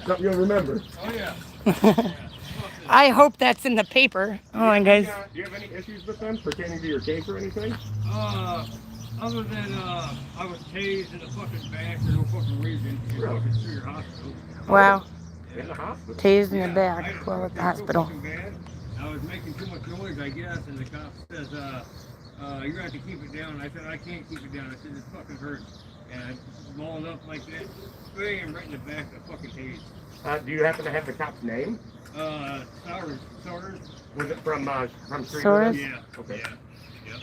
S2: Something you'll remember.
S7: Oh, yeah.
S1: I hope that's in the paper. Oh, my guys.
S2: Do you have any issues with them pertaining to your case or anything?
S7: Other than, I was tased in the fucking back for no fucking reason. You're fucking through your hospital.
S1: Wow.
S2: In the hospital?
S1: Tased in the back while at the hospital.
S7: I was making too much noise, I guess, and the cop says, you're gonna have to keep it down. I said, I can't keep it down. I said, it fucking hurts. And I balled up like that, bam, right in the back, the fucking tased.
S2: Do you happen to have the cop's name?
S7: Sours.
S2: Was it from Street?
S1: Sours?
S7: Yeah.
S2: Okay.
S7: Yeah.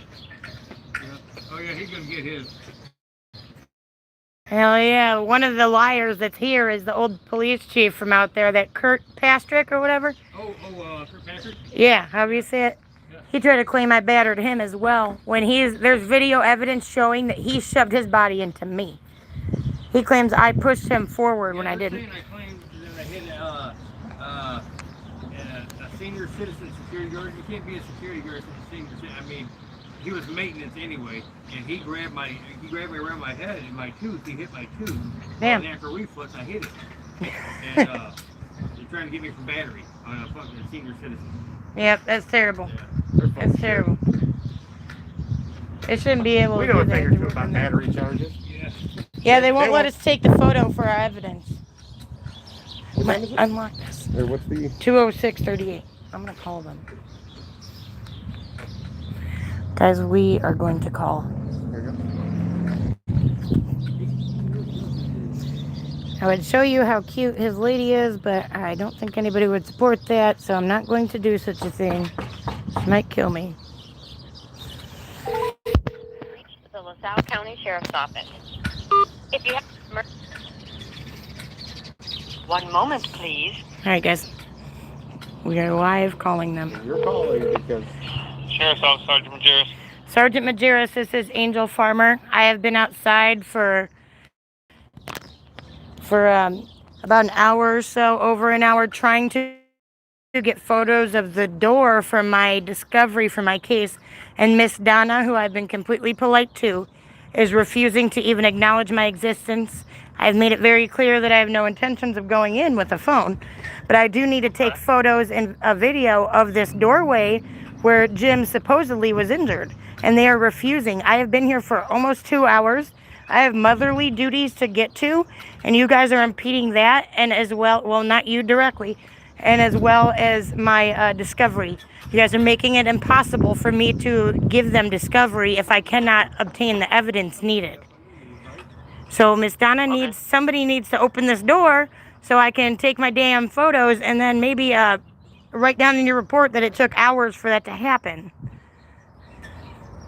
S7: Oh yeah, he's gonna get his.
S1: Hell yeah. One of the liars that's here is the old police chief from out there, that Kurt Pastrick or whatever.
S7: Kirkpatrick?
S1: Yeah, however you say it.
S7: Yeah.
S1: He tried to claim I battered him as well. When there's video evidence showing that he shoved his body into me. He claims I pushed him forward when I
S7: they're
S1: didn't.
S7: saying I claimed that I hit a senior citizen security guard. You can't be a security guard as a senior citizen. I mean, he was maintenance anyway, and he grabbed me around my head and my tooth. He hit my tooth.
S1: Damn.
S7: And after reflex, I hit it. And they're trying to get me for battery on a fucking senior citizen.
S1: Yep, that's terrible.
S2: They're full
S1: That's
S2: of shit.
S1: terrible. They shouldn't be able
S2: We
S1: to
S2: know
S1: do
S2: a thing or two
S1: that.
S2: about battery charges.
S7: Yeah.
S1: Yeah, they won't
S2: They
S1: let
S2: won't-
S1: us take the photo for our evidence.
S2: What time is it?
S1: Unlock this.
S2: Or what's the...
S1: 20638. I'm going to call them. Guys, we are going to call.
S2: There you go.
S1: I would show you how cute his lady is, but I don't think anybody would support that, so I'm not going to do such a thing. She might kill me.
S8: The LaSalle County Sheriff's Office. If you have... One moment, please.
S1: All right, guys. We are live calling them.
S2: You're calling because...
S9: Sheriff's Office, Sergeant Majerus.
S1: Sergeant Majerus, this is Angel Farmer. I have been outside for about an hour or so, over an hour, trying to get photos of the door from my discovery for my case. And Miss Donna, who I've been completely polite to, is refusing to even acknowledge my existence. I've made it very clear that I have no intentions of going in with a phone, but I do need to take photos and a video of this doorway where Jim supposedly was injured, and they are refusing. I have been here for almost 2 hours. I have motherly duties to get to, and you guys are impeding that, and as well, not you directly, and as well as my discovery. You guys are making it impossible for me to give them discovery if I cannot obtain the evidence needed. So Miss Donna somebody needs to open this door so I can take my damn photos and then maybe write down in your report that it took hours for that to happen.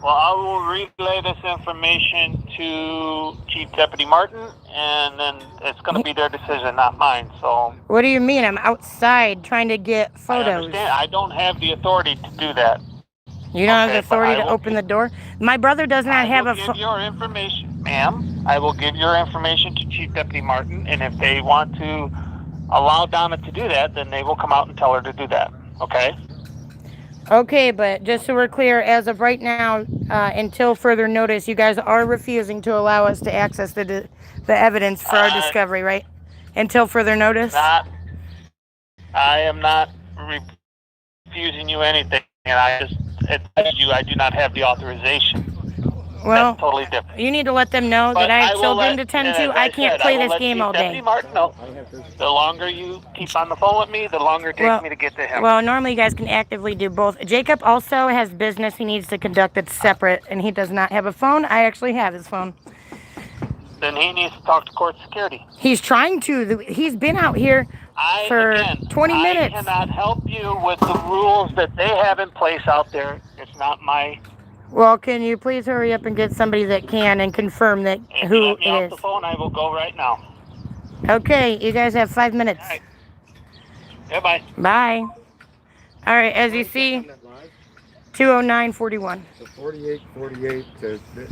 S9: Well, I will relay this information to Chief Deputy Martin, and then it's going to be their decision, not mine. So.
S1: What do you mean? I'm outside trying to get
S9: I
S1: photos.
S9: understand. I don't have the authority to do that.
S1: You don't have the
S9: Okay, but
S1: authority
S9: I
S1: to
S9: will
S1: open the door? My brother does not have
S9: I
S1: a
S9: will
S1: phone.
S9: give your information, ma'am. I will give your information to Chief Deputy Martin, and if they want to allow Donna to do that, then they will come out and tell her to do that. Okay?
S1: Okay, but just so we're clear, as of right now, until further notice, you guys are refusing to allow us to access the evidence for our discovery, right? Until further notice?
S9: I am not refusing you anything, and I just advise you I do not have the authorization.
S1: Well,
S9: That's totally different.
S1: you need to let them know that
S9: But
S1: I have
S9: will
S1: children
S9: let-
S1: to tend
S9: as
S1: to. I can't
S9: said,
S1: play
S9: will
S1: this
S9: let
S1: game
S9: Chief
S1: all
S9: Deputy
S1: day.
S9: Martin know. The longer you keep on the phone with me, the longer it takes me to get to him.
S1: Well, normally you guys can actively do both. Jacob also has business he needs to conduct that's separate, and he does not have a phone. I actually have his phone.
S9: Then he needs to talk to court security.
S1: He's trying to. He's been out here for 20 minutes.
S9: I cannot help you with the rules that they have in place out there. It's not my...
S1: Well, can you please hurry up and get somebody that can and confirm that
S9: If you
S1: who
S9: let me
S1: it
S9: off
S1: is?
S9: the phone, I will go right now.
S1: Okay, you guys have 5 minutes.
S9: All right. Yeah, bye.
S1: Bye. All right, as you see, 209:41.
S2: So 48,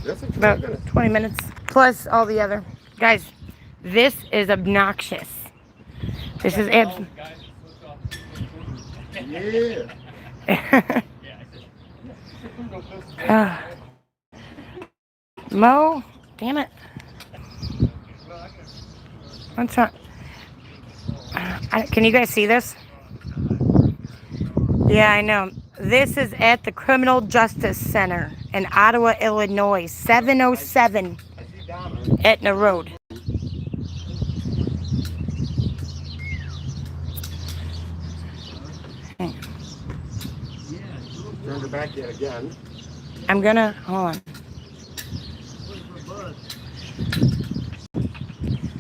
S2: that's a
S1: About 20 minutes plus all the other guys. This is obnoxious. This is
S2: Yeah.
S1: Mo, damn it. What's up? Can you guys see this? Yeah, I know. This is at the Criminal Justice Center in Ottawa, Illinois, 707 Etna Road.
S2: Turned her back yet again.
S1: I'm gonna, hold on.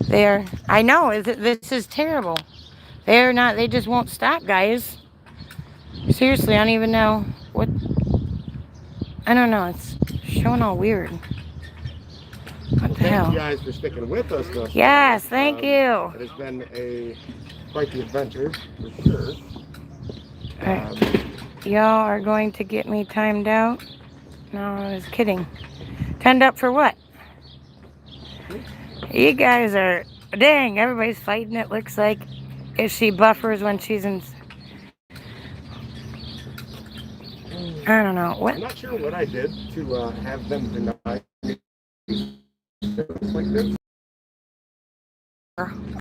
S1: There, I know, this is terrible. They just won't stop, guys. Seriously, I don't even know what, I don't know, it's showing all weird. What
S2: Well,
S1: the
S2: thank
S1: hell?
S2: you guys for sticking with us. Thus far.
S1: Yes, thank you.
S2: It has been quite the adventure, for sure.
S1: Y'all are going to get me timed out? No, I was kidding. Timed up for what? You guys are... Dang, everybody's fighting, it looks like. If she buffers when she's in... I don't know. What?
S2: I'm not sure what I did to have them deny me like this.